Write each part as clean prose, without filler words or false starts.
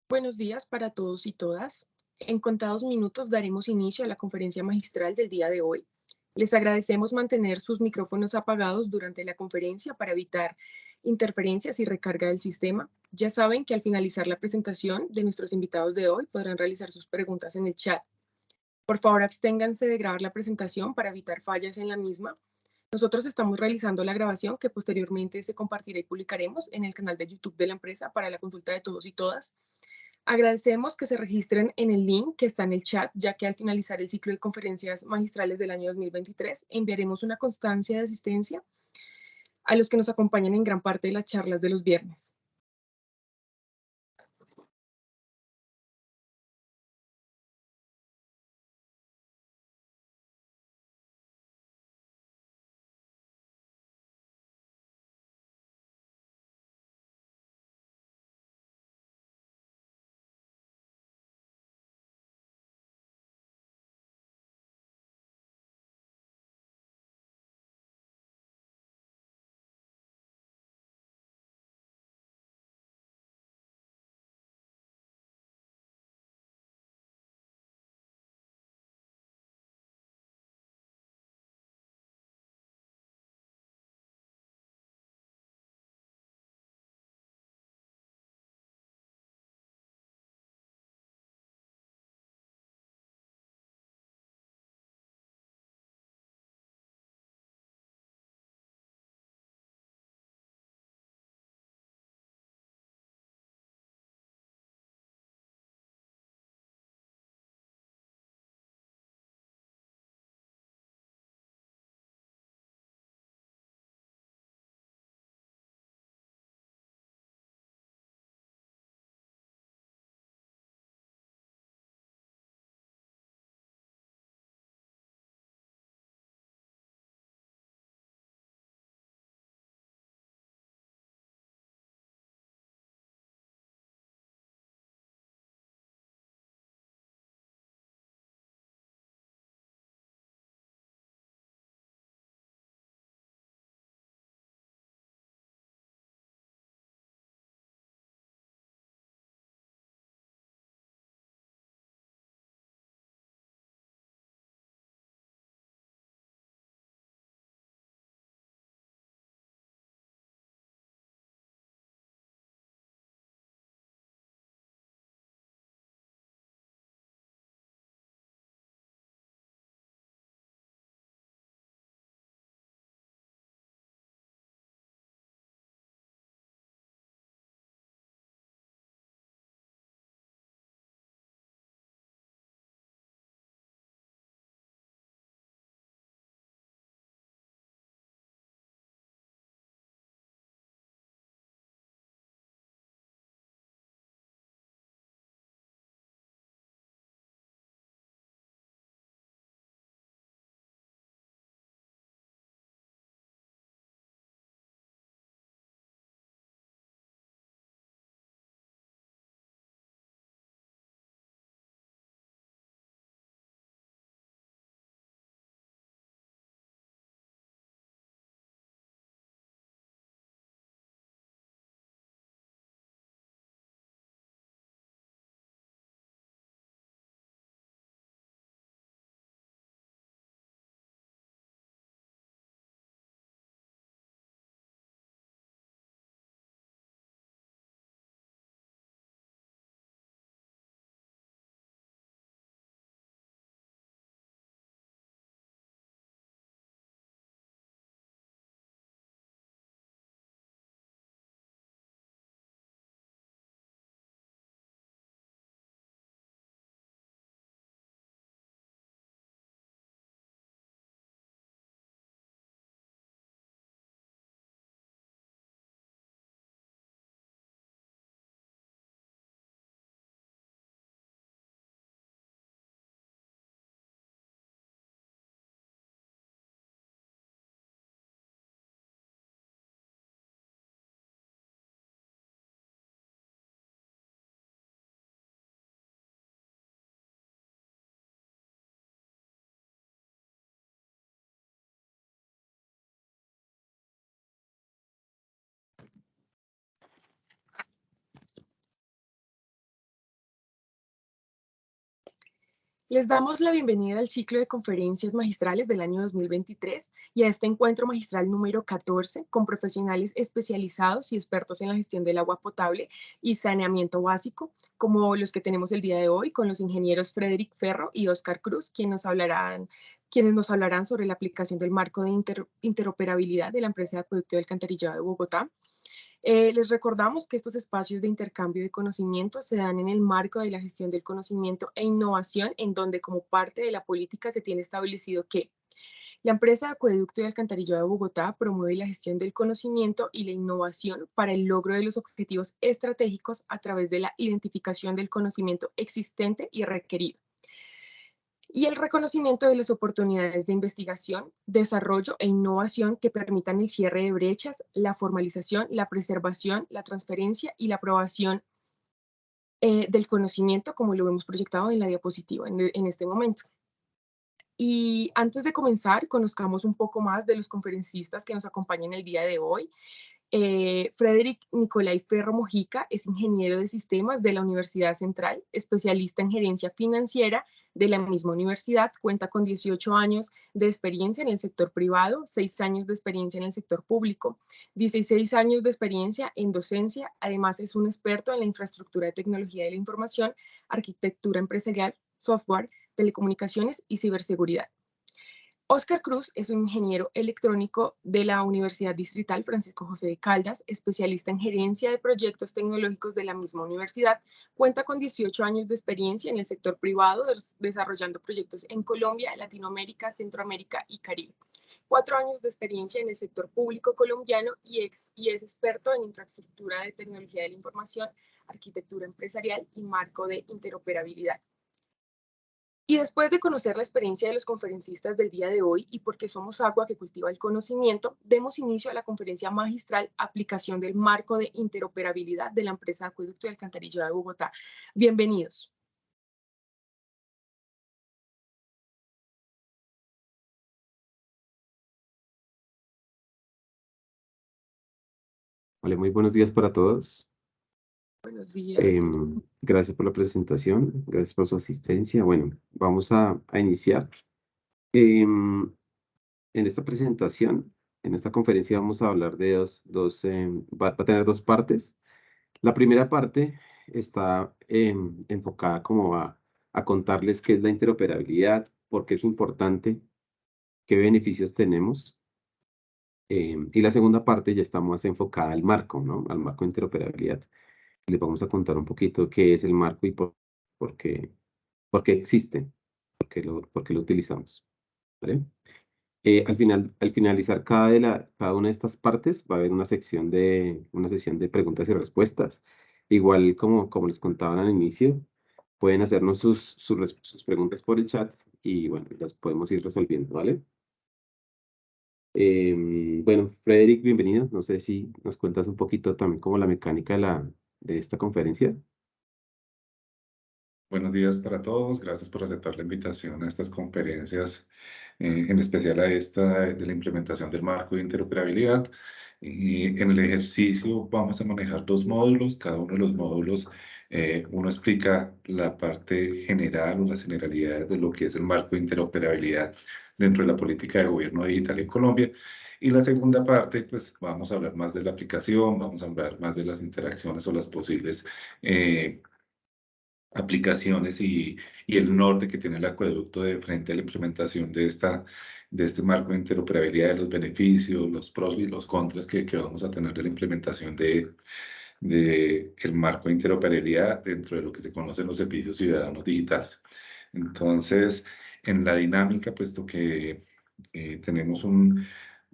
Buenos días para todos y todas. En contados minutos daremos inicio a la conferencia magistral del día de hoy. Les agradecemos mantener sus micrófonos apagados durante la conferencia para evitar interferencias y recarga del sistema. Ya saben que al finalizar la presentación de nuestros invitados de hoy podrán realizar sus preguntas en el chat. Por favor, absténganse de grabar la presentación para evitar fallas en la misma. Nosotros estamos realizando la grabación que posteriormente se compartirá y publicaremos en el canal de YouTube de la empresa para la consulta de todos y todas. Agradecemos que se registren en el link que está en el chat, ya que al finalizar el ciclo de conferencias magistrales del año 2023, enviaremos una constancia de asistencia a los que nos acompañan en gran parte de las charlas de los viernes. Les damos la bienvenida al ciclo de conferencias magistrales del año 2023 y a este encuentro magistral número 14 con profesionales especializados y expertos en la gestión del agua potable y saneamiento básico, como los que tenemos el día de hoy con los ingenieros Frederick Ferro y Oscar Cruz, quienes nos hablarán sobre la aplicación del marco de interoperabilidad de la empresa de acueducto y alcantarillado de Bogotá. Les recordamos que estos espacios de intercambio de conocimiento se dan en el marco de la gestión del conocimiento e innovación, en donde como parte de la política se tiene establecido que la empresa de acueducto y alcantarillado de Bogotá promueve la gestión del conocimiento y la innovación para el logro de los objetivos estratégicos a través de la identificación del conocimiento existente y requerido y el reconocimiento de las oportunidades de investigación, desarrollo e innovación que permitan el cierre de brechas, la formalización, la preservación, la transferencia y la aprobación del conocimiento, como lo vemos proyectado en la diapositiva en este momento. Y antes de comenzar, conozcamos un poco más de los conferencistas que nos acompañan el día de hoy. Frederick Nicolai Ferro Mojica es ingeniero de sistemas de la Universidad Central, especialista en gerencia financiera de la misma universidad, cuenta con 18 años de experiencia en el sector privado, 6 años de experiencia en el sector público, 16 años de experiencia en docencia, además es un experto en la infraestructura de tecnología de la información, arquitectura empresarial, software, telecomunicaciones y ciberseguridad. Oscar Cruz es un ingeniero electrónico de la Universidad Distrital Francisco José de Caldas, especialista en gerencia de proyectos tecnológicos de la misma universidad. Cuenta con 18 años de experiencia en el sector privado, desarrollando proyectos en Colombia, Latinoamérica, Centroamérica y Caribe. 4 años de experiencia en el sector público colombiano y es experto en infraestructura de tecnología de la información, arquitectura empresarial y marco de interoperabilidad. Y después de conocer la experiencia de los conferencistas del día de hoy y por qué somos agua que cultiva el conocimiento, demos inicio a la conferencia magistral Aplicación del marco de interoperabilidad de la empresa de acueducto y alcantarillado de Bogotá. Bienvenidos. Vale, muy buenos días para todos. Buenos días. Gracias por la presentación, gracias por su asistencia. Bueno, vamos a iniciar. Em, en esta presentación, en esta conferencia vamos a hablar de va a tener dos partes. La primera parte está enfocada como a contarles qué es la interoperabilidad, por qué es importante, qué beneficios tenemos. Y la segunda parte ya está más enfocada al marco, ¿no? Al marco de interoperabilidad. Les vamos a contar un poquito qué es el marco y por por qué existe, por qué lo utilizamos, ¿vale? Al finalizar cada una de estas partes va a haber una sesión de preguntas y respuestas. Igual como les contaban al inicio, pueden hacernos sus preguntas por el chat y bueno, las podemos ir resolviendo, ¿vale? Bueno, Frederick, bienvenido. No sé si nos cuentas un poquito también como la mecánica de esta conferencia. Buenos días para todos. Gracias por aceptar la invitación a estas conferencias, en especial a esta de la implementación del marco de interoperabilidad. Y en el ejercicio vamos a manejar dos módulos. Cada uno de los módulos, uno explica la parte general o las generalidades de lo que es el marco de interoperabilidad dentro de la política de gobierno digital en Colombia. Y la segunda parte, pues vamos a hablar más de la aplicación, vamos a hablar más de las interacciones o las posibles aplicaciones y el norte que tiene el acueducto de frente a la implementación de este marco de interoperabilidad, de los beneficios, los pros y los contras que vamos a tener de la implementación de el marco de interoperabilidad dentro de lo que se conocen los servicios ciudadanos digitales. Entonces, en la dinámica, puesto que tenemos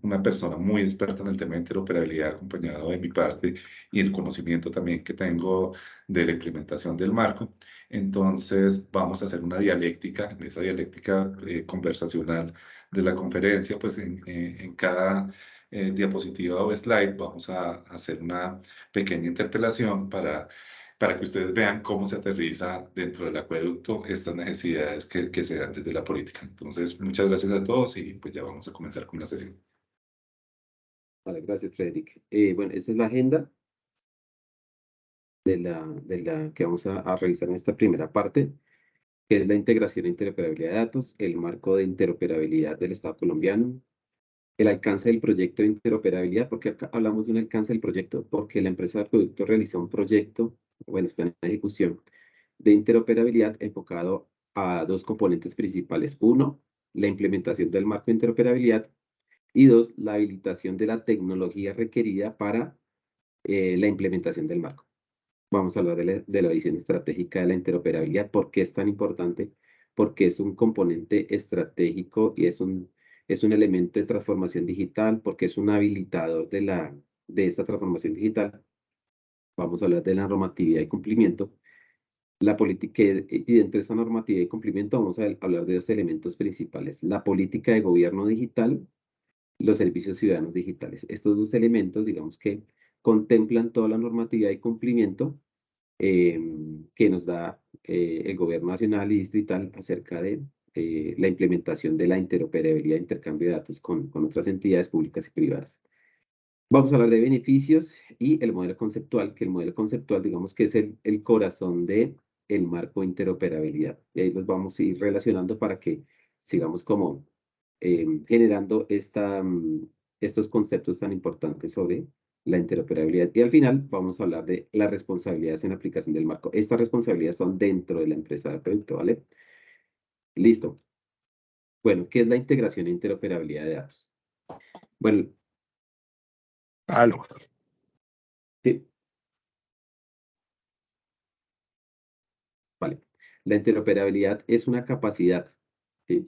una persona muy experta en el tema de interoperabilidad, acompañado de mi parte, y el conocimiento también que tengo de la implementación del marco. Entonces, vamos a hacer una dialéctica, en esa dialéctica conversacional de la conferencia, pues en cada diapositiva o slide vamos a hacer una pequeña interpelación para que ustedes vean cómo se aterriza dentro del acueducto estas necesidades que se dan desde la política. Entonces, muchas gracias a todos y pues ya vamos a comenzar con la sesión. Vale, gracias, Frederick. Bueno, esta es la agenda de la que vamos a revisar en esta primera parte. que es la integración e interoperabilidad de datos, el marco de interoperabilidad del Estado colombiano, el alcance del proyecto de interoperabilidad, porque acá hablamos de un alcance del proyecto, porque la empresa de producto realizó un proyecto, bueno, está en ejecución, de interoperabilidad enfocado a dos componentes principales. Uno, la implementación del marco de interoperabilidad y dos, la habilitación de la tecnología requerida para la implementación del marco. Vamos a hablar de la visión estratégica de la interoperabilidad. ¿Por qué es tan importante? Porque es un componente estratégico y es un elemento de transformación digital, porque es un habilitador de esta transformación digital. Vamos a hablar de la normatividad y cumplimiento. La política, y dentro de esa normatividad y cumplimiento vamos a hablar de dos elementos principales: la política de gobierno digital, los servicios ciudadanos digitales. Estos dos elementos, digamos que contemplan toda la normatividad y cumplimiento que nos da el gobierno nacional y distrital acerca de la implementación de la interoperabilidad e intercambio de datos con otras entidades públicas y privadas. Vamos a hablar de beneficios y el modelo conceptual, que el modelo conceptual, digamos que es el corazón de el marco de interoperabilidad. Y ahí los vamos a ir relacionando para que sigamos como generando estos conceptos tan importantes sobre la interoperabilidad. Y al final vamos a hablar de las responsabilidades en la aplicación del marco. Estas responsabilidades son dentro de la empresa de producto, ¿vale? Listo. Bueno, ¿qué es la integración e interoperabilidad de datos? Bueno, Algo. sí, vale. La interoperabilidad es una capacidad, ¿sí?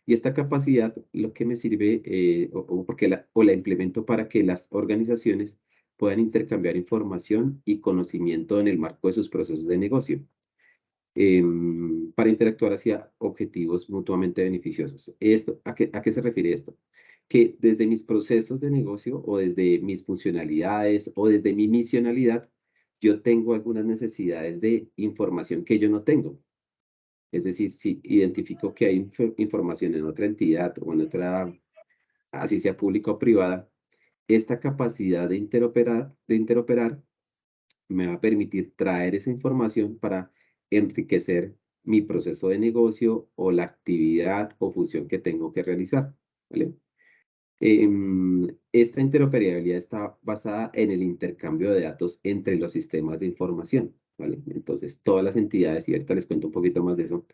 Y esta capacidad lo que me sirve, o la implemento para que las organizaciones puedan intercambiar información y conocimiento en el marco de sus procesos de negocio, para interactuar hacia objetivos mutuamente beneficiosos. ¿A qué se refiere esto? Que desde mis procesos de negocio o desde mis funcionalidades o desde mi misionalidad, yo tengo algunas necesidades de información que yo no tengo. Es decir, si identifico que hay información en otra entidad o en otra, así sea pública o privada, esta capacidad de interoperar me va a permitir traer esa información para enriquecer mi proceso de negocio o la actividad o función que tengo que realizar, ¿vale? Esta interoperabilidad está basada en el intercambio de datos entre los sistemas de información, ¿vale? Entonces, todas las entidades, y ahorita les cuento un poquito más de eso,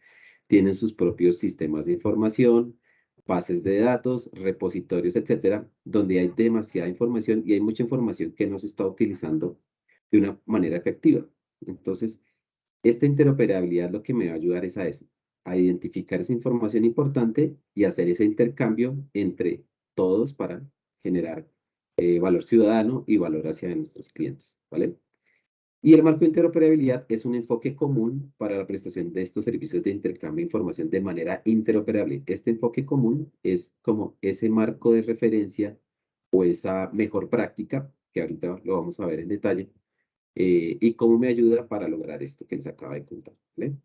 tienen sus propios sistemas de información, bases de datos, repositorios, etcétera, donde hay demasiada información y hay mucha información que no se está utilizando de una manera efectiva. Entonces, esta interoperabilidad lo que me va a ayudar es a eso, a identificar esa información importante y hacer ese intercambio entre todos para generar valor ciudadano y valor hacia nuestros clientes, ¿vale? Y el marco de interoperabilidad es un enfoque común para la prestación de estos servicios de intercambio de información de manera interoperable. Este enfoque común es como ese marco de referencia o esa mejor práctica, que ahorita lo vamos a ver en detalle, y cómo me ayuda para lograr esto que les acabo de contar, ¿vale?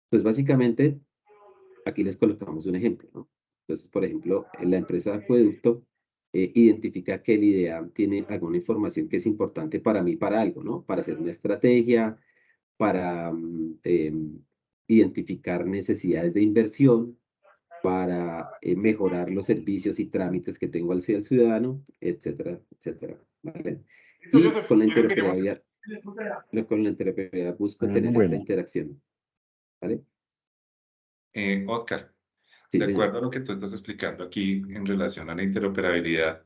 Pues básicamente, aquí les colocamos un ejemplo, ¿no? Entonces, por ejemplo, la empresa de acueducto identifica que el IDEAM tiene alguna información que es importante para mí, para algo, ¿no? Para hacer una estrategia, para identificar necesidades de inversión, para mejorar los servicios y trámites que tengo hacia el ciudadano, etcétera, etcétera, ¿vale? Y con la interoperabilidad busco tener esta Bueno, interacción, ¿vale? Oscar, Sí, de señor. acuerdo a lo que tú estás explicando aquí en relación a la interoperabilidad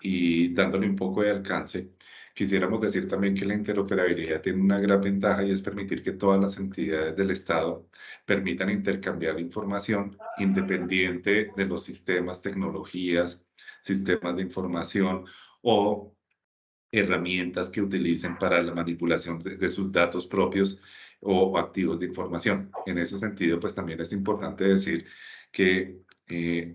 y dándole un poco de alcance, quisiéramos decir también que la interoperabilidad tiene una gran ventaja y es permitir que todas las entidades del Estado permitan intercambiar información independiente de los sistemas, tecnologías, sistemas de información o herramientas que utilicen para la manipulación de sus datos propios o activos de información. En ese sentido, pues también es importante decir que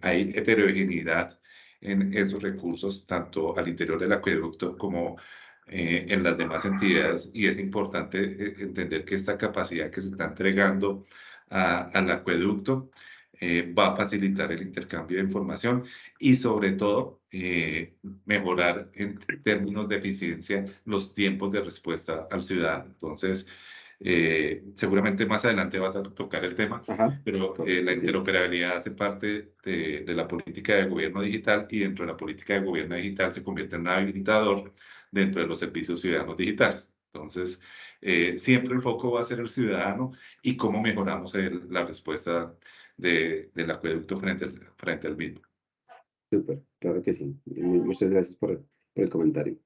hay heterogeneidad en esos recursos, tanto al interior del acueducto como en las demás entidades, y es importante entender que esta capacidad que se está entregando al acueducto va a facilitar el intercambio de información y sobre todo mejorar en términos de eficiencia los tiempos de respuesta al ciudadano. Entonces, Seguramente más adelante vas a tocar el tema, Ajá, pero correcto, la sí. interoperabilidad hace parte de la política de gobierno digital y dentro de la política de gobierno digital se convierte en un habilitador dentro de los servicios ciudadanos digitales. Entonces, siempre el foco va a ser el ciudadano y cómo mejoramos la respuesta del acueducto frente al mismo. Súper, claro que sí. Muchas gracias por el comentario.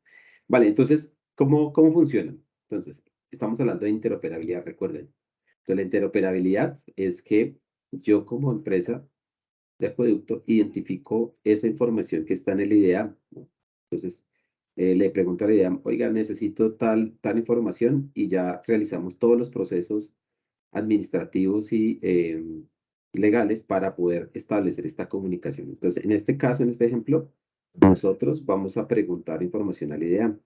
Vale, entonces, ¿cómo funciona? Entonces, estamos hablando de interoperabilidad, recuerden. Entonces, la interoperabilidad es que yo como empresa de acueducto identifico esa información que está en el IDEAM, ¿no? Entonces, le pregunto al IDEAM, oiga, necesito tal información y ya realizamos todos los procesos administrativos y legales para poder establecer esta comunicación. Entonces, en este caso, en este ejemplo, nosotros vamos a preguntar información al IDEAM.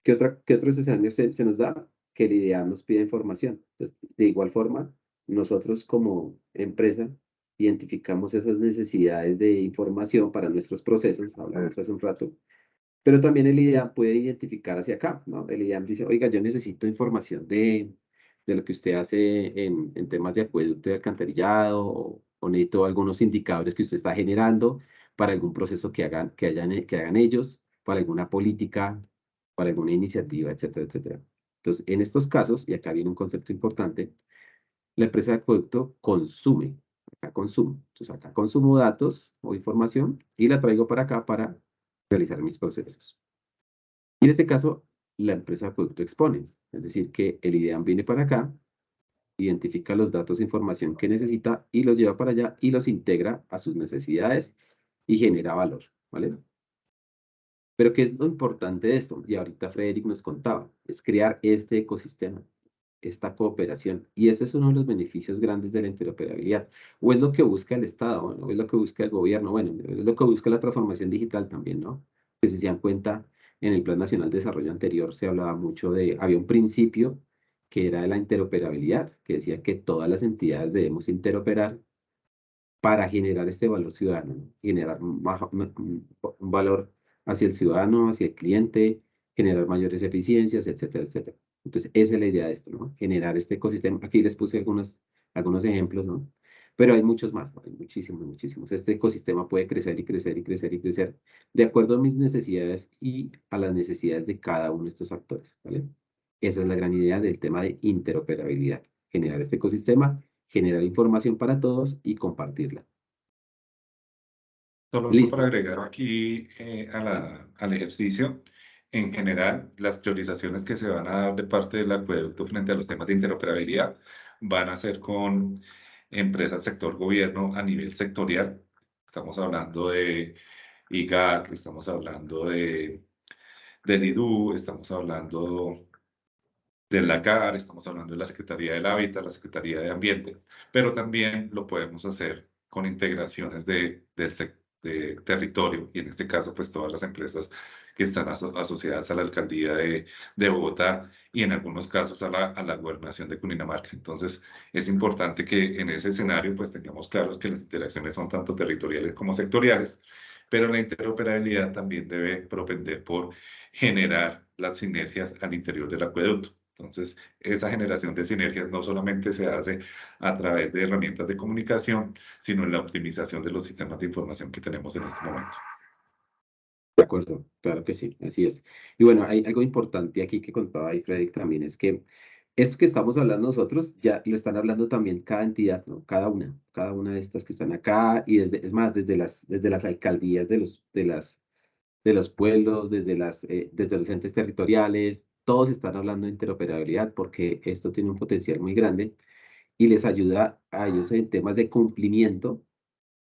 ¿Qué otros escenarios se nos da? Que el IDEAM nos pide información. Entonces, de igual forma, nosotros como empresa identificamos esas necesidades de información para nuestros procesos, hablamos hace un rato, pero también el IDEAM puede identificar hacia acá, ¿no? El IDEAM dice, oiga, yo necesito información de lo que usted hace en temas de acueducto y alcantarillado, o necesito algunos indicadores que usted está generando para algún proceso que hagan ellos, para alguna política, para alguna iniciativa, etcétera, etcétera. Entonces, en estos casos, y acá viene un concepto importante, la empresa de acueducto consume, acá consumo. Entonces, acá consumo datos o información y la traigo para acá para realizar mis procesos. Y en este caso, la empresa de acueducto expone, es decir, que el IDEAM viene para acá, identifica los datos e información que necesita y los lleva para allá y los integra a sus necesidades y genera valor, ¿vale? Pero ¿qué es lo importante de esto? Y ahorita Frederick nos contaba, es crear este ecosistema, esta cooperación. Y este es uno de los beneficios grandes de la interoperabilidad. O es lo que busca el Estado, ¿no? O es lo que busca el gobierno, bueno, es lo que busca la transformación digital también, ¿no? Que si se dan cuenta, en el Plan Nacional de Desarrollo anterior se hablaba mucho había un principio que era de la interoperabilidad, que decía que todas las entidades debemos interoperar para generar este valor ciudadano, ¿no? Generar un valor hacia el ciudadano, hacia el cliente, generar mayores eficiencias, etcétera, etcétera. Entonces, esa es la idea de esto, ¿no? Generar este ecosistema. Aquí les puse algunos ejemplos, ¿no? Pero hay muchos más, ¿no? Hay muchísimos, muchísimos. Este ecosistema puede crecer y crecer y crecer y crecer de acuerdo a mis necesidades y a las necesidades de cada uno de estos actores, ¿vale? Esa es la gran idea del tema de interoperabilidad. Generar este ecosistema, generar información para todos y compartirla. Solo para Listo. agregar aquí al ejercicio, en general, las priorizaciones que se van a dar de parte del acueducto frente a los temas de interoperabilidad van a ser con empresas sector gobierno a nivel sectorial. Estamos hablando de IGAC, estamos hablando del IDU, estamos hablando del LACAR, estamos hablando de la Secretaría del Hábitat, la Secretaría de Ambiente, pero también lo podemos hacer con integraciones de territorio, y en este caso, pues todas las empresas que están asociadas a la alcaldía de Bogotá y en algunos casos a la gobernación de Cundinamarca. Entonces, es importante que en ese escenario, pues tengamos claros que las interacciones son tanto territoriales como sectoriales, pero la interoperabilidad también debe propender por generar las sinergias al interior del acueducto. Entonces, esa generación de sinergias no solamente se hace a través de herramientas de comunicación, sino en la optimización de los sistemas de información que tenemos en este momento. De acuerdo, claro que sí, así es. Y bueno, hay algo importante aquí que contaba ahí Frederick también, es que esto que estamos hablando nosotros, ya lo están hablando también cada entidad, ¿no? Cada una de estas que están acá, y es más, desde las alcaldías de los pueblos, desde los entes territoriales, todos están hablando de interoperabilidad porque esto tiene un potencial muy grande y les ayuda a ellos en temas de cumplimiento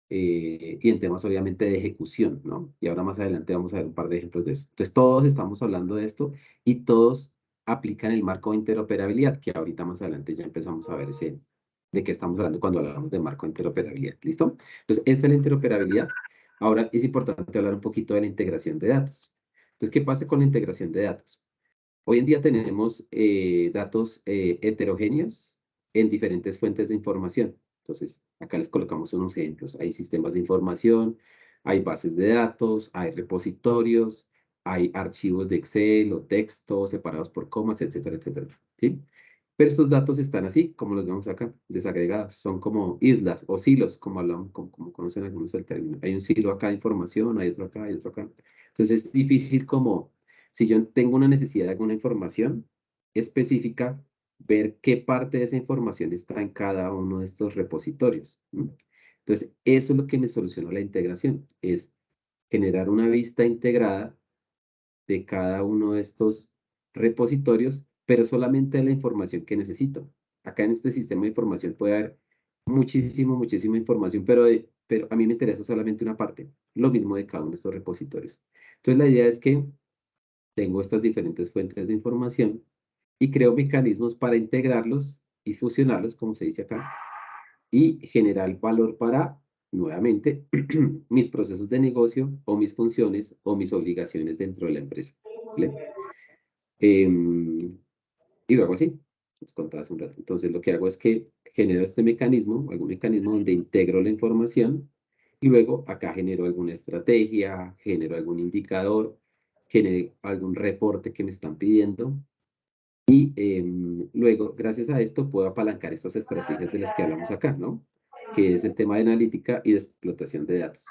y en temas obviamente de ejecución, ¿no? Y ahora más adelante vamos a ver un par de ejemplos de eso. Entonces todos estamos hablando de esto y todos aplican el marco de interoperabilidad, que ahorita más adelante ya empezamos a ver de qué estamos hablando cuando hablamos de marco de interoperabilidad, ¿listo? Entonces, esta es la interoperabilidad. Ahora es importante hablar un poquito de la integración de datos. Entonces, ¿qué pasa con la integración de datos? Hoy en día tenemos datos heterogéneos en diferentes fuentes de información. Entonces, acá les colocamos unos ejemplos. Hay sistemas de información, hay bases de datos, hay repositorios, hay archivos de Excel o texto separados por comas, etcétera, etcétera. ¿Sí? Pero estos datos están así, como los vemos acá, desagregados. Son como islas o silos, como hablamos, como conocen algunos el término. Hay un silo acá de información, hay otro acá, hay otro acá. Entonces es difícil como, si yo tengo una necesidad de alguna información específica, ver qué parte de esa información está en cada uno de estos repositorios. Entonces, eso es lo que me soluciona la integración, es generar una vista integrada de cada uno de estos repositorios, pero solamente de la información que necesito. Acá en este sistema de información puede haber muchísima información, pero a mí me interesa solamente una parte, lo mismo de cada uno de estos repositorios. Entonces, la idea es que tengo estas diferentes fuentes de información y creo mecanismos para integrarlos y fusionarlos, como se dice acá, y generar valor para, nuevamente, mis procesos de negocio o mis funciones o mis obligaciones dentro de la empresa. ¿Vale? Y luego así, les contaba hace un rato. Entonces, lo que hago es que genero este mecanismo, algún mecanismo donde integro la información y luego acá genero alguna estrategia, genero algún indicador, genero algún reporte que me están pidiendo. Y luego, gracias a esto, puedo apalancar estas estrategias de las que hablamos acá, ¿no? Que es el tema de analítica y de explotación de datos.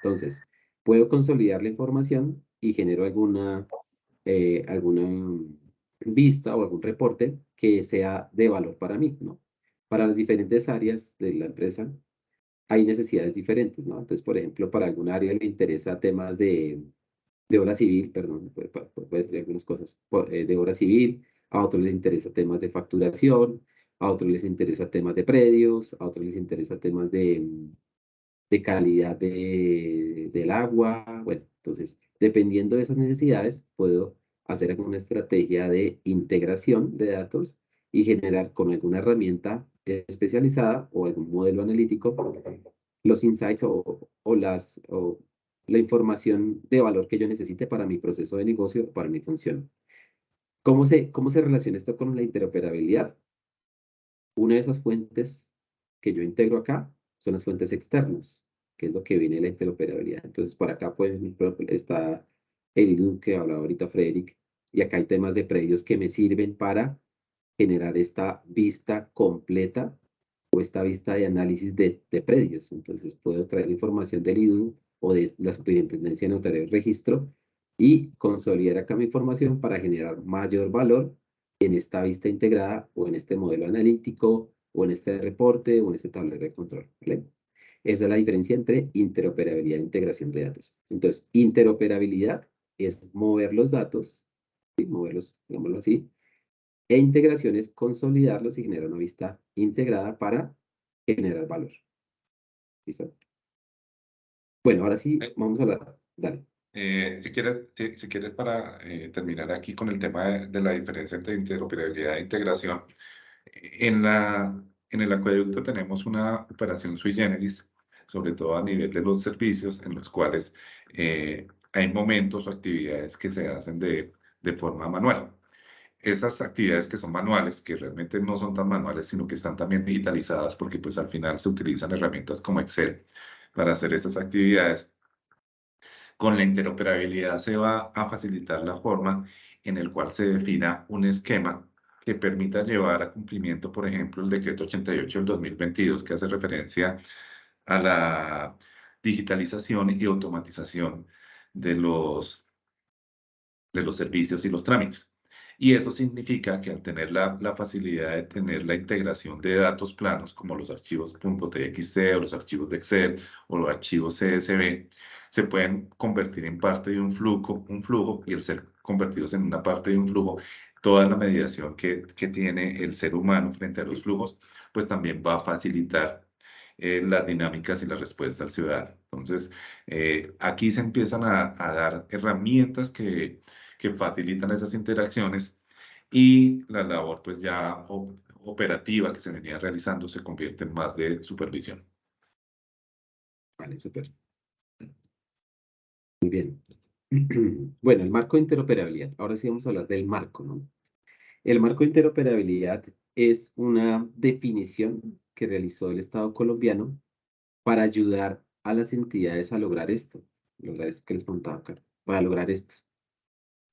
Entonces, puedo consolidar la información y genero alguna vista o algún reporte que sea de valor para mí, ¿no? Para las diferentes áreas de la empresa hay necesidades diferentes, ¿no? Entonces, por ejemplo, para algún área le interesa temas de obra civil, perdón, puede decir algunas cosas, de obra civil, a otros les interesa temas de facturación, a otros les interesa temas de predios, a otros les interesa temas de calidad del agua. Bueno, entonces, dependiendo de esas necesidades, puedo hacer alguna estrategia de integración de datos y generar con alguna herramienta especializada o algún modelo analítico los insights o la información de valor que yo necesite para mi proceso de negocio, para mi función. ¿Cómo se relaciona esto con la interoperabilidad? Una de esas fuentes que yo integro acá son las fuentes externas, que es lo que viene de la interoperabilidad. Entonces, por acá pues, por ejemplo, está el IDU que hablaba ahorita Frederick, y acá hay temas de predios que me sirven para generar esta vista completa o esta vista de análisis de predios. Entonces, puedo traer información del IDU o de la Superintendencia de Notaría del Registro y consolidar acá mi información para generar mayor valor en esta vista integrada o en este modelo analítico o en este reporte o en este tablero de control. ¿Vale? Esa es la diferencia entre interoperabilidad e integración de datos. Entonces, interoperabilidad es mover los datos, ¿sí? Moverlos, digámoslo así, e integración es consolidarlos y generar una vista integrada para generar valor. ¿Listo? Bueno, ahora sí, vamos a hablar. Dale. Si quieres para terminar aquí con el tema de la diferencia entre interoperabilidad e integración, en el acueducto tenemos una operación sui generis, sobre todo a nivel de los servicios, en los cuales hay momentos o actividades que se hacen de forma manual. Esas actividades que son manuales, que realmente no son tan manuales, sino que están también digitalizadas, porque pues al final se utilizan herramientas como Excel para hacer estas actividades. Con la interoperabilidad se va a facilitar la forma en el cual se defina un esquema que permita llevar a cumplimiento, por ejemplo, el decreto 88 del 2022, que hace referencia a la digitalización y automatización de los servicios y los trámites. Y eso significa que al tener la facilidad de tener la integración de datos planos, como los archivos .txt o los archivos de Excel o los archivos CSV, se pueden convertir en parte de un flujo, y al ser convertidos en una parte de un flujo, toda la mediación que tiene el ser humano frente a los flujos, pues también va a facilitar las dinámicas y la respuesta al ciudadano. Entonces, aquí se empiezan a dar herramientas que facilitan esas interacciones, y la labor pues ya operativa que se venía realizando se convierte en más de supervisión. Vale, súper. Muy bien. Bueno, el marco de interoperabilidad. Ahora sí vamos a hablar del marco, ¿no? El marco de interoperabilidad es una definición que realizó el Estado colombiano para ayudar a las entidades a lograr esto que les contaba acá, para lograr esto.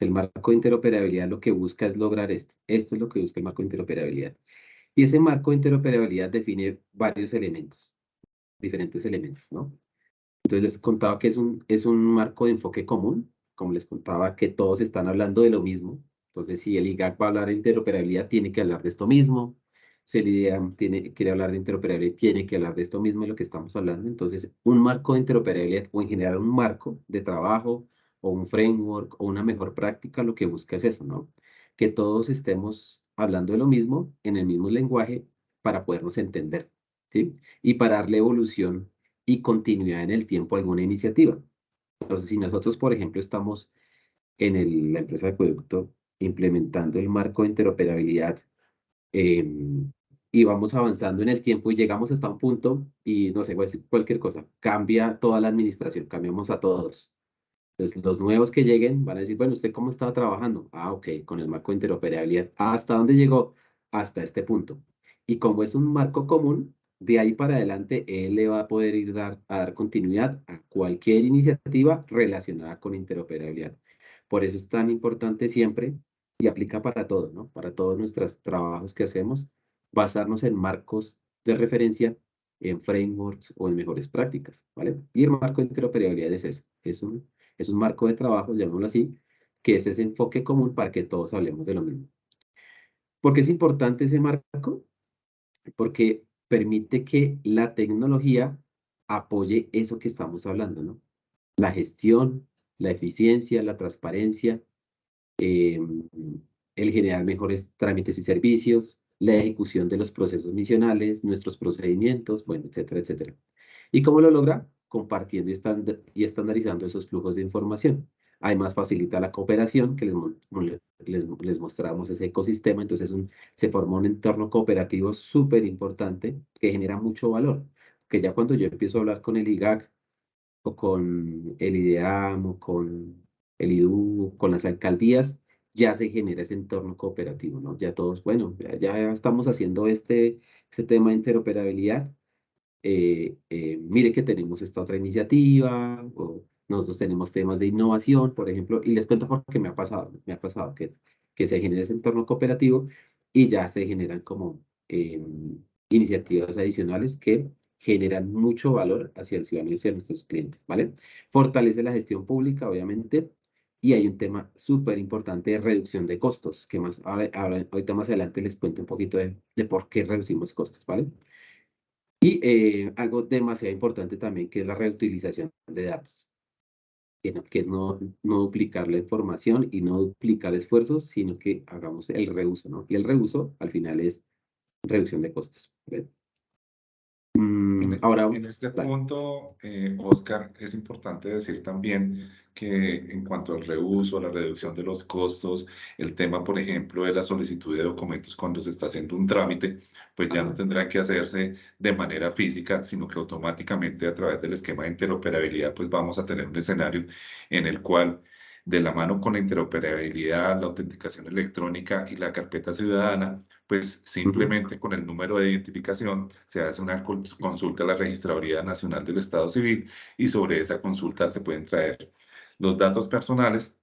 El marco de interoperabilidad lo que busca es lograr esto. Esto es lo que busca el marco de interoperabilidad. Y ese marco de interoperabilidad define varios elementos, diferentes elementos, ¿no? Entonces les contaba que es un marco de enfoque común, como les contaba que todos están hablando de lo mismo. Entonces si el IGAC va a hablar de interoperabilidad, tiene que hablar de esto mismo. Si el IDEAM quiere hablar de interoperabilidad, tiene que hablar de esto mismo de lo que estamos hablando. Entonces un marco de interoperabilidad o en general un marco de trabajo o un framework o una mejor práctica, lo que busca es eso, ¿no? Que todos estemos hablando de lo mismo en el mismo lenguaje para podernos entender, ¿sí? Y para darle evolución y continuidad en el tiempo a alguna iniciativa. Entonces, si nosotros, por ejemplo, estamos en la empresa de acueducto implementando el marco de interoperabilidad y vamos avanzando en el tiempo y llegamos hasta un punto y no sé, voy a decir cualquier cosa, cambia toda la administración, cambiamos a todos. Entonces, los nuevos que lleguen van a decir, bueno, ¿usted cómo estaba trabajando? Ah, ok, con el marco de interoperabilidad. ¿Hasta dónde llegó? Hasta este punto. Y como es un marco común, de ahí para adelante, él le va a poder a dar continuidad a cualquier iniciativa relacionada con interoperabilidad. Por eso es tan importante siempre, y aplica para todo, ¿no? Para todos nuestros trabajos que hacemos, basarnos en marcos de referencia, en frameworks o en mejores prácticas, ¿vale? Y el marco de interoperabilidad es eso, es un marco de trabajo, llamémoslo así, que es ese enfoque común para que todos hablemos de lo mismo. ¿Por qué es importante ese marco? Porque permite que la tecnología apoye eso que estamos hablando, ¿no? La gestión, la eficiencia, la transparencia, eh, el generar mejores trámites y servicios, la ejecución de los procesos misionales, nuestros procedimientos, bueno, etcétera, etcétera. ¿Y cómo lo logra? Compartiendo y estandarizando esos flujos de información. Además, facilita la cooperación, que les mostramos ese ecosistema. Entonces, se forma un entorno cooperativo súper importante que genera mucho valor. Que ya cuando yo empiezo a hablar con el IGAC o con el IDEAM o con el IDU, con las alcaldías, ya se genera ese entorno cooperativo, ¿no? Ya todos, bueno, ya estamos haciendo este tema de interoperabilidad, mire que tenemos esta otra iniciativa, o nosotros tenemos temas de innovación, por ejemplo, y les cuento porque me ha pasado que se genera ese entorno cooperativo y ya se generan como iniciativas adicionales que generan mucho valor hacia el ciudadano y hacia nuestros clientes, ¿vale? Fortalece la gestión pública, obviamente, y hay un tema súper importante de reducción de costos, que ahorita más adelante les cuento un poquito de por qué reducimos costos, ¿vale? Y algo demasiado importante también, que es la reutilización de datos, que es no duplicar la información y no duplicar esfuerzos, sino que hagamos el reuso, ¿no? Y el reuso al final es reducción de costos. ¿Ve? Ahora, En este dale. punto, Oscar, es importante decir también que en cuanto al reuso, a la reducción de los costos, el tema, por ejemplo, de la solicitud de documentos cuando se está haciendo un trámite, pues ya no Ajá. tendrá que hacerse de manera física, sino que automáticamente a través del esquema de interoperabilidad, pues vamos a tener un escenario en el cual, de la mano con la interoperabilidad, la autenticación electrónica y la carpeta ciudadana, pues Ujú. simplemente con el número de identificación se hace una consulta a la Registraduría Nacional del Estado Civil y sobre esa consulta se pueden traer los datos personales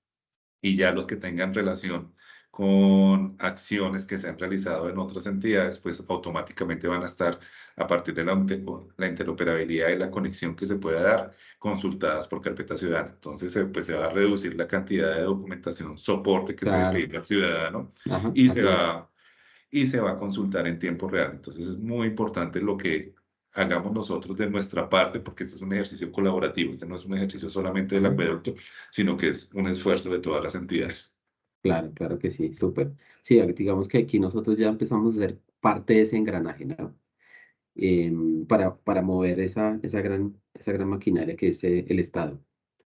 y ya los que tengan relación con acciones que se han realizado en otras entidades, pues automáticamente van a estar a partir de la interoperabilidad y la conexión que se pueda dar, consultadas por carpeta ciudadana. Entonces, pues se va a reducir la cantidad de documentación, soporte que se debe Claro. pedir al ciudadano Ajá, y así es. se va a consultar en tiempo real. Entonces es muy importante lo que hagamos nosotros de nuestra parte, porque este es un ejercicio colaborativo, este no es un ejercicio solamente del Ajá. acueducto, sino que es un esfuerzo de todas las entidades. Claro, claro que sí, súper. Sí, digamos que aquí nosotros ya empezamos a ser parte de ese engranaje, ¿no? Para mover esa gran maquinaria que es el Estado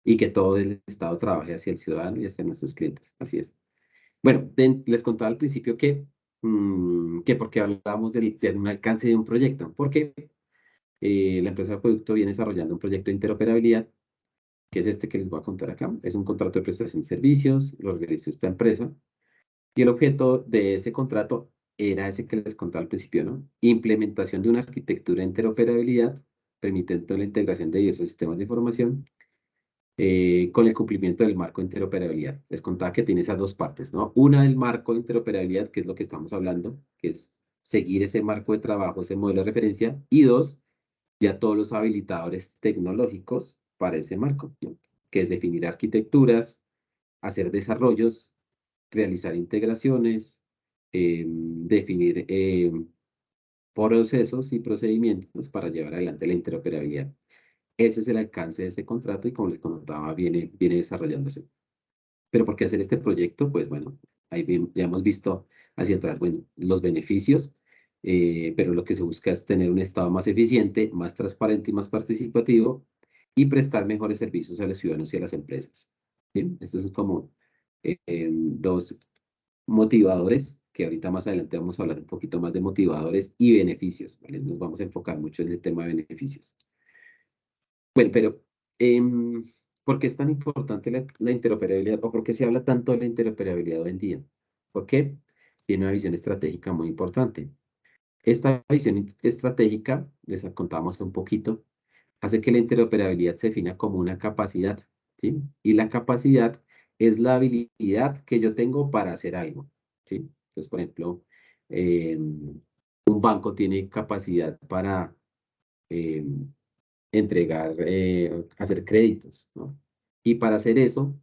y que todo el Estado trabaje hacia el ciudadano y hacia nuestros clientes. Así es. Bueno, les contaba al principio que porque hablábamos de un alcance de un proyecto, porque la empresa de acueducto viene desarrollando un proyecto de interoperabilidad, que es este que les voy a contar acá. Es un contrato de prestación de servicios, lo organizó esta empresa, y el objeto de ese contrato era ese que les contaba al principio, ¿no? Implementación de una arquitectura de interoperabilidad, permitiendo la integración de diversos sistemas de información con el cumplimiento del marco de interoperabilidad. Les contaba que tiene esas dos partes, ¿no? Una, el marco de interoperabilidad, que es lo que estamos hablando, que es seguir ese marco de trabajo, ese modelo de referencia. Y dos, ya todos los habilitadores tecnológicos para ese marco, ¿no? Que es definir arquitecturas, hacer desarrollos, realizar integraciones, definir procesos y procedimientos para llevar adelante la interoperabilidad. Ese es el alcance de ese contrato y como les contaba, viene desarrollándose. Pero ¿por qué hacer este proyecto? Pues bueno, ahí ya hemos visto hacia atrás, bueno, los beneficios, pero lo que se busca es tener un Estado más eficiente, más transparente y más participativo y prestar mejores servicios a los ciudadanos y a las empresas. ¿Sí? Estos son como dos motivadores, que ahorita más adelante vamos a hablar un poquito más de motivadores y beneficios, ¿vale? Nos vamos a enfocar mucho en el tema de beneficios. Bueno, pero ¿por qué es tan importante la interoperabilidad o por qué se habla tanto de la interoperabilidad hoy en día? Porque tiene una visión estratégica muy importante. Esta visión estratégica, les contábamos un poquito, hace que la interoperabilidad se defina como una capacidad, ¿sí? Y la capacidad es la habilidad que yo tengo para hacer algo, ¿sí? Entonces, por ejemplo, un banco tiene capacidad para entregar, hacer créditos, ¿no? Y para hacer eso,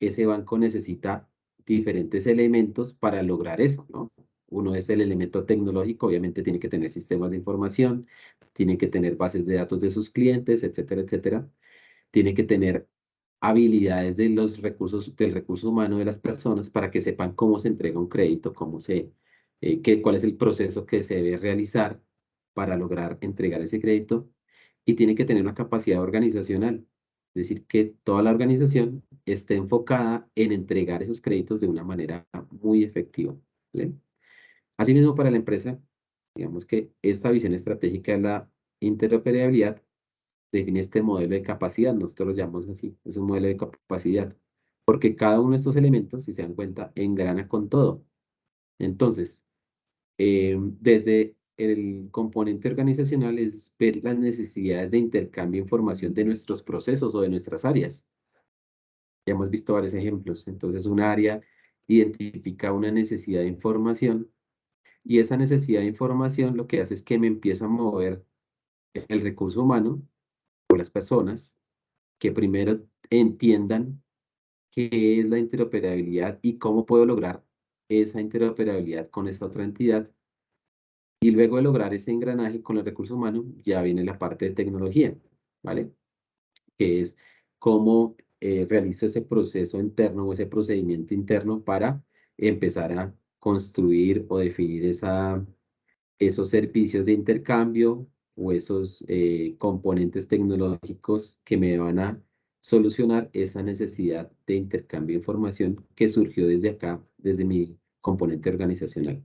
ese banco necesita diferentes elementos para lograr eso, ¿no? Uno es el elemento tecnológico, obviamente tiene que tener sistemas de información, tiene que tener bases de datos de sus clientes, etcétera, etcétera. Tiene que tener habilidades de los recursos, del recurso humano de las personas para que sepan cómo se entrega un crédito, cuál es el proceso que se debe realizar para lograr entregar ese crédito. Y tiene que tener una capacidad organizacional, es decir, que toda la organización esté enfocada en entregar esos créditos de una manera muy efectiva, ¿vale? Asimismo, para la empresa, digamos que esta visión estratégica de la interoperabilidad define este modelo de capacidad, nosotros lo llamamos así, es un modelo de capacidad, porque cada uno de estos elementos, si se dan cuenta, engrana con todo. Entonces, desde el componente organizacional es ver las necesidades de intercambio de información de nuestros procesos o de nuestras áreas. Ya hemos visto varios ejemplos. Entonces, un área identifica una necesidad de información y esa necesidad de información lo que hace es que me empieza a mover el recurso humano o las personas que primero entiendan qué es la interoperabilidad y cómo puedo lograr esa interoperabilidad con esta otra entidad. Y luego de lograr ese engranaje con el recurso humano, ya viene la parte de tecnología, ¿vale? Que es cómo realizo ese proceso interno o ese procedimiento interno para empezar a construir o definir esos servicios de intercambio o esos componentes tecnológicos que me van a solucionar esa necesidad de intercambio de información que surgió desde acá, desde mi componente organizacional.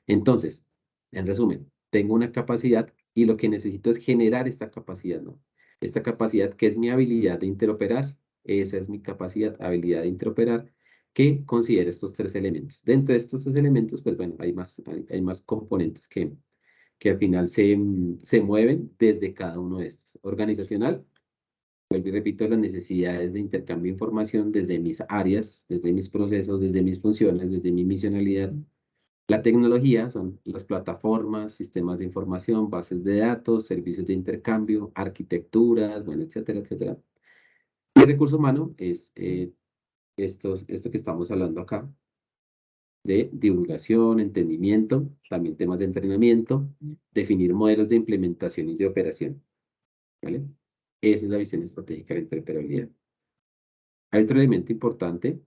Entonces, en resumen, tengo una capacidad y lo que necesito es generar esta capacidad, ¿no? Esta capacidad que es mi habilidad de interoperar, esa es mi capacidad, habilidad de interoperar, que considera estos tres elementos. Dentro de estos tres elementos, pues bueno, hay más componentes que al final se mueven desde cada uno de estos. Organizacional, vuelvo y repito, las necesidades de intercambio de información desde mis áreas, desde mis procesos, desde mis funciones, desde mi misionalidad. La tecnología son las plataformas, sistemas de información, bases de datos, servicios de intercambio, arquitecturas, bueno, etcétera, etcétera. Y el recurso humano es esto que estamos hablando acá, de divulgación, entendimiento, también temas de entrenamiento, definir modelos de implementación y de operación, ¿vale? Esa es la visión estratégica de la interoperabilidad. Hay otro elemento importante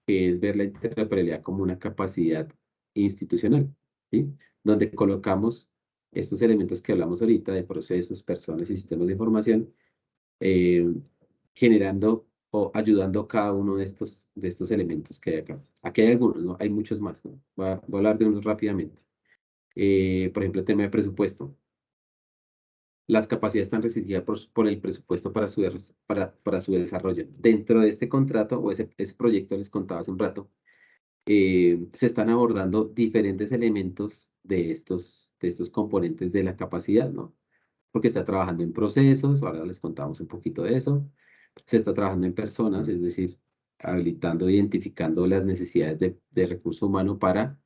que es ver la interoperabilidad como una capacidad institucional, ¿sí? Donde colocamos estos elementos que hablamos ahorita de procesos, personas y sistemas de información, eh, generando o ayudando cada uno de estos elementos que hay acá. Aquí hay algunos, ¿no? Hay muchos más, ¿no? Voy a hablar de unos rápidamente. Por ejemplo, el tema de presupuesto. Las capacidades están restringidas por el presupuesto para su desarrollo. Dentro de este contrato o ese proyecto les contaba hace un rato, se están abordando diferentes elementos de estos componentes de la capacidad, ¿no? Porque está trabajando en procesos, ahora les contamos un poquito de eso. Se está trabajando en personas, es decir, habilitando, identificando las necesidades de recurso humano para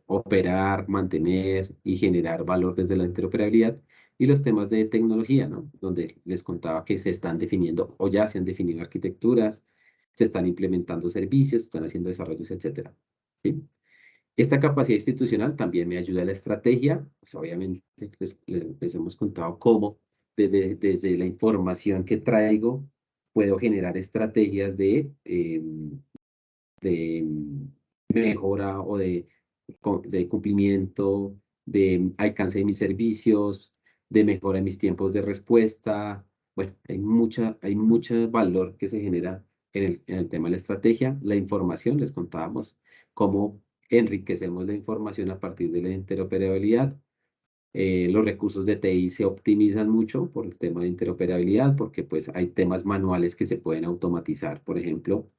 operar, mantener y generar valor desde la interoperabilidad. Y los temas de tecnología, ¿no? Donde les contaba que se están definiendo o ya se han definido arquitecturas, se están implementando servicios, se están haciendo desarrollos, etcétera. ¿Sí? Esta capacidad institucional también me ayuda a la estrategia. Pues obviamente les hemos contado cómo desde la información que traigo puedo generar estrategias de mejora o de cumplimiento, de alcance de mis servicios, de mejora de mis tiempos de respuesta. Bueno, hay mucho valor que se genera en el tema de la estrategia. La información, les contábamos cómo enriquecemos la información a partir de la interoperabilidad. Los recursos de TI se optimizan mucho por el tema de interoperabilidad, porque pues hay temas manuales que se pueden automatizar, por ejemplo,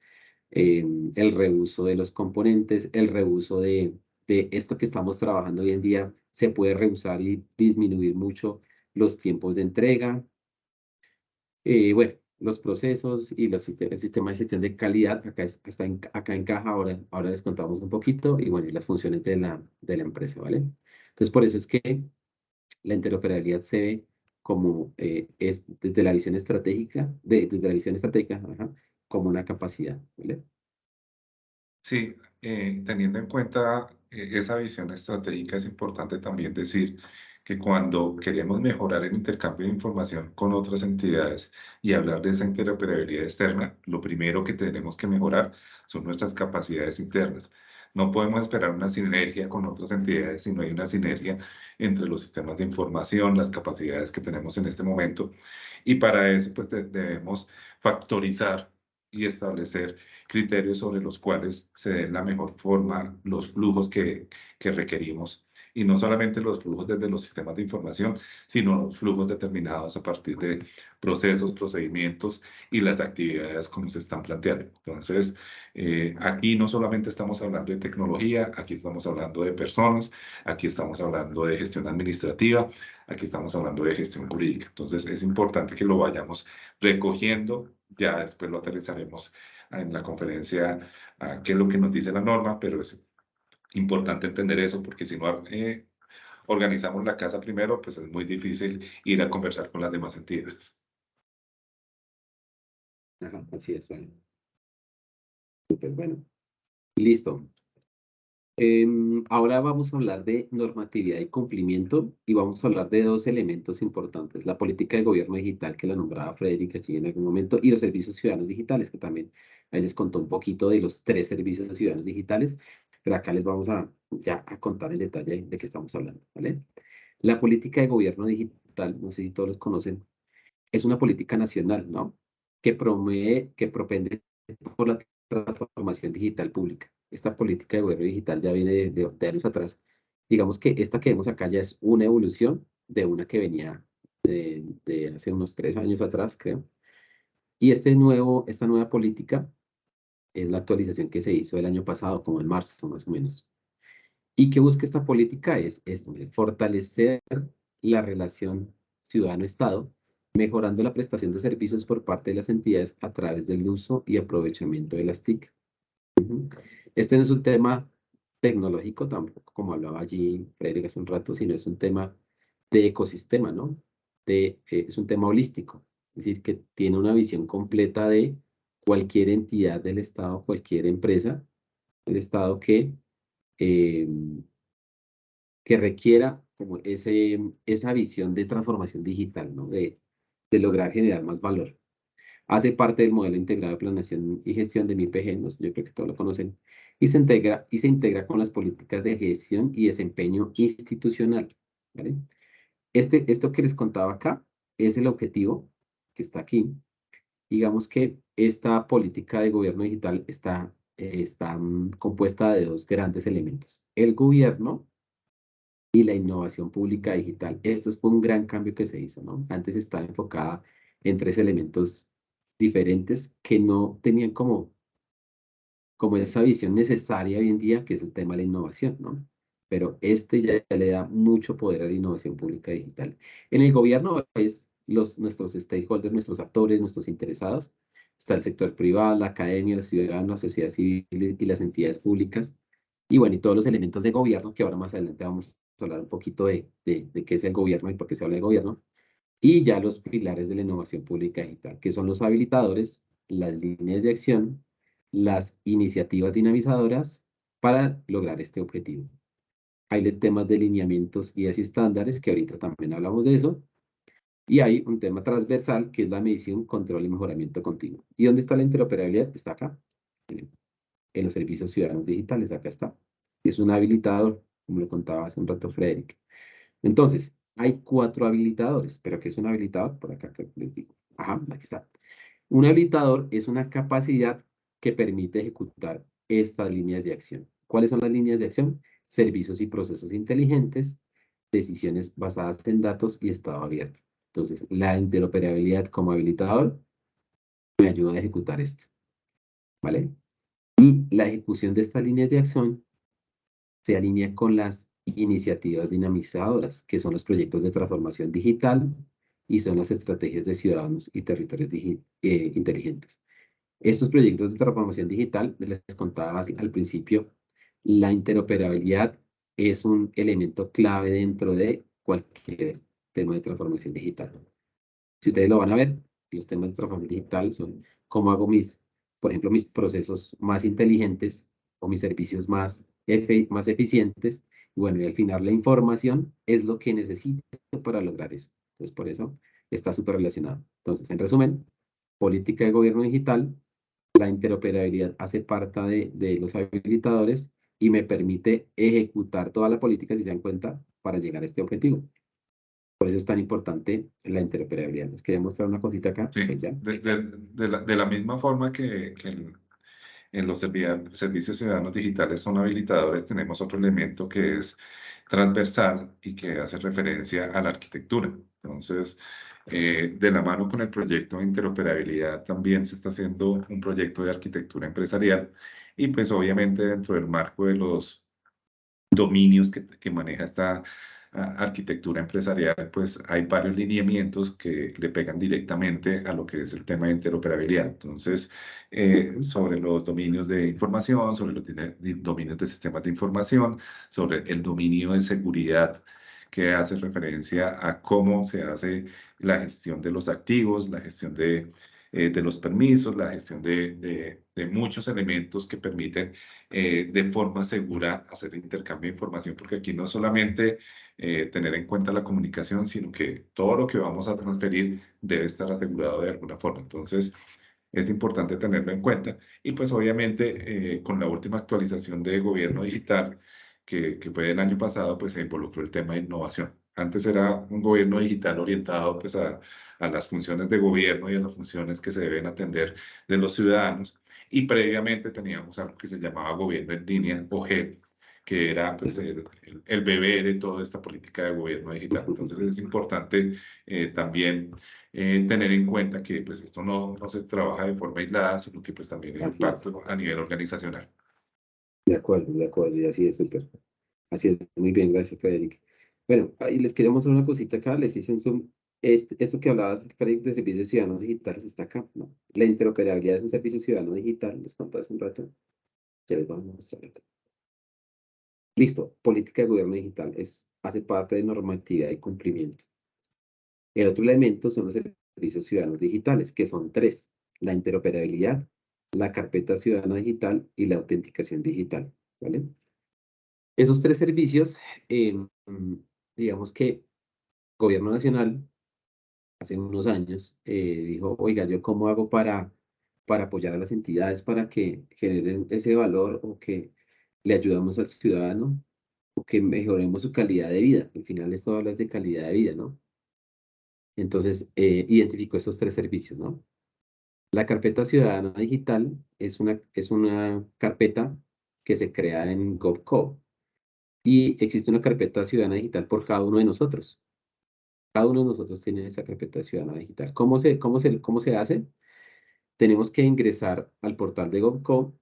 el reuso de los componentes, el reuso de esto que estamos trabajando hoy en día, se puede reusar y disminuir mucho los tiempos de entrega. Bueno, los procesos y el sistema de gestión de calidad, acá encaja, ahora les contamos un poquito, y bueno, y las funciones de la empresa, ¿vale? Entonces, por eso es que la interoperabilidad se ve como, es desde la visión estratégica, desde la visión estratégica, ajá, como una capacidad, ¿vale? Sí, teniendo en cuenta esa visión estratégica, es importante también decir que cuando queremos mejorar el intercambio de información con otras entidades y hablar de esa interoperabilidad externa, lo primero que tenemos que mejorar son nuestras capacidades internas. No podemos esperar una sinergia con otras entidades si no hay una sinergia entre los sistemas de información, las capacidades que tenemos en este momento. Y para eso, pues debemos factorizar y establecer criterios sobre los cuales se den la mejor forma los flujos que requerimos. Y no solamente los flujos desde los sistemas de información, sino los flujos determinados a partir de procesos, procedimientos y las actividades como se están planteando. Entonces, aquí no solamente estamos hablando de tecnología, aquí estamos hablando de personas, aquí estamos hablando de gestión administrativa, aquí estamos hablando de gestión jurídica. Entonces, es importante que lo vayamos recogiendo, ya después lo aterrizaremos en la conferencia qué es lo que nos dice la norma, pero es importante entender eso porque si no organizamos la casa primero, pues es muy difícil ir a conversar con las demás entidades. Ajá, así es, bueno. Súper bueno. Listo. Ahora vamos a hablar de normatividad y cumplimiento y vamos a hablar de dos elementos importantes, la política de gobierno digital que la nombraba Frederick allí en algún momento y los servicios ciudadanos digitales, que también ahí les contó un poquito de los 3 servicios ciudadanos digitales, pero acá les vamos ya a contar en detalle de qué estamos hablando, ¿vale? La política de gobierno digital, no sé si todos los conocen, es una política nacional, ¿no? Que propende por la transformación digital pública. Esta política de gobierno digital ya viene de años atrás. Digamos que esta que vemos acá ya es una evolución de una que venía de hace unos 3 años atrás, creo. Y esta nueva política es la actualización que se hizo el año pasado, como en marzo más o menos. ¿Y qué busca esta política? Es esto, mire, fortalecer la relación ciudadano-estado, mejorando la prestación de servicios por parte de las entidades a través del uso y aprovechamiento de las TIC. Ujú. Este no es un tema tecnológico tampoco, como hablaba allí Frederick hace un rato, sino es un tema de ecosistema, ¿no? Es un tema holístico, es decir, que tiene una visión completa de cualquier entidad del Estado, cualquier empresa del Estado eh, que requiera como esa visión de transformación digital, ¿no? De lograr generar más valor. Hace parte del modelo integrado de planeación y gestión de MIPG, ¿no? Yo creo que todos lo conocen, y se integra con las políticas de gestión y desempeño institucional, ¿vale? Esto que les contaba acá es el objetivo que está aquí. Digamos que esta política de gobierno digital está compuesta de dos grandes elementos. El gobierno y la innovación pública digital. Esto fue un gran cambio que se hizo, ¿no? Antes estaba enfocada en 3 elementos diferentes que no tenían como esa visión necesaria hoy en día, que es el tema de la innovación, ¿no? Pero ya le da mucho poder a la innovación pública digital. En el gobierno es nuestros stakeholders, nuestros actores, nuestros interesados. Está el sector privado, la academia, los ciudadanos, la sociedad civil y las entidades públicas. Y bueno, y todos los elementos de gobierno, que ahora más adelante vamos a hablar un poquito de qué es el gobierno y por qué se habla de gobierno. Y ya los pilares de la innovación pública digital, que son los habilitadores, las líneas de acción, las iniciativas dinamizadoras para lograr este objetivo. Hay temas de lineamientos, guías y estándares, que ahorita también hablamos de eso. Y hay un tema transversal, que es la medición, control y mejoramiento continuo. ¿Y dónde está la interoperabilidad? Está acá, en los servicios ciudadanos digitales, acá está. Es un habilitador, como lo contaba hace un rato Frederick. Entonces, hay 4 habilitadores, pero ¿qué es un habilitador? Por acá que les digo. Ajá, aquí está. Un habilitador es una capacidad que permite ejecutar estas líneas de acción. ¿Cuáles son las líneas de acción? Servicios y procesos inteligentes, decisiones basadas en datos y estado abierto. Entonces, la interoperabilidad como habilitador me ayuda a ejecutar esto, ¿vale? Y la ejecución de estas líneas de acción se alinea con las iniciativas dinamizadoras, que son los proyectos de transformación digital y son las estrategias de ciudadanos y territorios inteligentes. Estos proyectos de transformación digital, les contaba al principio, la interoperabilidad es un elemento clave dentro de cualquier tema de transformación digital. Si ustedes lo van a ver, los temas de transformación digital son cómo hago por ejemplo, mis procesos más inteligentes o mis servicios más eficientes. Y bueno, y al final la información es lo que necesito para lograr eso. Entonces, por eso está súper relacionado. Entonces, en resumen, política de gobierno digital, la interoperabilidad hace parte de los habilitadores y me permite ejecutar toda la política, si se dan cuenta, para llegar a este objetivo. Por eso es tan importante la interoperabilidad. Les quería mostrar una cosita acá. Sí, Ok, ya. de la misma forma que en los servicios ciudadanos digitales son habilitadores, tenemos otro elemento que es transversal y que hace referencia a la arquitectura. Entonces, de la mano con el proyecto de interoperabilidad también se está haciendo un proyecto de arquitectura empresarial y pues obviamente dentro del marco de los dominios que maneja esta arquitectura empresarial, pues hay varios lineamientos que le pegan directamente a lo que es el tema de interoperabilidad. Entonces, sobre los dominios de información, sobre los dominios de sistemas de información, sobre el dominio de seguridad, que hace referencia a cómo se hace la gestión de los activos, la gestión de los permisos, la gestión de muchos elementos que permiten de forma segura hacer intercambio de información, porque aquí no solamente tener en cuenta la comunicación, sino que todo lo que vamos a transferir debe estar asegurado de alguna forma. Entonces, es importante tenerlo en cuenta. Y pues obviamente con la última actualización de gobierno digital, que fue el año pasado, pues se involucró el tema de innovación. Antes era un gobierno digital orientado pues a las funciones de gobierno y a las funciones que se deben atender de los ciudadanos. Y previamente teníamos algo que se llamaba gobierno en línea o GEP, que era pues, el bebé de toda esta política de gobierno digital. Entonces es importante también tener en cuenta que pues, esto no se trabaja de forma aislada, sino que pues, también hay Así es. impacto a nivel organizacional. De acuerdo, y así es súper. Así es, muy bien, gracias, Frederick. Bueno, y les quería mostrar una cosita acá, les hice un zoom. Esto que hablabas, Frederick, de servicios ciudadanos digitales está acá, ¿no? La interoperabilidad es un servicio ciudadano digital, les conté hace un rato. Ya les vamos a mostrar acá. Listo, política de gobierno digital hace parte de normatividad y cumplimiento. El otro elemento son los servicios ciudadanos digitales, que son 3: la interoperabilidad, la carpeta ciudadana digital y la autenticación digital, ¿vale? Esos 3 servicios, digamos que Gobierno Nacional, hace unos años, dijo, oiga, ¿yo cómo hago para apoyar a las entidades para que generen ese valor o que le ayudamos al ciudadano o que mejoremos su calidad de vida? Al final esto habla de calidad de vida, ¿no? Entonces, identificó estos 3 servicios, ¿no? La carpeta ciudadana digital es una carpeta que se crea en GovCo y existe una carpeta ciudadana digital por cada uno de nosotros. Cada uno de nosotros tiene esa carpeta ciudadana digital. ¿Cómo se hace? Tenemos que ingresar al portal de GovCo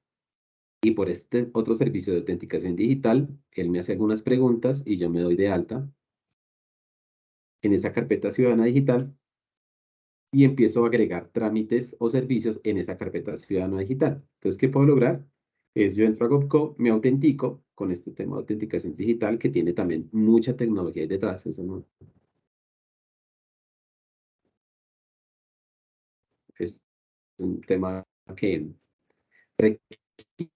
y por este otro servicio de autenticación digital, él me hace algunas preguntas y yo me doy de alta en esa carpeta ciudadana digital y empiezo a agregar trámites o servicios en esa carpeta ciudadano digital. Entonces, ¿qué puedo lograr? Es yo entro a GovCo, me autentico con este tema de autenticación digital que tiene también mucha tecnología ahí detrás. Eso no es un tema que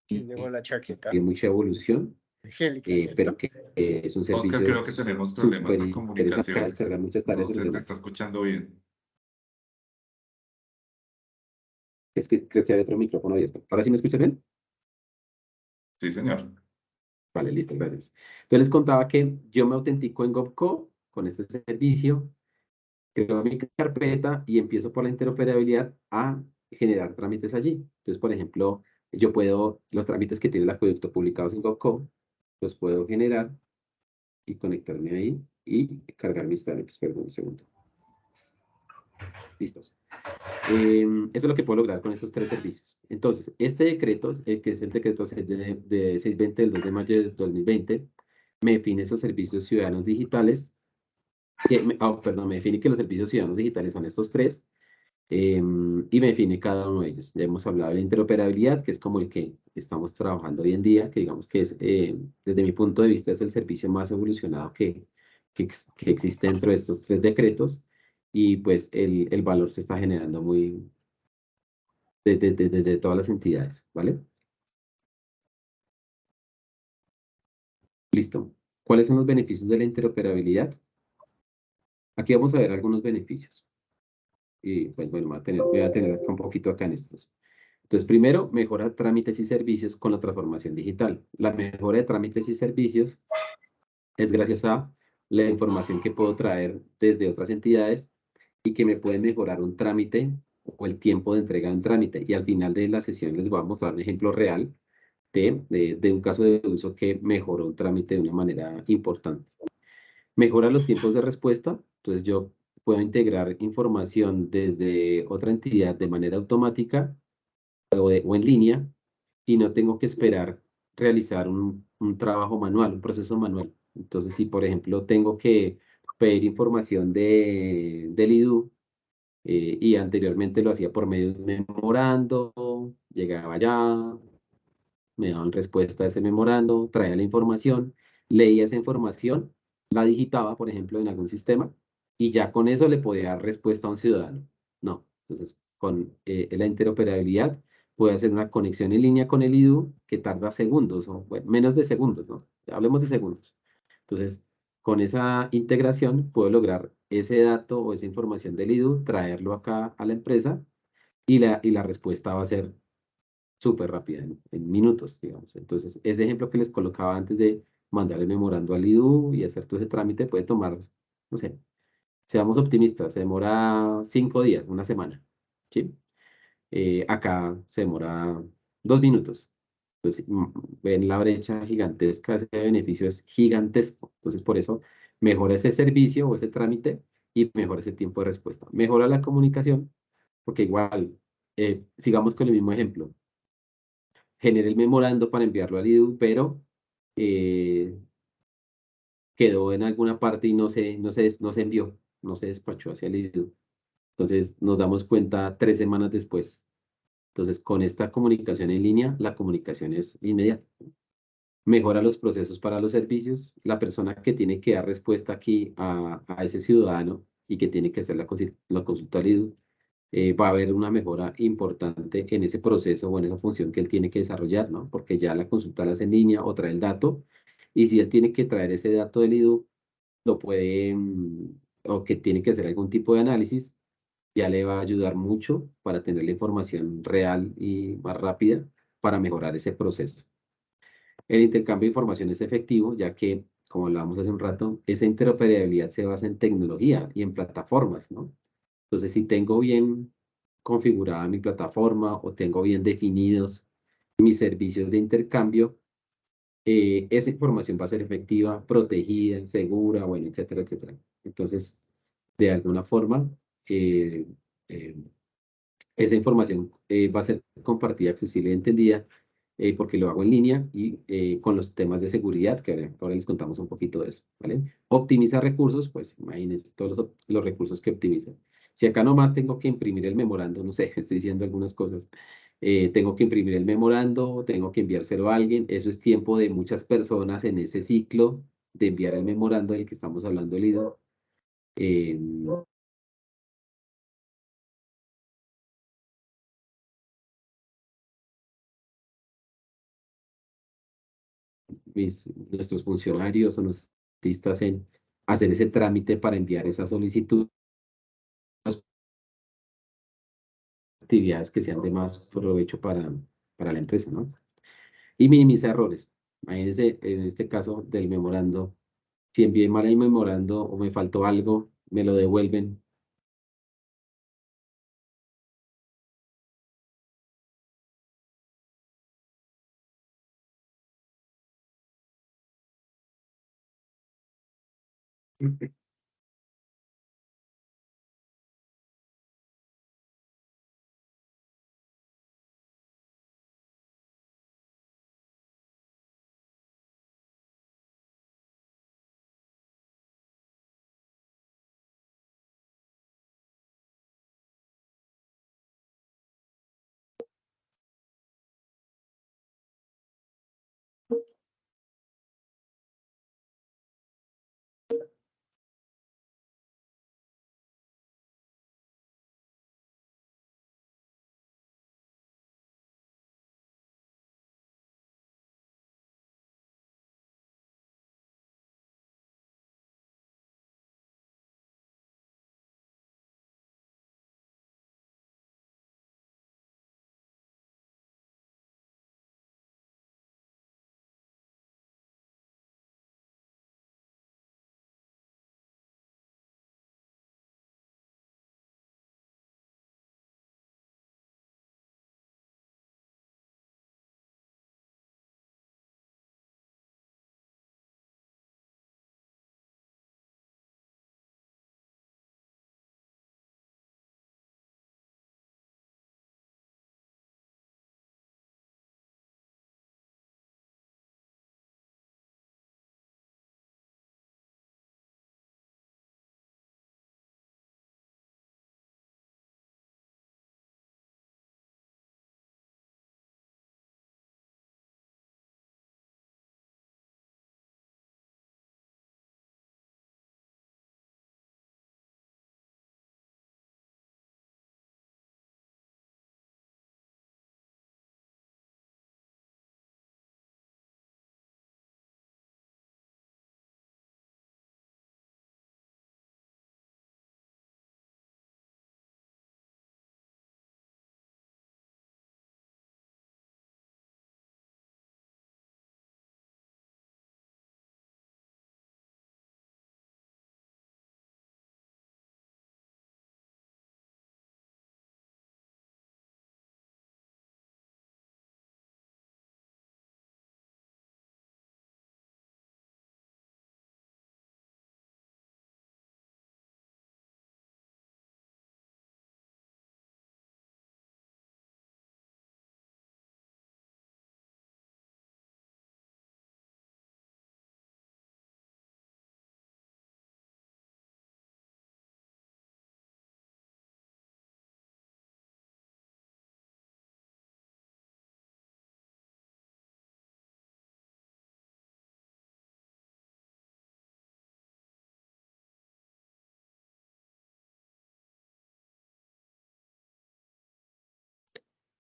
Llegó la chaqueta. requiere mucha evolución, Angélica, ¿cierto? pero que es un Oscar, servicio creo que tenemos problemas súper de interesante para descargar comunicaciones. muchas tareas No de los se te demás. está escuchando bien. Es que creo que hay otro micrófono abierto. ¿Ahora sí me escuchas bien? Sí, señor. Vale, listo, gracias. Entonces les contaba que yo me autentico en GovCo con este servicio, creo mi carpeta y empiezo por la interoperabilidad a generar trámites allí. Entonces, por ejemplo, yo puedo, los trámites que tiene el acueducto publicados en GovCo, los puedo generar y conectarme ahí y cargar mis trámites. Perdón un segundo. Listos. Eso es lo que puedo lograr con estos tres servicios. Entonces, este decreto, que es el decreto de 620 del 2 de mayo de 2020, me define esos servicios ciudadanos digitales. Perdón, me define que los servicios ciudadanos digitales son estos tres y me define cada uno de ellos. Ya hemos hablado de la interoperabilidad, que es como el que estamos trabajando hoy en día, que digamos que es, desde mi punto de vista, es el servicio más evolucionado que existe dentro de estos tres decretos y pues el valor se está generando muy de todas las entidades, ¿vale? Listo. ¿Cuáles son los beneficios de la interoperabilidad? Aquí vamos a ver algunos beneficios. Y pues bueno, voy a tener un poquito acá en estos. Entonces, primero, mejora trámites y servicios con la transformación digital. La mejora de trámites y servicios es gracias a la información que puedo traer desde otras entidades y que me pueden mejorar un trámite o el tiempo de entrega de un trámite. Y al final de la sesión les voy a mostrar un ejemplo real de un caso de uso que mejoró un trámite de una manera importante. Mejora los tiempos de respuesta. Entonces, yo puedo integrar información desde otra entidad de manera automática o en línea y no tengo que esperar realizar un trabajo manual, un proceso manual. Entonces, si por ejemplo tengo que pedir información del IDU y anteriormente lo hacía por medio de un memorando, llegaba allá, me daban respuesta a ese memorando, traía la información, leía esa información, la digitaba, por ejemplo, en algún sistema y ya con eso le podía dar respuesta a un ciudadano. No, entonces con la interoperabilidad puede hacer una conexión en línea con el IDU que tarda segundos o bueno, menos de segundos, ¿no? Hablemos de segundos. Entonces, con esa integración puedo lograr ese dato o esa información del IDU, traerlo acá a la empresa y la respuesta va a ser súper rápida, en minutos, digamos. Entonces, ese ejemplo que les colocaba antes de mandar el memorando al IDU y hacer todo ese trámite puede tomar, no sé, seamos optimistas, se demora 5 días, una semana, ¿sí? Acá se demora 2 minutos. Entonces, ven la brecha gigantesca, ese beneficio es gigantesco. Entonces, por eso, mejora ese servicio o ese trámite y mejora ese tiempo de respuesta. Mejora la comunicación, porque igual, sigamos con el mismo ejemplo. Generé el memorando para enviarlo al IDU, pero eh, quedó en alguna parte y no se envió, no se despachó hacia el IDU. Entonces nos damos cuenta 3 semanas después. Entonces, con esta comunicación en línea, la comunicación es inmediata. Mejora los procesos para los servicios. La persona que tiene que dar respuesta aquí a ese ciudadano y que tiene que hacer la consulta al IDU, va a haber una mejora importante en ese proceso o en esa función que él tiene que desarrollar, ¿no? Porque ya la consulta la hace en línea o trae el dato, y si él tiene que traer ese dato del IDU, lo puede, o que tiene que hacer algún tipo de análisis, ya le va a ayudar mucho para tener la información real y más rápida para mejorar ese proceso. El intercambio de información es efectivo, ya que, como hablábamos hace un rato, esa interoperabilidad se basa en tecnología y en plataformas, ¿no? Entonces, si tengo bien configurada mi plataforma o tengo bien definidos mis servicios de intercambio, esa información va a ser efectiva, protegida, segura, bueno, etcétera, etcétera. Entonces, de alguna forma, eh, eh, esa información va a ser compartida, accesible y entendida porque lo hago en línea y con los temas de seguridad, que ahora les contamos un poquito de eso, ¿vale? Optimiza recursos, pues imagínense todos los recursos que optimiza. Si acá nomás tengo que imprimir el memorando, no sé, estoy diciendo algunas cosas, tengo que imprimir el memorando, tengo que enviárselo a alguien, eso es tiempo de muchas personas en ese ciclo de enviar el memorando del que estamos hablando, Lido. Nuestros funcionarios o nuestros artistas en hacer ese trámite para enviar esa solicitud, actividades que sean de más provecho para la empresa, ¿no? Y minimiza errores. Imagínense, en este caso del memorando, si envié mal el memorando o me faltó algo, me lo devuelven.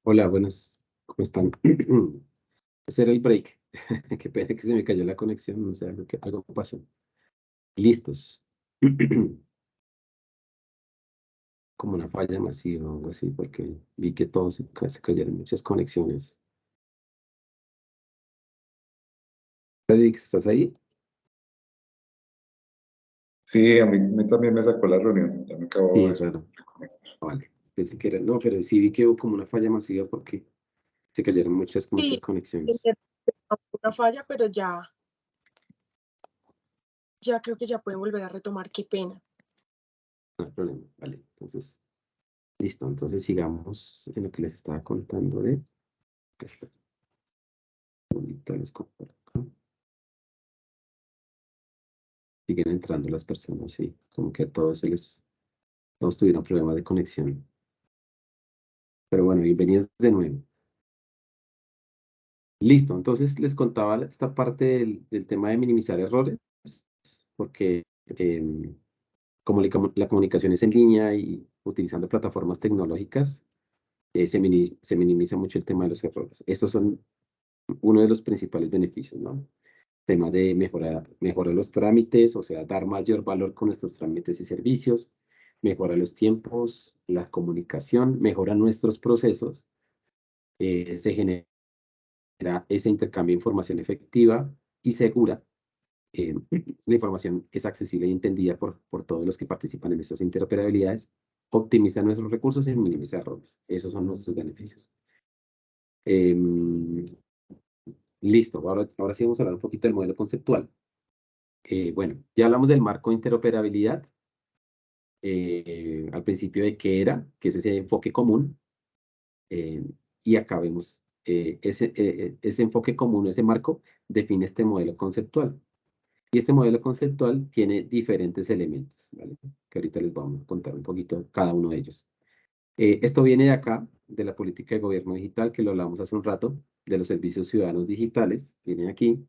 Hola, buenas, ¿cómo están? Ese era el break. Qué pena que se me cayó la conexión, no sé, algo pasó. Listos. Como una falla masiva o algo así, porque vi que todos se cayeron muchas conexiones. Félix, ¿estás ahí? Sí, a mí también me sacó la reunión, ya me acabo Sí, de... raro. Vale. Pensé que era, no, pero sí vi que hubo como una falla masiva porque se cayeron muchas Sí, conexiones. tenía una falla, pero ya creo que ya pueden volver a retomar. Qué pena. No hay problema, vale. Entonces, listo. Entonces sigamos en lo que les estaba contando de... Acá está. Un segundito, les comparto acá. Siguen entrando las personas, sí. Como que a todos se les Todos tuvieron problemas de conexión. Pero bueno, bienvenidos de nuevo. Listo, entonces les contaba esta parte del tema de minimizar errores, porque como la comunicación es en línea y utilizando plataformas tecnológicas, se minimiza mucho el tema de los errores. Esos son uno de los principales beneficios, ¿no? Tema de mejorar los trámites, o sea, dar mayor valor con estos trámites y servicios, mejora los tiempos, la comunicación, mejora nuestros procesos, se genera ese intercambio de información efectiva y segura. La información es accesible y entendida por todos los que participan en estas interoperabilidades, optimiza nuestros recursos y minimiza errores. Esos son nuestros beneficios. Listo, ahora sí vamos a hablar un poquito del modelo conceptual. Bueno, ya hablamos del marco de interoperabilidad, al principio de qué era, que es ese enfoque común, y acá vemos ese enfoque común, ese marco, define este modelo conceptual. Y este modelo conceptual tiene diferentes elementos, ¿vale? Que ahorita les vamos a contar un poquito cada uno de ellos. Esto viene de acá, de la política de gobierno digital, que lo hablamos hace un rato, de los servicios ciudadanos digitales, viene aquí.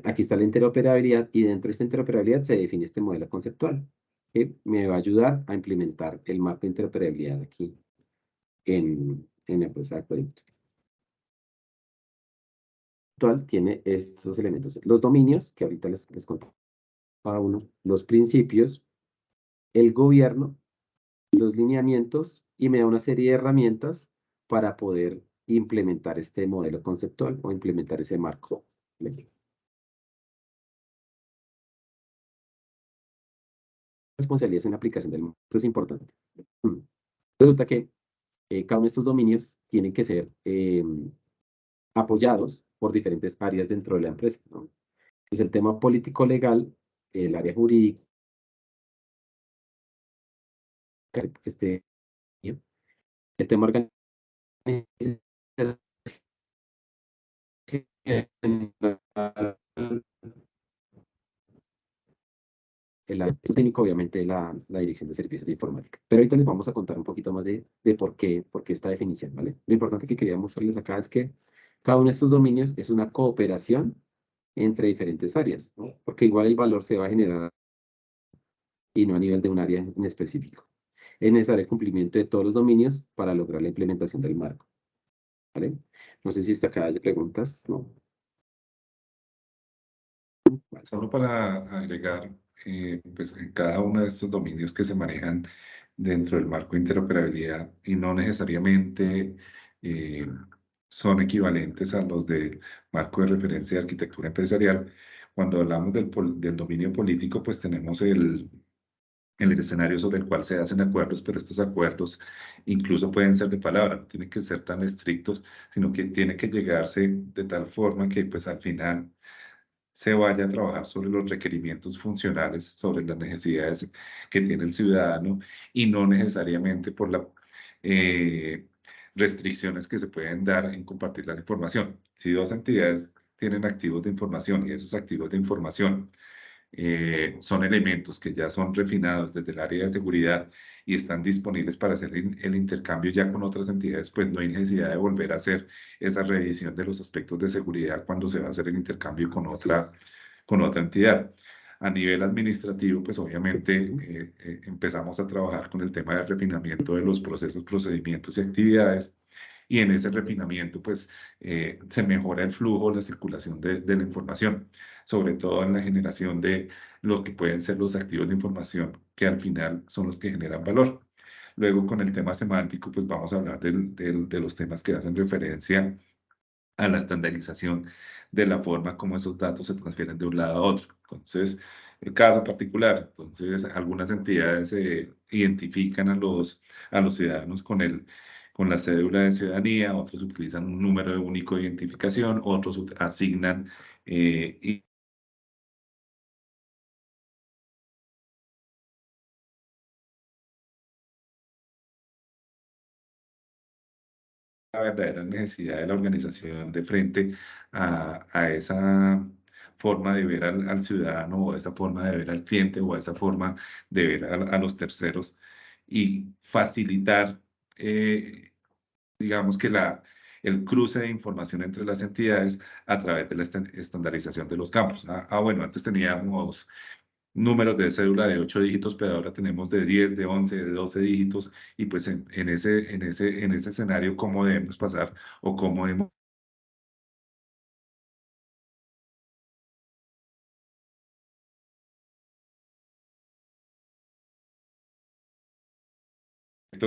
Aquí está la interoperabilidad y dentro de esta interoperabilidad se define este modelo conceptual que me va a ayudar a implementar el marco de interoperabilidad aquí en la empresa de acueducto. Actual tiene estos elementos, los dominios, que ahorita les conto cada uno, los principios, el gobierno, los lineamientos y me da una serie de herramientas para poder implementar este modelo conceptual o implementar ese marco. Responsabilidades en la aplicación del modelo. Esto es importante. Resulta que cada uno de estos dominios tienen que ser apoyados por diferentes áreas dentro de la empresa, ¿no? Es el tema político-legal, el área jurídica, este, el tema organizacional, el área técnico, obviamente, la dirección de servicios de informática. Pero ahorita les vamos a contar un poquito más de por qué esta definición, ¿vale? Lo importante que quería mostrarles acá es que cada uno de estos dominios es una cooperación entre diferentes áreas, ¿no? Porque igual el valor se va a generar y no a nivel de un área en específico. Es necesario el cumplimiento de todos los dominios para lograr la implementación del marco, ¿vale? No sé si hasta acá hay preguntas, ¿no? Vale. Solo para agregar, pues en cada uno de estos dominios que se manejan dentro del marco de interoperabilidad y no necesariamente eh, son equivalentes a los del marco de referencia de arquitectura empresarial. Cuando hablamos del dominio político, pues tenemos el escenario sobre el cual se hacen acuerdos, pero estos acuerdos incluso pueden ser de palabra, no tienen que ser tan estrictos, sino que tiene que llegarse de tal forma que pues al final se vaya a trabajar sobre los requerimientos funcionales, sobre las necesidades que tiene el ciudadano y no necesariamente por las restricciones que se pueden dar en compartir la información. Si dos entidades tienen activos de información y esos activos de información son elementos que ya son refinados desde el área de seguridad y están disponibles para hacer el intercambio ya con otras entidades, pues no hay necesidad de volver a hacer esa revisión de los aspectos de seguridad cuando se va a hacer el intercambio con otra entidad. A nivel administrativo, pues obviamente empezamos a trabajar con el tema del refinamiento de los procesos, procedimientos y actividades. Y en ese refinamiento, pues, se mejora el flujo, la circulación de la información, sobre todo en la generación de lo que pueden ser los activos de información, que al final son los que generan valor. Luego, con el tema semántico, pues vamos a hablar de los temas que hacen referencia a la estandarización de la forma como esos datos se transfieren de un lado a otro. Entonces, el caso particular, entonces algunas entidades identifican a los ciudadanos con la cédula de ciudadanía, otros utilizan un número único de identificación, otros asignan y la verdadera necesidad de la organización de frente a esa forma de ver al ciudadano o a esa forma de ver al cliente o a esa forma de ver a los terceros y facilitar, digamos que el cruce de información entre las entidades a través de la estandarización de los campos. Bueno, antes teníamos números de cédula de 8 dígitos, pero ahora tenemos de 10, de 11, de 12 dígitos, y pues en ese escenario, ¿cómo debemos pasar o cómo debemos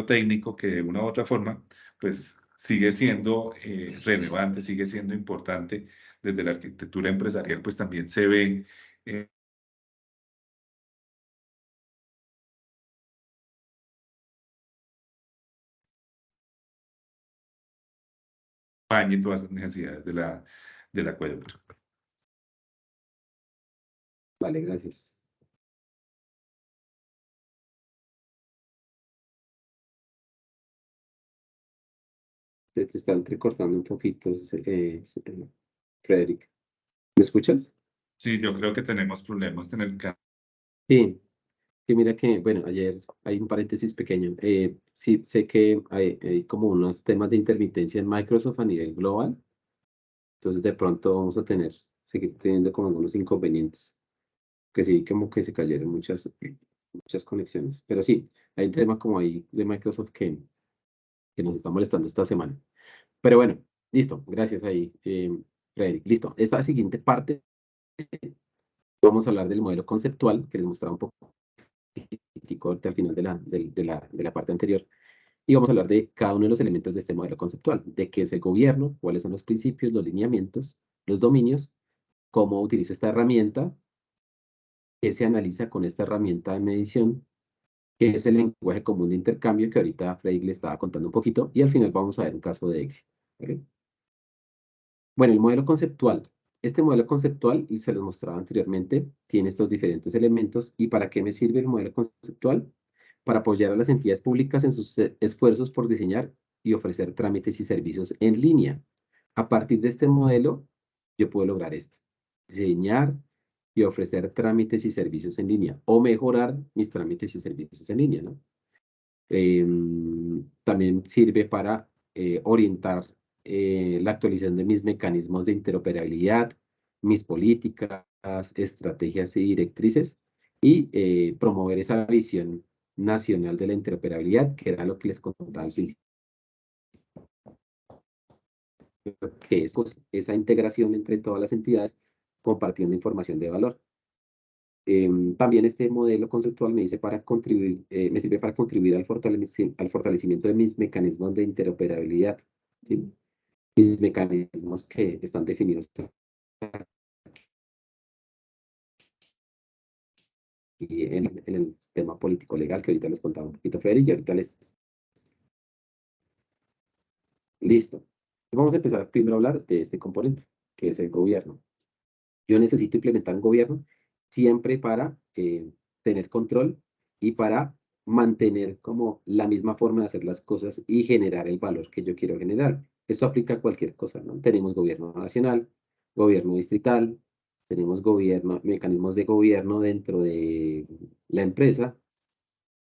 técnico que de una u otra forma, pues sigue siendo relevante, sigue siendo importante desde la arquitectura empresarial, pues también se ve y todas las necesidades del acueducto. Vale, gracias. Te está entrecortando un poquito, Frederick. ¿Me escuchas? Sí, yo creo que tenemos problemas en el campo. Sí, que mira que, bueno, ayer hay un paréntesis pequeño. Sí, sé que hay como unos temas de intermitencia en Microsoft a nivel global. Entonces, de pronto vamos a seguir teniendo como algunos inconvenientes. Que sí, como que se cayeron muchas conexiones. Pero sí, hay un tema como ahí de Microsoft que nos está molestando esta semana. Pero bueno, listo. Gracias ahí, Frederick. Listo. Esta siguiente parte, vamos a hablar del modelo conceptual, que les mostraba un poco al final de la parte anterior. Y vamos a hablar de cada uno de los elementos de este modelo conceptual, de qué es el gobierno, cuáles son los principios, los lineamientos, los dominios, cómo utilizo esta herramienta, qué se analiza con esta herramienta de medición, qué es el lenguaje común de intercambio, que ahorita Frederick le estaba contando un poquito, y al final vamos a ver un caso de éxito. ¿Vale? Bueno, el modelo conceptual. Este modelo conceptual, y se los mostraba anteriormente, tiene estos diferentes elementos. ¿Y para qué me sirve el modelo conceptual? Para apoyar a las entidades públicas en sus esfuerzos por diseñar y ofrecer trámites y servicios en línea. A partir de este modelo, yo puedo lograr esto: diseñar y ofrecer trámites y servicios en línea, o mejorar mis trámites y servicios en línea, ¿no? También sirve para orientar la actualización de mis mecanismos de interoperabilidad, mis políticas, estrategias y directrices, y promover esa visión nacional de la interoperabilidad, que era lo que les contaba al principio, que es pues, esa integración entre todas las entidades compartiendo información de valor. También este modelo conceptual me sirve para contribuir al fortalecimiento de mis mecanismos de interoperabilidad, ¿sí? Mis mecanismos que están definidos aquí en el tema político-legal, que ahorita les contaba un poquito Frederick, y ahorita Listo. Vamos a empezar primero a hablar de este componente, que es el gobierno. Yo necesito implementar un gobierno siempre para tener control y para mantener como la misma forma de hacer las cosas y generar el valor que yo quiero generar. Esto aplica a cualquier cosa, ¿no? Tenemos gobierno nacional, gobierno distrital, tenemos mecanismos de gobierno dentro de la empresa,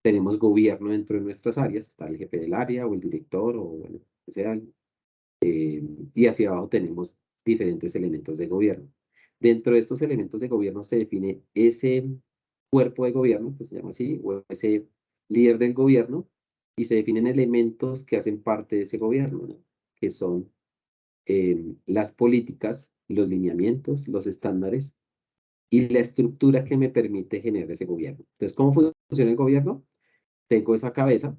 tenemos gobierno dentro de nuestras áreas, está el jefe del área o el director o bueno, que sea, y hacia abajo tenemos diferentes elementos de gobierno. Dentro de estos elementos de gobierno se define ese cuerpo de gobierno, que se llama así, o ese líder del gobierno, y se definen elementos que hacen parte de ese gobierno, ¿no? Que son las políticas, los lineamientos, los estándares y la estructura que me permite generar ese gobierno. Entonces, ¿cómo funciona el gobierno? Tengo esa cabeza,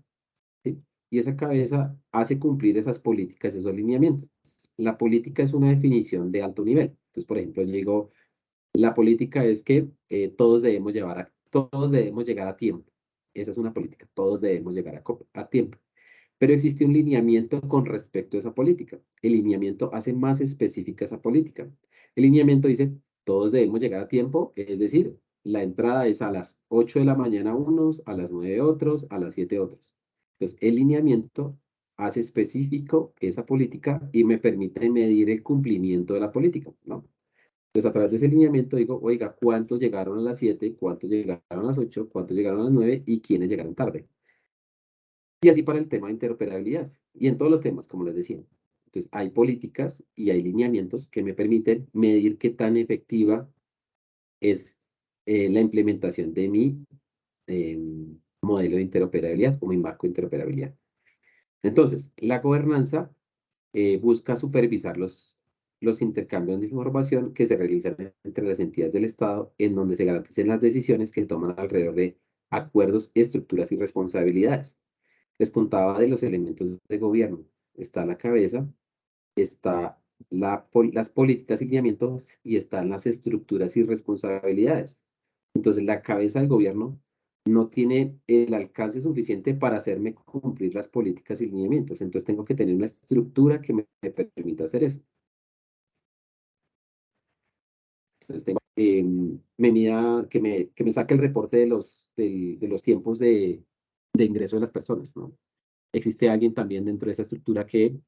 ¿sí? Y esa cabeza hace cumplir esas políticas, esos lineamientos. La política es una definición de alto nivel. Entonces, por ejemplo, yo digo, la política es que todos debemos llegar a tiempo. Esa es una política, todos debemos llegar a tiempo. Pero existe un lineamiento con respecto a esa política. El lineamiento hace más específica esa política. El lineamiento dice, todos debemos llegar a tiempo, es decir, la entrada es a las 8 de la mañana unos, a las 9 otros, a las 7 otros. Entonces, el lineamiento hace específico esa política y me permite medir el cumplimiento de la política, ¿no? Entonces, a través de ese lineamiento digo, oiga, ¿cuántos llegaron a las 7? ¿Cuántos llegaron a las 8? ¿Cuántos llegaron a las 9? ¿Y quiénes llegaron tarde? Y así para el tema de interoperabilidad. Y en todos los temas, como les decía. Entonces, hay políticas y hay lineamientos que me permiten medir qué tan efectiva es la implementación de mi modelo de interoperabilidad o mi marco de interoperabilidad. Entonces, la gobernanza busca supervisar los intercambios de información que se realizan entre las entidades del Estado, en donde se garanticen las decisiones que se toman alrededor de acuerdos, estructuras y responsabilidades. Les contaba de los elementos de gobierno. Está la cabeza, está las políticas y lineamientos y están las estructuras y responsabilidades. Entonces, la cabeza del gobierno no tiene el alcance suficiente para hacerme cumplir las políticas y lineamientos. Entonces, tengo que tener una estructura que me permita hacer eso. Entonces, tengo que me saque el reporte de los tiempos de ingreso de las personas, ¿no? Existe alguien también dentro de esa estructura que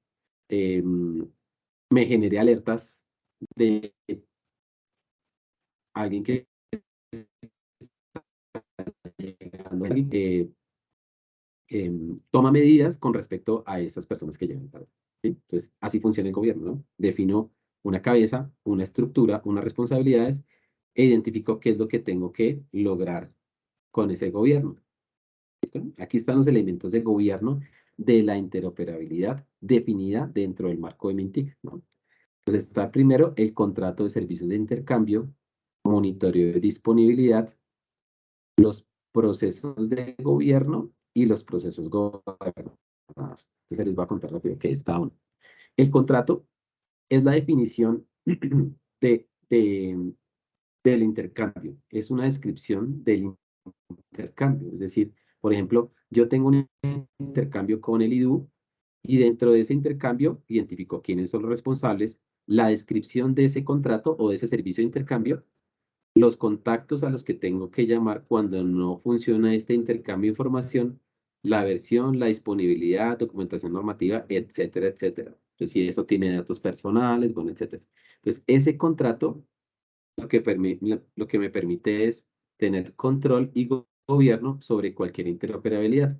me genere alertas de alguien que toma medidas con respecto a esas personas que llegan tarde, ¿sí? Entonces, así funciona el gobierno, ¿no? Defino una cabeza, una estructura, unas responsabilidades e identifico qué es lo que tengo que lograr con ese gobierno. ¿Listo? Aquí están los elementos de gobierno de la interoperabilidad definida dentro del marco de MINTIC, ¿no? Entonces está primero el contrato de servicios de intercambio, monitoreo de disponibilidad, los procesos de gobierno y los procesos gobernados. Entonces les voy a contar rápido qué es cada uno. El contrato es la definición del intercambio. Es una descripción del intercambio. Es decir, por ejemplo, yo tengo un intercambio con el IDU y dentro de ese intercambio identifico quiénes son los responsables, la descripción de ese contrato o de ese servicio de intercambio, los contactos a los que tengo que llamar cuando no funciona este intercambio de información, la versión, la disponibilidad, documentación normativa, etcétera, etcétera. Entonces, si eso tiene datos personales, bueno, etcétera. Entonces, ese contrato lo que me permite es tener control y gobierno sobre cualquier interoperabilidad.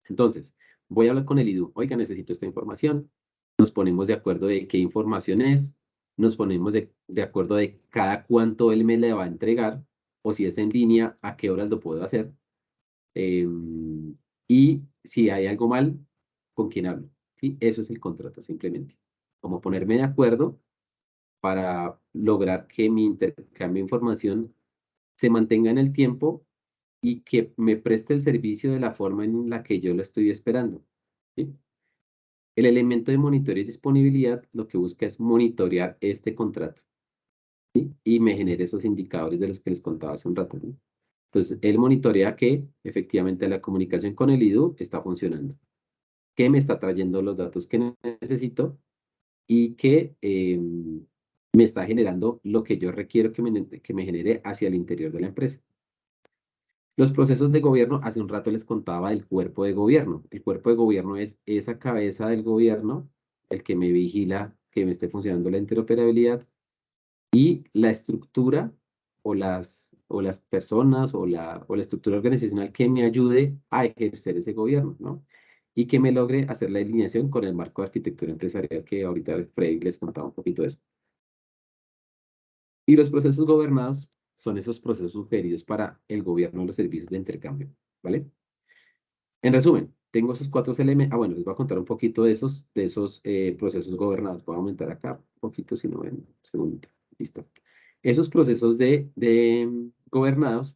Entonces, voy a hablar con el IDU. Oiga, necesito esta información. Nos ponemos de acuerdo de qué información es. Nos ponemos de acuerdo de cada cuánto él me le va a entregar. O si es en línea, a qué horas lo puedo hacer. Y si hay algo mal, ¿con quién hablo? ¿Sí? Eso es el contrato, simplemente. Como ponerme de acuerdo para lograr que mi intercambio de información se mantenga en el tiempo y que me preste el servicio de la forma en la que yo lo estoy esperando, ¿sí? El elemento de monitoreo y disponibilidad lo que busca es monitorear este contrato, ¿sí? Y me genera esos indicadores de los que les contaba hace un rato, ¿no? Entonces, él monitorea que efectivamente la comunicación con el IDU está funcionando, que me está trayendo los datos que necesito y que me está generando lo que yo requiero que me genere hacia el interior de la empresa. Los procesos de gobierno, hace un rato les contaba el cuerpo de gobierno. El cuerpo de gobierno es esa cabeza del gobierno, el que me vigila que me esté funcionando la interoperabilidad y la estructura o las personas o la estructura organizacional que me ayude a ejercer ese gobierno, ¿no? Y que me logre hacer la alineación con el marco de arquitectura empresarial que ahorita Freddy les contaba un poquito de eso. Y los procesos gobernados son esos procesos sugeridos para el gobierno de los servicios de intercambio, ¿vale? En resumen, tengo esos 4 elementos. Ah, bueno, les voy a contar un poquito de esos procesos gobernados. Voy a aumentar acá un poquito, si no ven, un segundito. Listo. Esos procesos de gobernados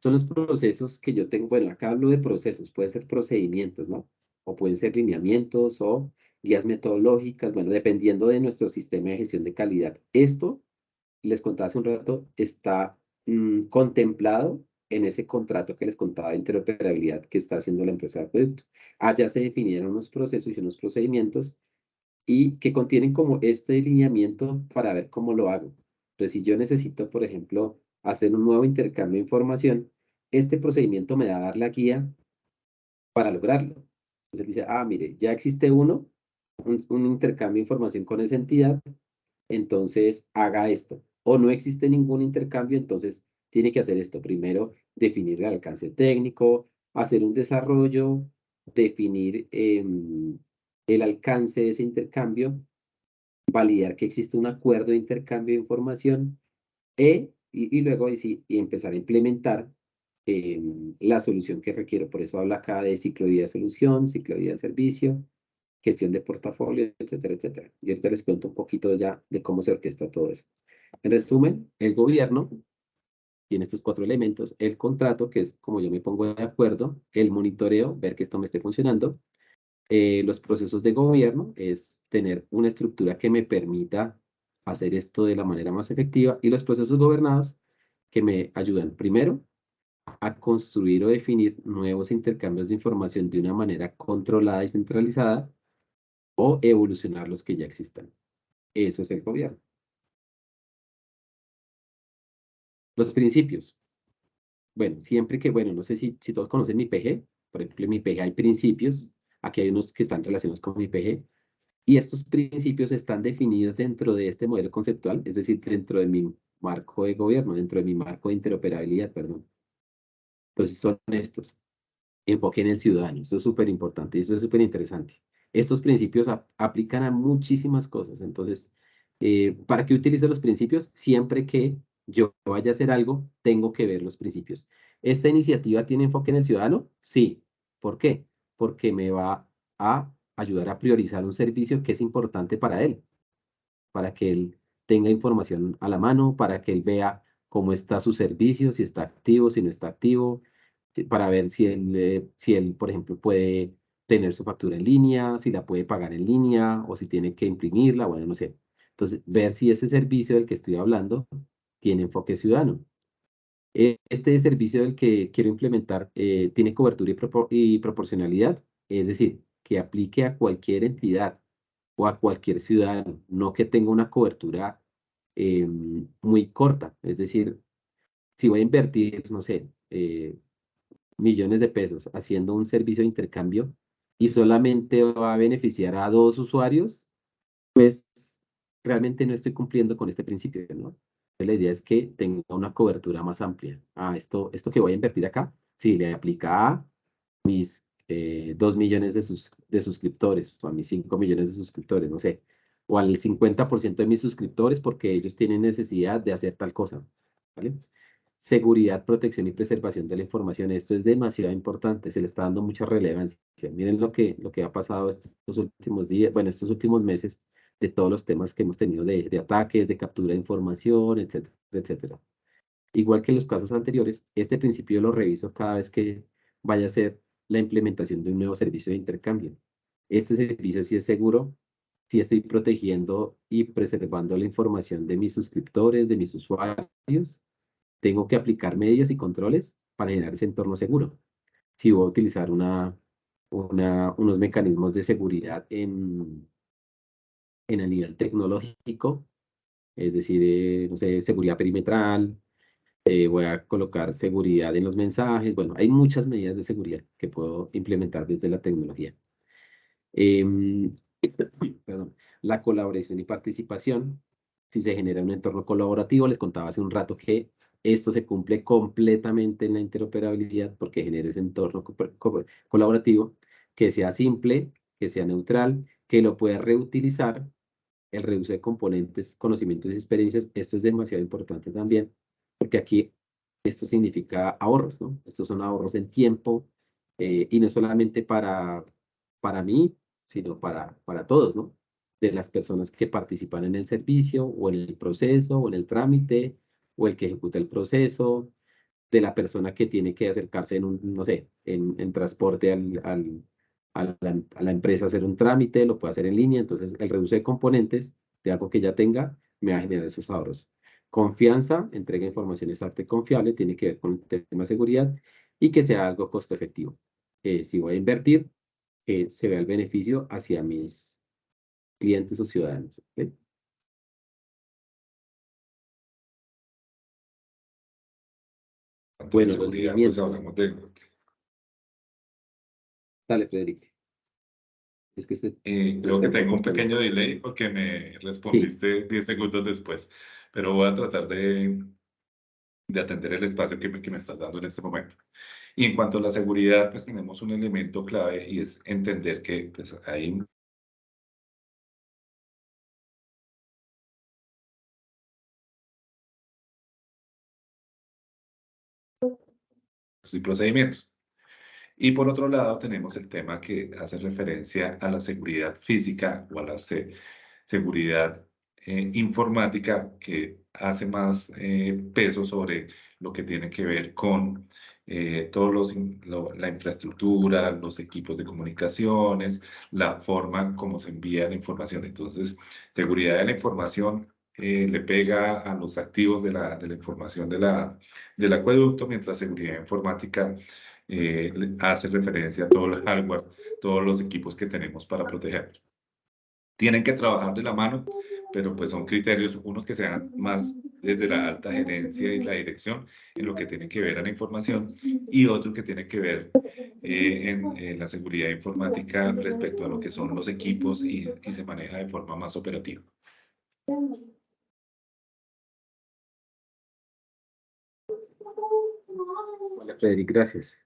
son los procesos que yo tengo. Bueno, acá hablo de procesos, pueden ser procedimientos, ¿no? O pueden ser lineamientos o guías metodológicas, bueno, dependiendo de nuestro sistema de gestión de calidad. Esto les contaba hace un rato, está contemplado en ese contrato que les contaba de interoperabilidad que está haciendo la empresa de acueducto. Allá se definieron unos procesos y unos procedimientos y que contienen como este lineamiento para ver cómo lo hago. Entonces, si yo necesito, por ejemplo, hacer un nuevo intercambio de información, este procedimiento me va a dar la guía para lograrlo. Entonces dice, mire, ya existe un intercambio de información con esa entidad, entonces haga esto. O no existe ningún intercambio, entonces tiene que hacer esto. Primero, definir el alcance técnico, hacer un desarrollo definir el alcance de ese intercambio, validar que existe un acuerdo de intercambio de información y luego ahí sí, y empezar a implementar la solución que requiero. Por eso habla acá de ciclo de vida de solución, ciclo de vida de servicio, gestión de portafolio, etcétera, etcétera. Y ahorita les cuento un poquito ya de cómo se orquesta todo eso. En resumen, el gobierno tiene estos 4 elementos: el contrato, que es como yo me pongo de acuerdo; el monitoreo, ver que esto me esté funcionando; los procesos de gobierno, es tener una estructura que me permita hacer esto de la manera más efectiva; y los procesos gobernados, que me ayudan primero a construir o definir nuevos intercambios de información de una manera controlada y centralizada, o evolucionar los que ya existan. Eso es el gobierno. Los principios. Bueno, siempre que, bueno, no sé si todos conocen mi PG. Por ejemplo, en mi PG hay principios. Aquí hay unos que están relacionados con mi PG. Y estos principios están definidos dentro de este modelo conceptual, es decir, dentro de mi marco de gobierno, dentro de mi marco de interoperabilidad, perdón. Entonces son estos. Enfoque en el ciudadano. Esto es súper importante y esto es súper interesante. Estos principios aplican a muchísimas cosas. Entonces, ¿para qué utilizo los principios? Siempre que yo vaya a hacer algo, tengo que ver los principios. ¿Esta iniciativa tiene enfoque en el ciudadano? Sí. ¿Por qué? Porque me va a ayudar a priorizar un servicio que es importante para él, para que él tenga información a la mano, para que él vea cómo está su servicio, si está activo, si no está activo, para ver si él, por ejemplo, puede tener su factura en línea, si la puede pagar en línea o si tiene que imprimirla, bueno, no sé. Entonces, ver si ese servicio del que estoy hablando tiene enfoque ciudadano. Este servicio del que quiero implementar tiene cobertura y proporcionalidad, es decir, que aplique a cualquier entidad o a cualquier ciudadano, no que tenga una cobertura muy corta. Es decir, si voy a invertir, no sé, millones de pesos haciendo un servicio de intercambio y solamente va a beneficiar a 2 usuarios, pues realmente no estoy cumpliendo con este principio, ¿no? La idea es que tenga una cobertura más amplia. Esto que voy a invertir acá, sí, le aplica a mis 2 millones de suscriptores, o a mis 5 millones de suscriptores, no sé, o al 50% de mis suscriptores porque ellos tienen necesidad de hacer tal cosa, ¿vale? Seguridad, protección y preservación de la información. Esto es demasiado importante, se le está dando mucha relevancia. Miren lo que ha pasado estos últimos días, bueno, estos últimos meses, de todos los temas que hemos tenido de ataques, de captura de información, etcétera, etcétera. Igual que en los casos anteriores, este principio lo reviso cada vez que vaya a ser la implementación de un nuevo servicio de intercambio. Este servicio sí es seguro, sí estoy protegiendo y preservando la información de mis suscriptores, de mis usuarios. Tengo que aplicar medidas y controles para generar ese entorno seguro. Si voy a utilizar unos mecanismos de seguridad a nivel tecnológico, es decir, no sé, seguridad perimetral, voy a colocar seguridad en los mensajes. Bueno, hay muchas medidas de seguridad que puedo implementar desde la tecnología. Em, perdón, la colaboración y participación. Si se genera un entorno colaborativo, les contaba hace un rato que esto se cumple completamente en la interoperabilidad porque genera ese entorno colaborativo que sea simple, que sea neutral, que lo pueda reutilizar. El reuso de componentes, conocimientos y experiencias, esto es demasiado importante también, porque aquí esto significa ahorros, ¿no? Estos son ahorros en tiempo y no solamente para mí, sino para todos, ¿no? De las personas que participan en el servicio o en el proceso o en el trámite o el que ejecuta el proceso, de la persona que tiene que acercarse no sé, en transporte a la empresa a hacer un trámite, lo puede hacer en línea. Entonces, el reuso de componentes de algo que ya tenga me va a generar esos ahorros. Confianza, entrega de información exacta y confiable, tiene que ver con el tema de seguridad y que sea algo costo efectivo. Si voy a invertir, que se vea el beneficio hacia mis clientes o ciudadanos. ¿Ok? Bueno, los Seguridad, pues lineamientos. hablamos de Dale, Federico. Es que creo que tengo un pequeño delay porque me respondiste 10 segundos después, pero voy a tratar de atender el espacio que me estás dando en este momento. Y en cuanto a la seguridad, pues tenemos un elemento clave y es entender que pues, hay y procedimientos. Y por otro lado, tenemos el tema que hace referencia a la seguridad física o a la seguridad informática, que hace más peso sobre lo que tiene que ver con la infraestructura, los equipos de comunicaciones, la forma como se envía la información. Entonces, seguridad de la información le pega a los activos de la información del acueducto, mientras seguridad informática hace referencia a todo el hardware, todos los equipos que tenemos para proteger. Tienen que trabajar de la mano, pero pues son criterios, unos que sean más desde la alta gerencia y la dirección en lo que tiene que ver a la información, y otros que tienen que ver en la seguridad informática respecto a lo que son los equipos y se maneja de forma más operativa. Hola, Frederic, gracias.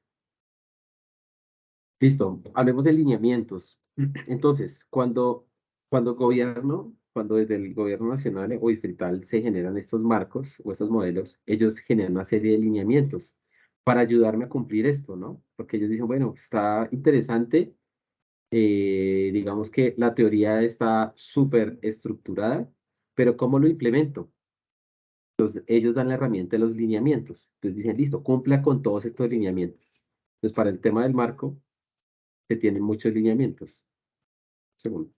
Listo, hablemos de lineamientos. Entonces, cuando desde el gobierno nacional o distrital se generan estos marcos o estos modelos, ellos generan una serie de lineamientos para ayudarme a cumplir esto, ¿no? Porque ellos dicen, bueno, está interesante, digamos que la teoría está súper estructurada, pero ¿cómo lo implemento? Entonces, ellos dan la herramienta de los lineamientos. Entonces dicen, listo, cumpla con todos estos lineamientos. Entonces, para el tema del marco, se tienen muchos lineamientos. Segundo,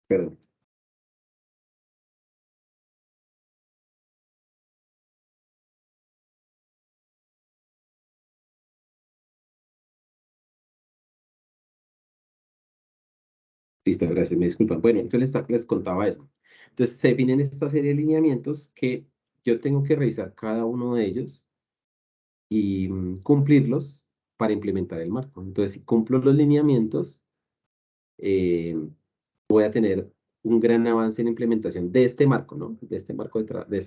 perdón. Listo, gracias, me disculpan. Bueno, entonces les contaba eso. Entonces, se definen esta serie de lineamientos que yo tengo que revisar cada uno de ellos y cumplirlos para implementar el marco. Entonces, si cumplo los lineamientos, eh, voy a tener un gran avance en la implementación de este marco, ¿no? De este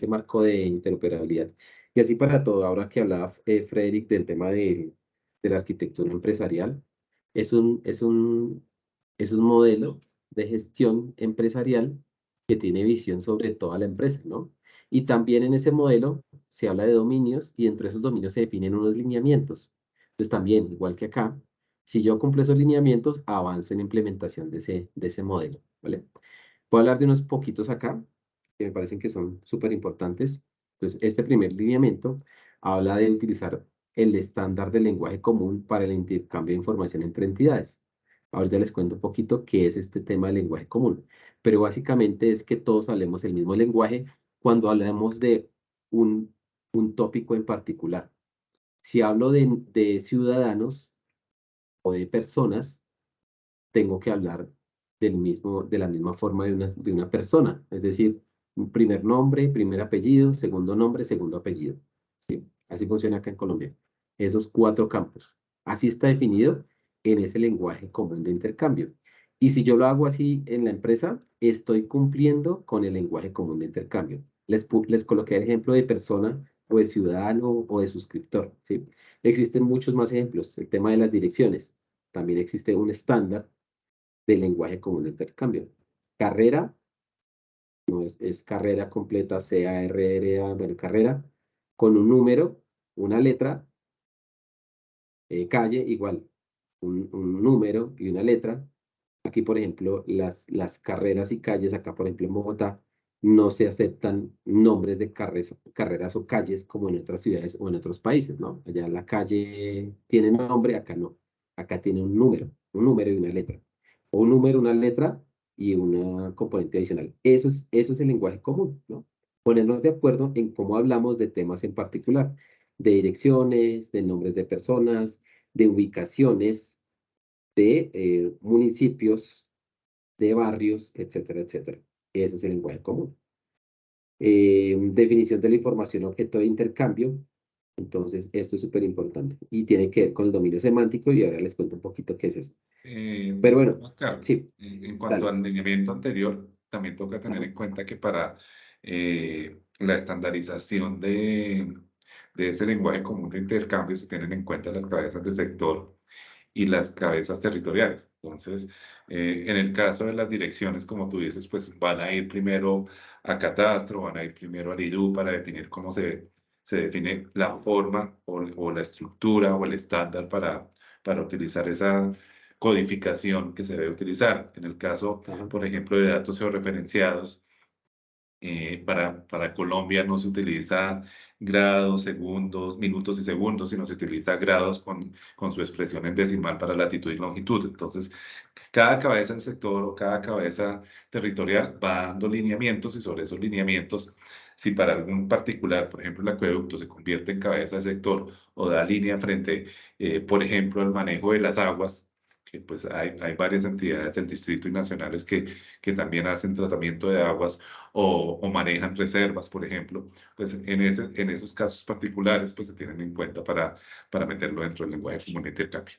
marco de interoperabilidad. Y así para todo, ahora que hablaba Frederic del tema de la arquitectura empresarial, es es un modelo de gestión empresarial que tiene visión sobre toda la empresa, ¿no? Y también en ese modelo se habla de dominios y entre esos dominios se definen unos lineamientos. Entonces también, igual que acá, si yo cumplo esos lineamientos, avanzo en la implementación de ese modelo, ¿vale? Voy a hablar de unos poquitos acá, que me parecen que son súper importantes. Entonces, este primer lineamiento habla de utilizar el estándar del lenguaje común para el intercambio de información entre entidades. Ahorita les cuento un poquito qué es este tema del lenguaje común, pero básicamente es que todos hablemos el mismo lenguaje cuando hablamos de un tópico en particular. Si hablo de ciudadanos o de personas, tengo que hablar de la misma forma de una persona, es decir, un primer nombre, primer apellido, segundo nombre, segundo apellido. ¿Sí? Así funciona acá en Colombia. Esos 4 campos. Así está definido en ese lenguaje común de intercambio. Y si yo lo hago así en la empresa, estoy cumpliendo con el lenguaje común de intercambio. Les coloqué el ejemplo de persona o de ciudadano o de suscriptor. ¿Sí? Existen muchos más ejemplos. El tema de las direcciones. También existe un estándar del lenguaje común de intercambio. Carrera, no es carrera completa, C-A-R-R-A, bueno, carrera, con un número, una letra, calle, igual, un número y una letra. Aquí, por ejemplo, las carreras y calles, acá, por ejemplo, en Bogotá, no se aceptan nombres de carreras o calles como en otras ciudades o en otros países, ¿no? Allá la calle tiene nombre, acá no. Acá tiene un número y una letra. O un número, una letra y una componente adicional. Eso es el lenguaje común, ¿no? Ponernos de acuerdo en cómo hablamos de temas en particular, de direcciones, de nombres de personas, de ubicaciones, de municipios, de barrios, etcétera, etcétera. Ese es el lenguaje común. Definición de la información objeto de intercambio. Entonces, esto es súper importante y tiene que ver con el dominio semántico y ahora les cuento un poquito qué es eso. Pero bueno, Oscar, sí, en cuanto dale. al lineamiento anterior, también toca tener en cuenta que para la estandarización de ese lenguaje común de intercambio se tienen en cuenta las cabezas de sector y las cabezas territoriales. Entonces, en el caso de las direcciones, como tú dices, pues van a ir primero a Catastro, van a ir primero al IDU para definir cómo se define la forma o la estructura o el estándar para utilizar esa codificación que se debe utilizar. En el caso, Ajá. por ejemplo, de datos georreferenciados, para Colombia no se utiliza grados, segundos, minutos y segundos, sino se utiliza grados con su expresión en decimal para latitud y longitud. Entonces, cada cabeza del sector o cada cabeza territorial va dando lineamientos y sobre esos lineamientos, si para algún particular, por ejemplo, el acueducto se convierte en cabeza de sector o da línea frente, por ejemplo, al manejo de las aguas, que pues hay varias entidades del distrito y nacionales que también hacen tratamiento de aguas o manejan reservas, por ejemplo, pues en esos casos particulares pues se tienen en cuenta para meterlo dentro del lenguaje común de intercambio.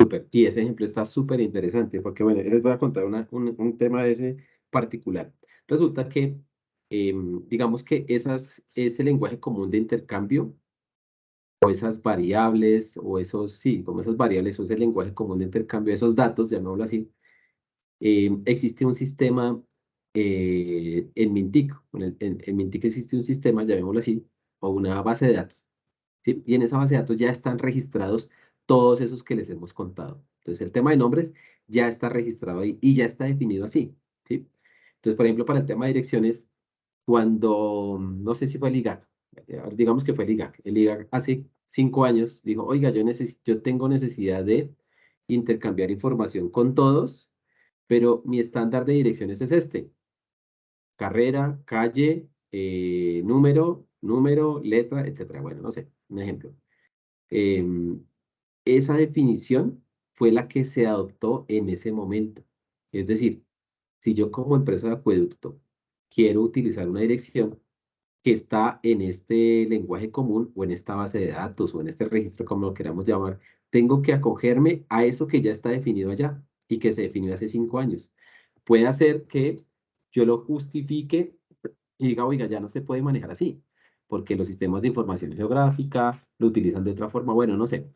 Súper. Y ese ejemplo está súper interesante porque, bueno, les voy a contar un tema de ese particular. Resulta que, digamos que ese lenguaje común de intercambio o esas variables o esos, sí, como esas variables o ese lenguaje común de intercambio, esos datos, llamémoslo así, existe un sistema en Mintic. En Mintic existe un sistema, llamémoslo así, o una base de datos, ¿sí? Y en esa base de datos ya están registrados todos esos que les hemos contado. Entonces, el tema de nombres ya está registrado ahí y ya está definido así, ¿sí? Entonces, por ejemplo, para el tema de direcciones, cuando, no sé si fue el IGAC, digamos que fue el IGAC hace 5 años dijo, oiga, yo tengo necesidad de intercambiar información con todos, pero mi estándar de direcciones es este: carrera, calle, número, letra, etcétera. Bueno, no sé, un ejemplo. Em, esa definición fue la que se adoptó en ese momento. Es decir, si yo como empresa de acueducto quiero utilizar una dirección que está en este lenguaje común o en esta base de datos o en este registro, como lo queramos llamar, tengo que acogerme a eso que ya está definido allá y que se definió hace 5 años. Puede hacer que yo lo justifique y diga, oiga, ya no se puede manejar así, porque los sistemas de información geográfica lo utilizan de otra forma, bueno, no sé.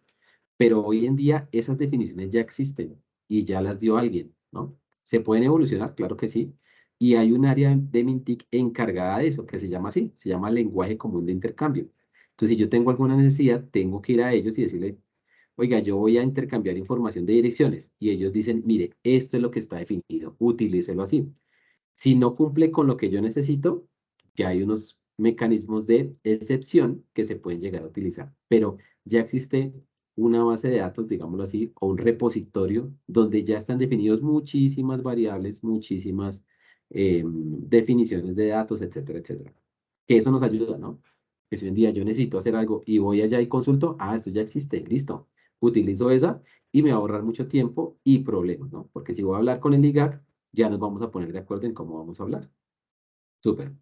Pero hoy en día esas definiciones ya existen y ya las dio alguien, ¿no? ¿Se pueden evolucionar? Claro que sí. Y hay un área de Mintic encargada de eso, que se llama así, se llama lenguaje común de intercambio. Entonces, si yo tengo alguna necesidad, tengo que ir a ellos y decirle, oiga, yo voy a intercambiar información de direcciones. Y ellos dicen, mire, esto es lo que está definido, utilícelo así. Si no cumple con lo que yo necesito, ya hay unos mecanismos de excepción que se pueden llegar a utilizar, pero ya existe una base de datos, digámoslo así, o un repositorio donde ya están definidos muchísimas variables, muchísimas definiciones de datos, etcétera, etcétera. Que eso nos ayuda, ¿no? Que si hoy en día yo necesito hacer algo y voy allá y consulto, esto ya existe, listo. Utilizo esa y me va a ahorrar mucho tiempo y problemas, ¿no? Porque si voy a hablar con el IGAC, ya nos vamos a poner de acuerdo en cómo vamos a hablar. Súper.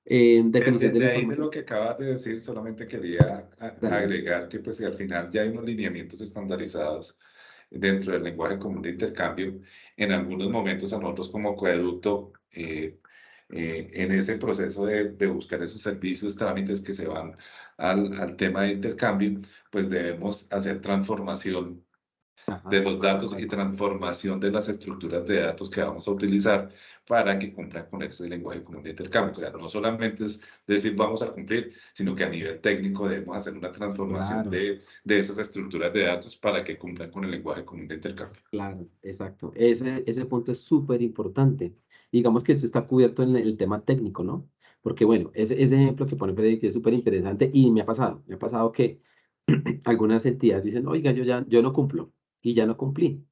Definición de la De ahí de lo información. que acabas de decir, solamente quería Dale, dale. agregar que pues si al final ya hay unos lineamientos estandarizados dentro del lenguaje común de intercambio, en algunos momentos a nosotros como acueducto, en ese proceso de buscar esos servicios, trámites que se van al tema de intercambio, pues debemos hacer transformación Ajá, de los datos y vale. transformación de las estructuras de datos que vamos a utilizar para que cumplan con ese lenguaje común de intercambio. O sea, no solamente es decir vamos a cumplir, sino que a nivel técnico debemos hacer una transformación Claro, de esas estructuras de datos para que cumplan con el lenguaje común de intercambio. claro, exacto. Ese punto es súper importante. Digamos que esto está cubierto en el tema técnico, ¿no? Porque bueno, ese ejemplo que pone Freddy, que es súper interesante y me ha pasado que algunas entidades dicen, oiga, yo no cumplo y ya no cumplí.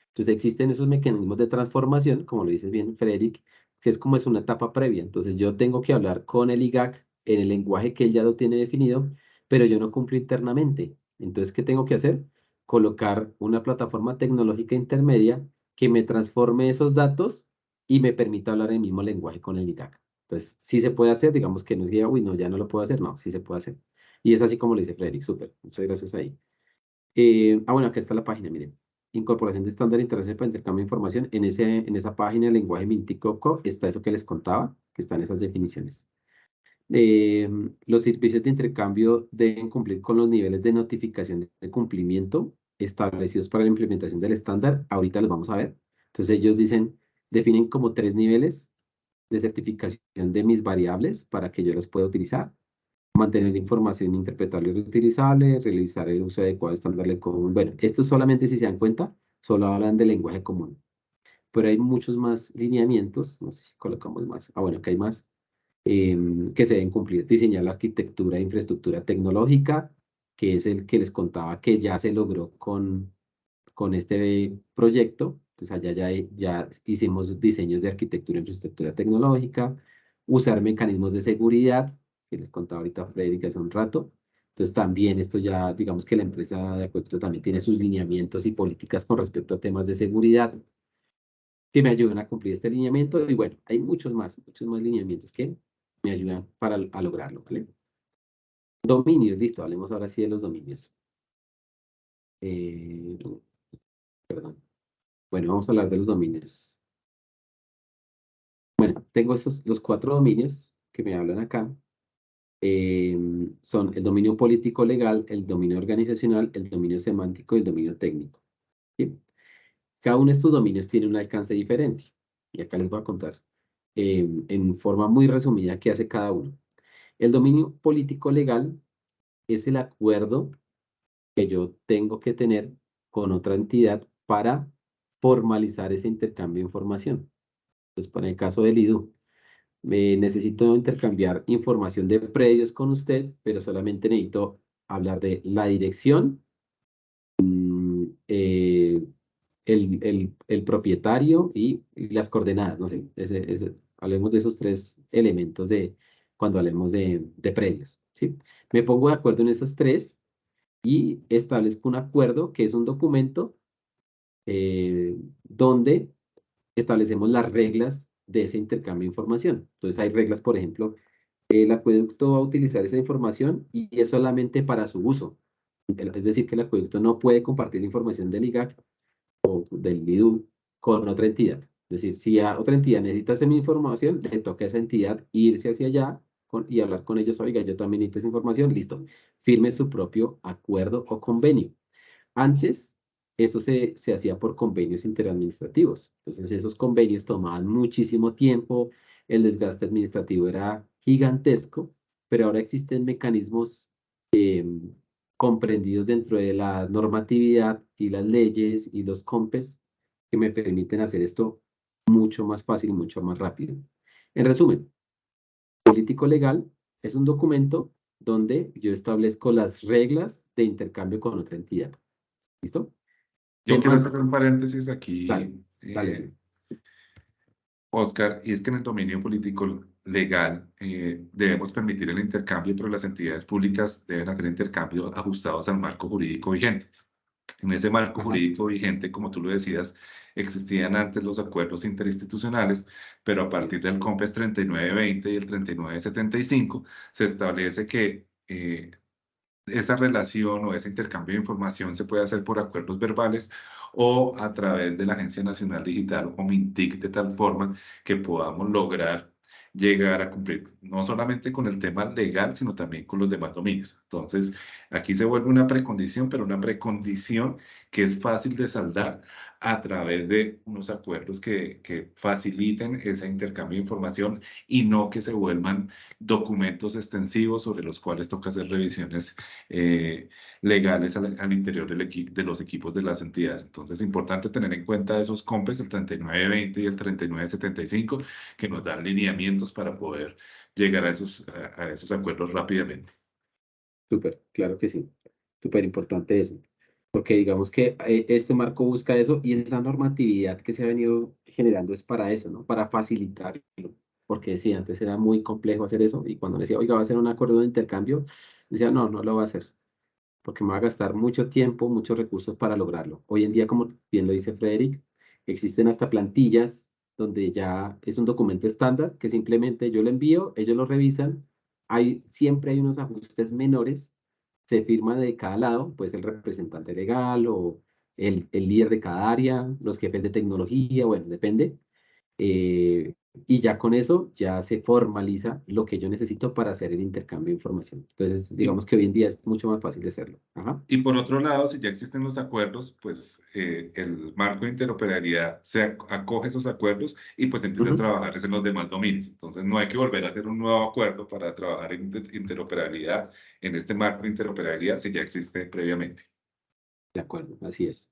Entonces existen esos mecanismos de transformación, como lo dices bien, Frederick, que es como es una etapa previa. Entonces yo tengo que hablar con el IGAC en el lenguaje que él ya lo tiene definido, pero yo no cumplo internamente. Entonces, ¿qué tengo que hacer? Colocar una plataforma tecnológica intermedia que me transforme esos datos y me permita hablar el mismo lenguaje con el IGAC. Entonces, sí se puede hacer, digamos que no diga, uy, no, ya no lo puedo hacer, no, sí se puede hacer. Y es así como lo dice Frederick, súper, muchas gracias ahí. Bueno, acá está la página, miren. Incorporación de estándar internacional para intercambio de información. En esa página, el lenguaje Mintic está eso que les contaba, que están esas definiciones. Los servicios de intercambio deben cumplir con los niveles de notificación de cumplimiento establecidos para la implementación del estándar. Ahorita los vamos a ver. Entonces ellos definen como 3 niveles de certificación de mis variables para que yo las pueda utilizar. Mantener información interpretable y reutilizable, realizar el uso adecuado de estándares común. Bueno, esto solamente si se dan cuenta, solo hablan de lenguaje común. Pero hay muchos más lineamientos, no sé si colocamos más. Ah, bueno, que hay más que se deben cumplir. Diseñar la arquitectura de infraestructura tecnológica, que es el que les contaba que ya se logró con este proyecto. Entonces allá ya hicimos diseños de arquitectura e infraestructura tecnológica, usar mecanismos de seguridad, que les contaba ahorita Frederick hace un rato. Entonces también esto ya, digamos que la empresa de acueducto también tiene sus lineamientos y políticas con respecto a temas de seguridad que me ayudan a cumplir este lineamiento. Y bueno, hay muchos más lineamientos que me ayudan a lograrlo, ¿vale? Dominios, listo, hablemos ahora sí de los dominios. Eh, Perdón. Bueno, vamos a hablar de los dominios. Bueno, tengo los 4 dominios que me hablan acá. Son el dominio político legal, el dominio organizacional, el dominio semántico y el dominio técnico. ¿Sí? Cada uno de estos dominios tiene un alcance diferente. Y acá les voy a contar en forma muy resumida qué hace cada uno. El dominio político legal es el acuerdo que yo tengo que tener con otra entidad para formalizar ese intercambio de información. Entonces, para el caso del IDU, necesito intercambiar información de predios con usted, pero solamente necesito hablar de la dirección, eh, el propietario y las coordenadas, no sé, hablemos de esos 3 elementos cuando hablemos de predios, ¿sí? Me pongo de acuerdo en esas 3 y establezco un acuerdo que es un documento donde establecemos las reglas de ese intercambio de información. Entonces hay reglas, por ejemplo, el acueducto va a utilizar esa información y es solamente para su uso. Es decir, que el acueducto no puede compartir la información del IGAC o del IDU con otra entidad. Es decir, si a otra entidad necesita esa misma información, le toca a esa entidad irse hacia allá y hablar con ellos, oiga, yo también necesito esa información, listo. Firme su propio acuerdo o convenio. Antes, eso se hacía por convenios interadministrativos. Entonces, esos convenios tomaban muchísimo tiempo, el desgaste administrativo era gigantesco, pero ahora existen mecanismos comprendidos dentro de la normatividad y las leyes y los COMPES que me permiten hacer esto mucho más fácil y mucho más rápido. En resumen, político legal es un documento donde yo establezco las reglas de intercambio con otra entidad. ¿Listo? Yo quiero hacer un paréntesis Dale, aquí, dale. Oscar, y es que en el dominio político legal debemos permitir el intercambio, pero las entidades públicas deben hacer intercambios ajustados al marco jurídico vigente. En ese marco Ajá. jurídico vigente, como tú lo decías, existían antes los acuerdos interinstitucionales, pero a partir del COMPES 3920 y el 3975 se establece que esa relación o ese intercambio de información se puede hacer por acuerdos verbales o a través de la Agencia Nacional Digital o MINTIC, de tal forma que podamos lograr llegar a cumplir no solamente con el tema legal, sino también con los demás dominios. Entonces, aquí se vuelve una precondición, pero una precondición que es fácil de saldar a través de unos acuerdos que faciliten ese intercambio de información y no que se vuelvan documentos extensivos sobre los cuales toca hacer revisiones legales al interior de los equipos de las entidades. Entonces, es importante tener en cuenta esos COMPES, el 3920 y el 3975, que nos dan lineamientos para poder llegar a esos acuerdos rápidamente. Súper, claro que sí. Súper importante eso. Porque digamos que este marco busca eso y esa normatividad que se ha venido generando es para eso, ¿no? Para facilitarlo. Porque sí, antes era muy complejo hacer eso y cuando le decía, oiga, va a hacer un acuerdo de intercambio, decía, no, no lo va a hacer. Porque me va a gastar mucho tiempo, muchos recursos para lograrlo. Hoy en día, como bien lo dice Frederick, existen hasta plantillas donde ya es un documento estándar que simplemente yo lo envío, ellos lo revisan, siempre hay unos ajustes menores, se firma de cada lado, pues el representante legal o el líder de cada área, los jefes de tecnología, bueno, depende. Y ya con eso ya se formaliza lo que yo necesito para hacer el intercambio de información. Entonces, Y, digamos que hoy en día es mucho más fácil de hacerlo. Ajá. y por otro lado, si ya existen los acuerdos, pues el marco de interoperabilidad acoge esos acuerdos y pues empieza a Ujú. trabajar en los demás dominios. Entonces, no hay que volver a hacer un nuevo acuerdo para trabajar en interoperabilidad en este marco de interoperabilidad si ya existe previamente. De acuerdo, así es.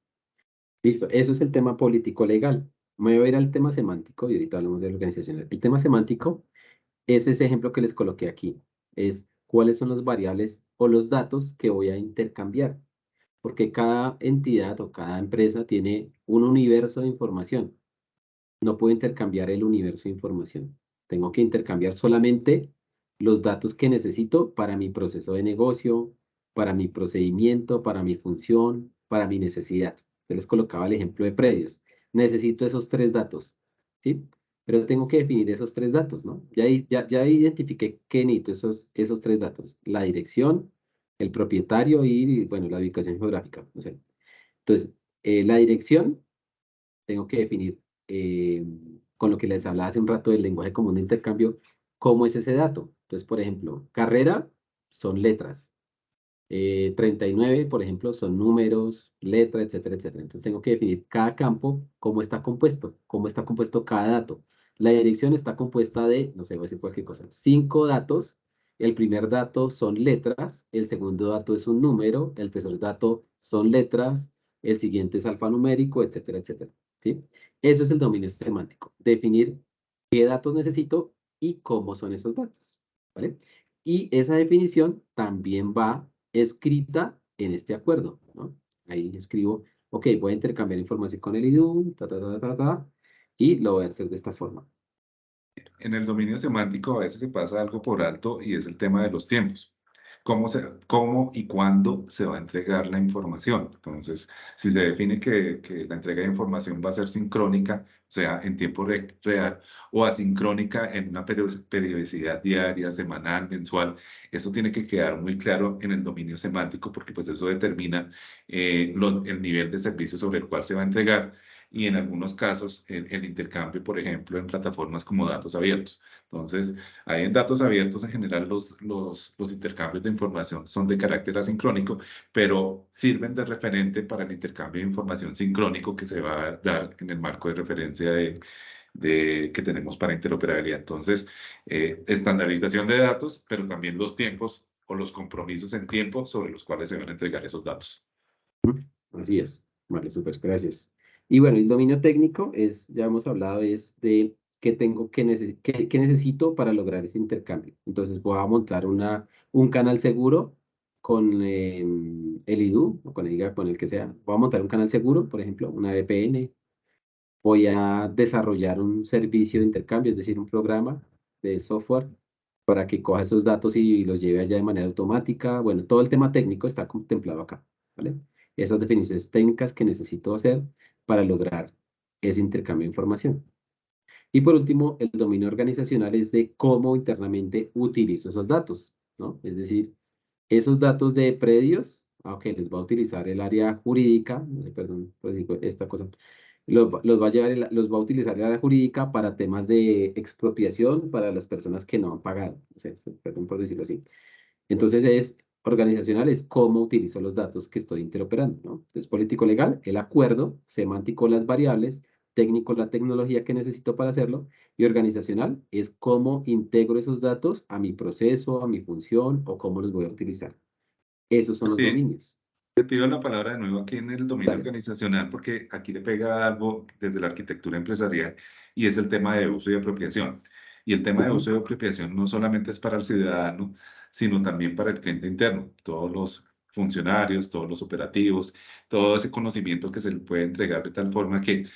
Listo, eso es el tema político-legal. Me voy a ir al tema semántico y ahorita hablamos de la organización. El tema semántico es ese ejemplo que les coloqué aquí. Es cuáles son las variables o los datos que voy a intercambiar. Porque cada entidad o cada empresa tiene un universo de información. No puedo intercambiar el universo de información. Tengo que intercambiar solamente los datos que necesito para mi proceso de negocio, para mi procedimiento, para mi función, para mi necesidad. Yo les colocaba el ejemplo de predios. Necesito esos tres datos, ¿sí? Pero tengo que definir esos tres datos, ¿no? Ya identifiqué qué necesito esos tres datos. La dirección, el propietario y, bueno, la ubicación geográfica. No sé. Entonces, la dirección tengo que definir, con lo que les hablaba hace un rato del lenguaje común de intercambio, cómo es ese dato. Entonces, por ejemplo, carrera son letras. 39, por ejemplo, son números, letras, etcétera, etcétera. Entonces, tengo que definir cada campo, cómo está compuesto cada dato. La dirección está compuesta de, no sé, voy a decir cualquier cosa, 5 datos. El primer dato son letras, el segundo dato es un número, el tercer dato son letras, el siguiente es alfanumérico, etcétera, etcétera. ¿Sí? Eso es el dominio semántico. Definir qué datos necesito y cómo son esos datos. ¿Vale? Y esa definición también va escrita en este acuerdo, ¿no? Ahí escribo, ok, voy a intercambiar información con el IDU, y lo voy a hacer de esta forma. En el dominio semántico a veces se pasa algo por alto y es el tema de los tiempos. Cómo y cuándo se va a entregar la información. Entonces, si se define que la entrega de información va a ser sincrónica, o sea, en tiempo real, o asincrónica en una periodicidad diaria, semanal, mensual, eso tiene que quedar muy claro en el dominio semántico porque pues eso determina el nivel de servicio sobre el cual se va a entregar y en algunos casos el intercambio, por ejemplo, en plataformas como datos abiertos. Entonces, ahí en datos abiertos en general los intercambios de información son de carácter asincrónico, pero sirven de referente para el intercambio de información sincrónico que se va a dar en el marco de referencia que tenemos para interoperabilidad. Entonces, estandarización de datos, pero también los tiempos o los compromisos en tiempo sobre los cuales se van a entregar esos datos. Así es. Vale, súper, gracias. Y bueno, el dominio técnico es, ya hemos hablado, es de qué tengo qué necesito para lograr ese intercambio. Entonces voy a montar un canal seguro con el IDU o con el IGA, con el que sea. Voy a montar un canal seguro, por ejemplo, una VPN. Voy a desarrollar un servicio de intercambio, es decir, un programa de software para que coja esos datos y los lleve allá de manera automática. Bueno, todo el tema técnico está contemplado acá, ¿vale? Esas definiciones técnicas que necesito hacer para lograr ese intercambio de información. Y por último, el dominio organizacional es de cómo internamente utilizo esos datos, ¿no? Es decir, esos datos de predios, ok, les va a utilizar el área jurídica, perdón, por decir esta cosa, los va a llevar, los va a utilizar el área jurídica para temas de expropiación para las personas que no han pagado, o sea, perdón por decirlo así. Entonces es organizacional, es cómo utilizo los datos que estoy interoperando, ¿no? Entonces político-legal, el acuerdo, semántico, las variables, técnico, la tecnología que necesito para hacerlo, y organizacional es cómo integro esos datos a mi proceso, a mi función o cómo los voy a utilizar. Esos son los Sí. dominios. Te pido la palabra de nuevo aquí en el dominio Dale. organizacional porque aquí le pega algo desde la arquitectura empresarial y es el tema de uso y apropiación. Y el tema de Ujú. uso y apropiación no solamente es para el ciudadano, sino también para el cliente interno, todos los funcionarios, todos los operativos, todo ese conocimiento que se le puede entregar de tal forma que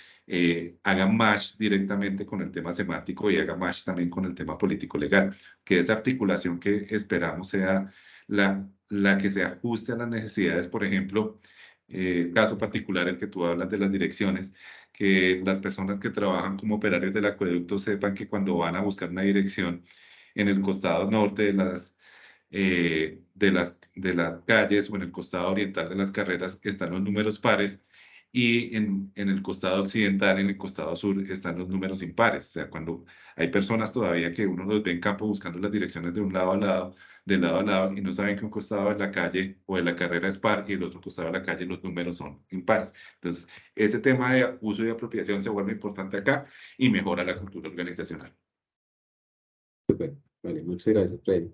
haga match directamente con el tema semántico y haga match también con el tema político-legal, que esa articulación que esperamos sea la que se ajuste a las necesidades, por ejemplo, caso particular el que tú hablas de las direcciones, que las personas que trabajan como operarios del acueducto sepan que cuando van a buscar una dirección en el costado norte de las calles o en el costado oriental de las carreras están los números pares y en el costado occidental, en el costado sur, están los números impares. O sea, cuando hay personas todavía que uno los ve en campo buscando las direcciones de un lado a lado, de lado a lado, y no saben que un costado de la calle o de la carrera es par y el otro costado de la calle los números son impares. Entonces, ese tema de uso y apropiación se vuelve importante acá y mejora la cultura organizacional. Súper. Vale, muchas gracias, Freddy.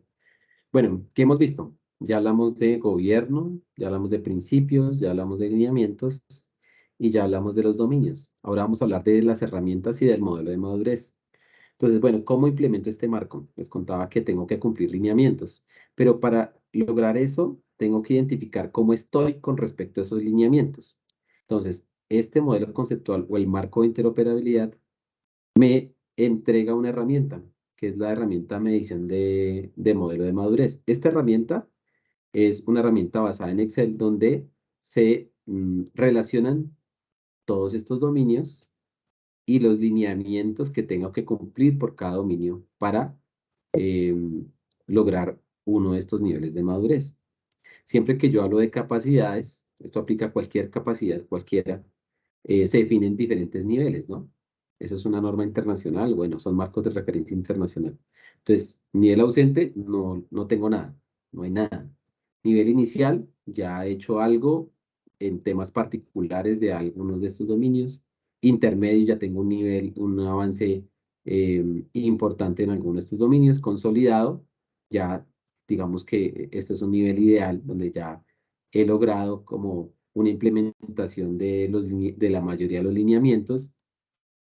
Bueno, ¿qué hemos visto? Ya hablamos de gobierno, ya hablamos de principios, ya hablamos de lineamientos y ya hablamos de los dominios. Ahora vamos a hablar de las herramientas y del modelo de madurez. Entonces, bueno, ¿cómo implemento este marco? Les contaba que tengo que cumplir lineamientos, pero para lograr eso, tengo que identificar cómo estoy con respecto a esos lineamientos. Entonces, este modelo conceptual o el marco de interoperabilidad me entrega una herramienta, que es la herramienta medición de modelo de madurez. Esta herramienta es una herramienta basada en Excel donde se relacionan todos estos dominios y los lineamientos que tengo que cumplir por cada dominio para lograr uno de estos niveles de madurez. Siempre que yo hablo de capacidades, esto aplica a cualquier capacidad, cualquiera, se definen diferentes niveles, ¿no? Eso es una norma internacional, bueno, son marcos de referencia internacional. Entonces, nivel ausente, no tengo nada, no hay nada. Nivel inicial, ya he hecho algo en temas particulares de algunos de estos dominios. Intermedio, ya tengo un nivel, un avance importante en algunos de estos dominios. Consolidado, ya digamos que este es un nivel ideal donde ya he logrado como una implementación de la mayoría de los lineamientos.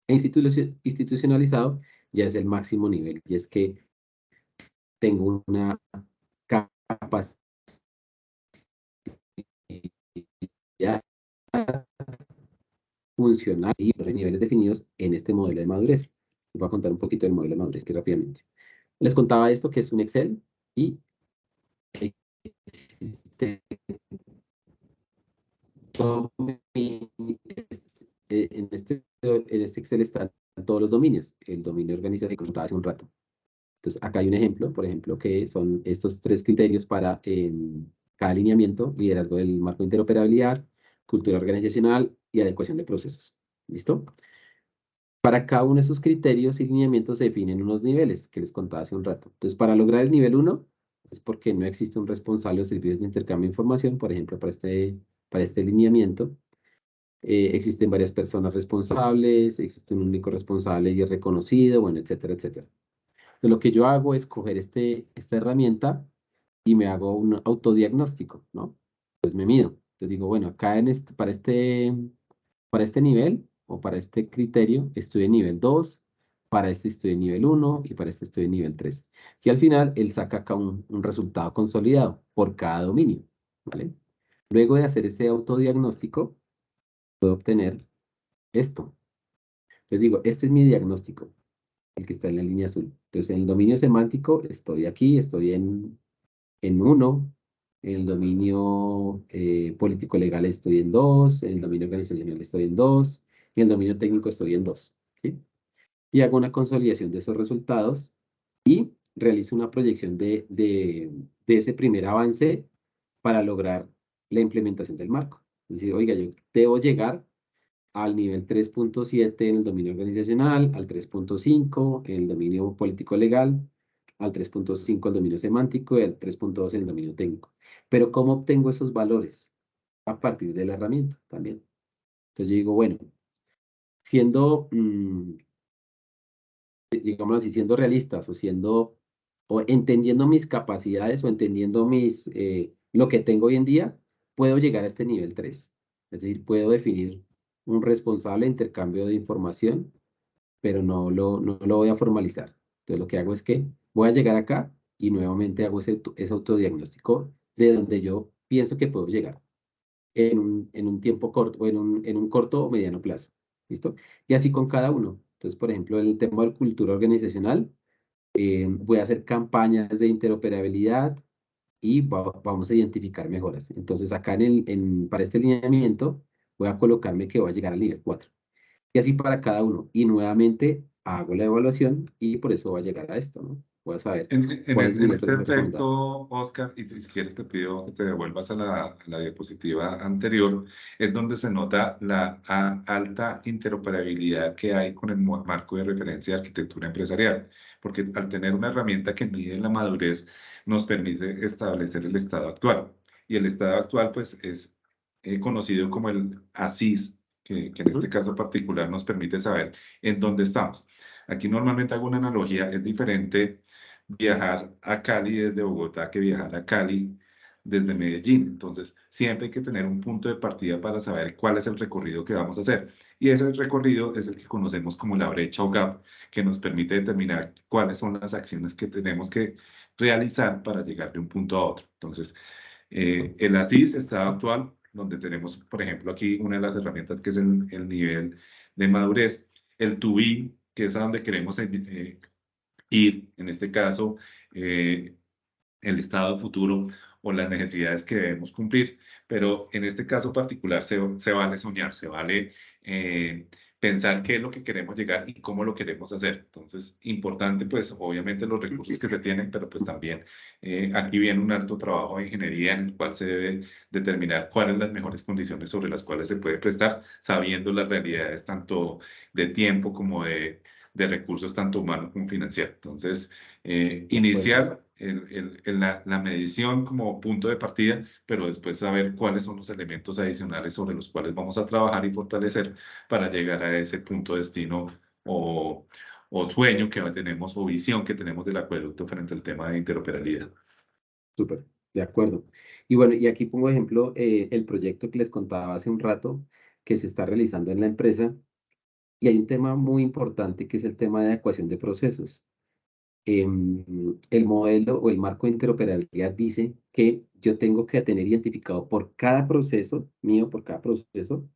E institucionalizado ya es el máximo nivel, y es que tengo una capacidad funcional y los niveles definidos en este modelo de madurez. Les voy a contar un poquito del modelo de madurez que rápidamente. Les contaba esto que es un Excel y existe en este Excel están todos los dominios. El dominio organización que contaba hace un rato. Entonces, acá hay un ejemplo, por ejemplo, que son estos 3 criterios para cada alineamiento: liderazgo del marco de interoperabilidad, cultura organizacional y adecuación de procesos. ¿Listo? Para cada uno de esos criterios y lineamientos se definen unos niveles que les contaba hace un rato. Entonces, para lograr el nivel 1, es porque no existe un responsable de servicios de intercambio de información, por ejemplo, para este lineamiento. Existen varias personas responsables, existe un único responsable y es reconocido, bueno, etcétera, etcétera. Entonces, lo que yo hago es coger esta herramienta y me hago un autodiagnóstico, ¿no? Pues me mido. Entonces digo, bueno, acá para este nivel o para este criterio estoy en nivel 2, para este estoy en nivel 1 y para este estoy en nivel 3. Y al final él saca acá un resultado consolidado por cada dominio, ¿vale? Luego de hacer ese autodiagnóstico, puedo obtener esto. Les digo, este es mi diagnóstico, el que está en la línea azul. Entonces, en el dominio semántico estoy aquí, estoy en 1, en el dominio político-legal estoy en 2, en el dominio organizacional estoy en 2, y en el dominio técnico estoy en 2, ¿sí? Y hago una consolidación de esos resultados y realizo una proyección de ese primer avance para lograr la implementación del marco. Es decir, oiga, yo debo llegar al nivel 3.7 en el dominio organizacional, al 3.5 en el dominio político-legal, al 3.5 el dominio semántico y al 3.2 en el dominio técnico. Pero ¿cómo obtengo esos valores? A partir de la herramienta también. Entonces yo digo, bueno, siendo, digamos así, siendo realistas o entendiendo mis capacidades o entendiendo lo que tengo hoy en día, puedo llegar a este nivel 3. Es decir, puedo definir un responsable de intercambio de información, pero no lo voy a formalizar. Entonces lo que hago es que voy a llegar acá y nuevamente hago ese autodiagnóstico de donde yo pienso que puedo llegar en un tiempo corto o en un corto o mediano plazo. ¿Listo? Y así con cada uno. Entonces, por ejemplo, en el tema de cultura organizacional, voy a hacer campañas de interoperabilidad y vamos a identificar mejoras. Entonces, acá para este lineamiento, voy a colocarme que voy a llegar al nivel 4. Y así para cada uno. Y nuevamente hago la evaluación y por eso va a llegar a esto, ¿no? voy a saber En cuál es mi este empresa recomendada. aspecto, Oscar, y si quieres te pido que te devuelvas a la diapositiva anterior, es donde se nota la alta interoperabilidad que hay con el marco de referencia de arquitectura empresarial, porque al tener una herramienta que mide la madurez, nos permite establecer el estado actual. Y el estado actual, pues, es conocido como el ASIS, que en este caso particular nos permite saber en dónde estamos. Aquí normalmente hago una analogía, es diferente viajar a Cali desde Bogotá que viajar a Cali desde Medellín. Entonces, siempre hay que tener un punto de partida para saber cuál es el recorrido que vamos a hacer. Y ese recorrido es el que conocemos como la brecha o gap, que nos permite determinar cuáles son las acciones que tenemos que realizar para llegar de un punto a otro. Entonces, el ATIS está actual, donde tenemos, por ejemplo, aquí una de las herramientas que es el nivel de madurez, el to be, que es a donde queremos ir, en este caso, el estado futuro o las necesidades que debemos cumplir. Pero en este caso particular se vale soñar, se vale pensar qué es lo que queremos llegar y cómo lo queremos hacer. Entonces, importante, pues, obviamente los recursos que se tienen, pero pues también aquí viene un alto trabajo de ingeniería en el cual se debe determinar cuáles son las mejores condiciones sobre las cuales se puede prestar, sabiendo las realidades tanto de tiempo como de recursos, tanto humanos como financieros. Entonces, De acuerdo. iniciar la medición como punto de partida, pero después saber cuáles son los elementos adicionales sobre los cuales vamos a trabajar y fortalecer para llegar a ese punto de destino o sueño que tenemos o visión que tenemos del acueducto frente al tema de interoperabilidad. Súper, de acuerdo. Y bueno, y aquí pongo ejemplo el proyecto que les contaba hace un rato que se está realizando en la empresa. Y hay un tema muy importante que es el tema de adecuación de procesos. El modelo o el marco de interoperabilidad dice que yo tengo que tener identificado por cada proceso mío, por cada proceso,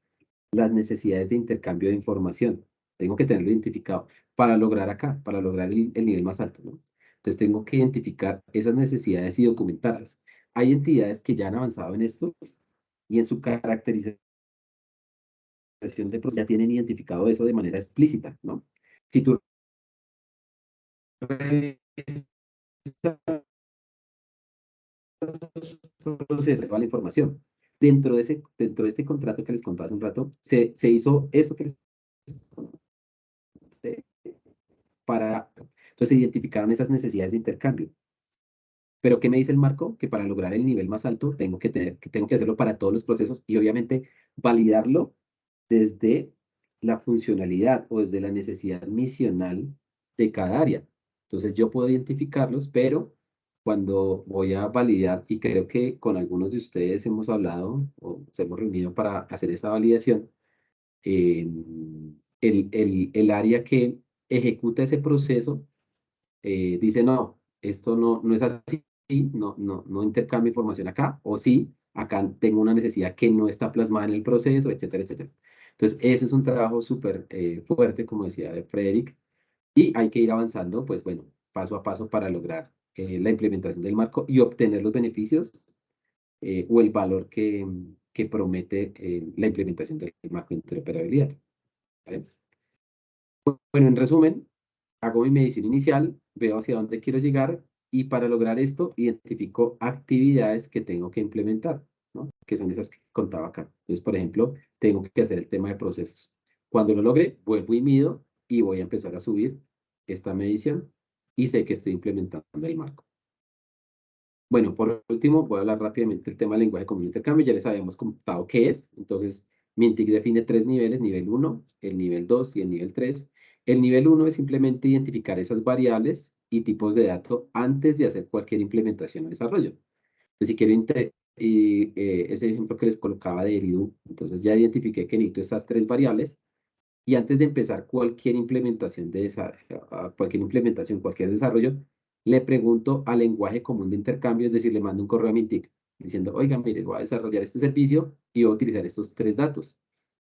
las necesidades de intercambio de información. Tengo que tenerlo identificado para lograr acá, para lograr el nivel más alto, ¿no? Entonces tengo que identificar esas necesidades y documentarlas. Hay entidades que ya han avanzado en esto y en su caracterización de procesos ya tienen identificado eso de manera explícita, ¿no? Si tú revisas proceso, toda la información. Dentro de este contrato que les conté hace un rato, se hizo eso que les conté para, entonces se identificaron esas necesidades de intercambio. Pero ¿qué me dice el marco? Que para lograr el nivel más alto tengo que hacerlo para todos los procesos y obviamente validarlo desde la funcionalidad o desde la necesidad misional de cada área. Entonces yo puedo identificarlos, pero cuando voy a validar, y creo que con algunos de ustedes hemos hablado o nos hemos reunido para hacer esa validación, eh, el área que ejecuta ese proceso dice, no, esto no es así, no intercambio información acá, o sí, acá tengo una necesidad que no está plasmada en el proceso, etcétera, etcétera. Entonces, ese es un trabajo súper fuerte, como decía Frederick, y hay que ir avanzando, pues bueno, paso a paso para lograr la implementación del marco y obtener los beneficios o el valor que promete la implementación del marco de interoperabilidad. ¿Vale? Bueno, en resumen, hago mi medición inicial, veo hacia dónde quiero llegar y para lograr esto identifico actividades que tengo que implementar, ¿no? Que son esas que contaba acá. Entonces, por ejemplo, tengo que hacer el tema de procesos. Cuando lo logre, vuelvo y mido y voy a empezar a subir esta medición y sé que estoy implementando el marco. Bueno, por último, voy a hablar rápidamente del tema del lenguaje común de intercambio. Ya les habíamos contado qué es. Entonces, Mintic define 3 niveles, nivel 1, el nivel 2 y el nivel 3. El nivel 1 es simplemente identificar esas variables y tipos de datos antes de hacer cualquier implementación o desarrollo. Entonces, si quiero ese ejemplo que les colocaba de Eridu, entonces ya identifiqué que necesito esas 3 variables y antes de empezar cualquier implementación cualquier desarrollo, le pregunto al lenguaje común de intercambio, es decir, le mando un correo a Mintic diciendo, oiga, mire, voy a desarrollar este servicio y voy a utilizar estos 3 datos.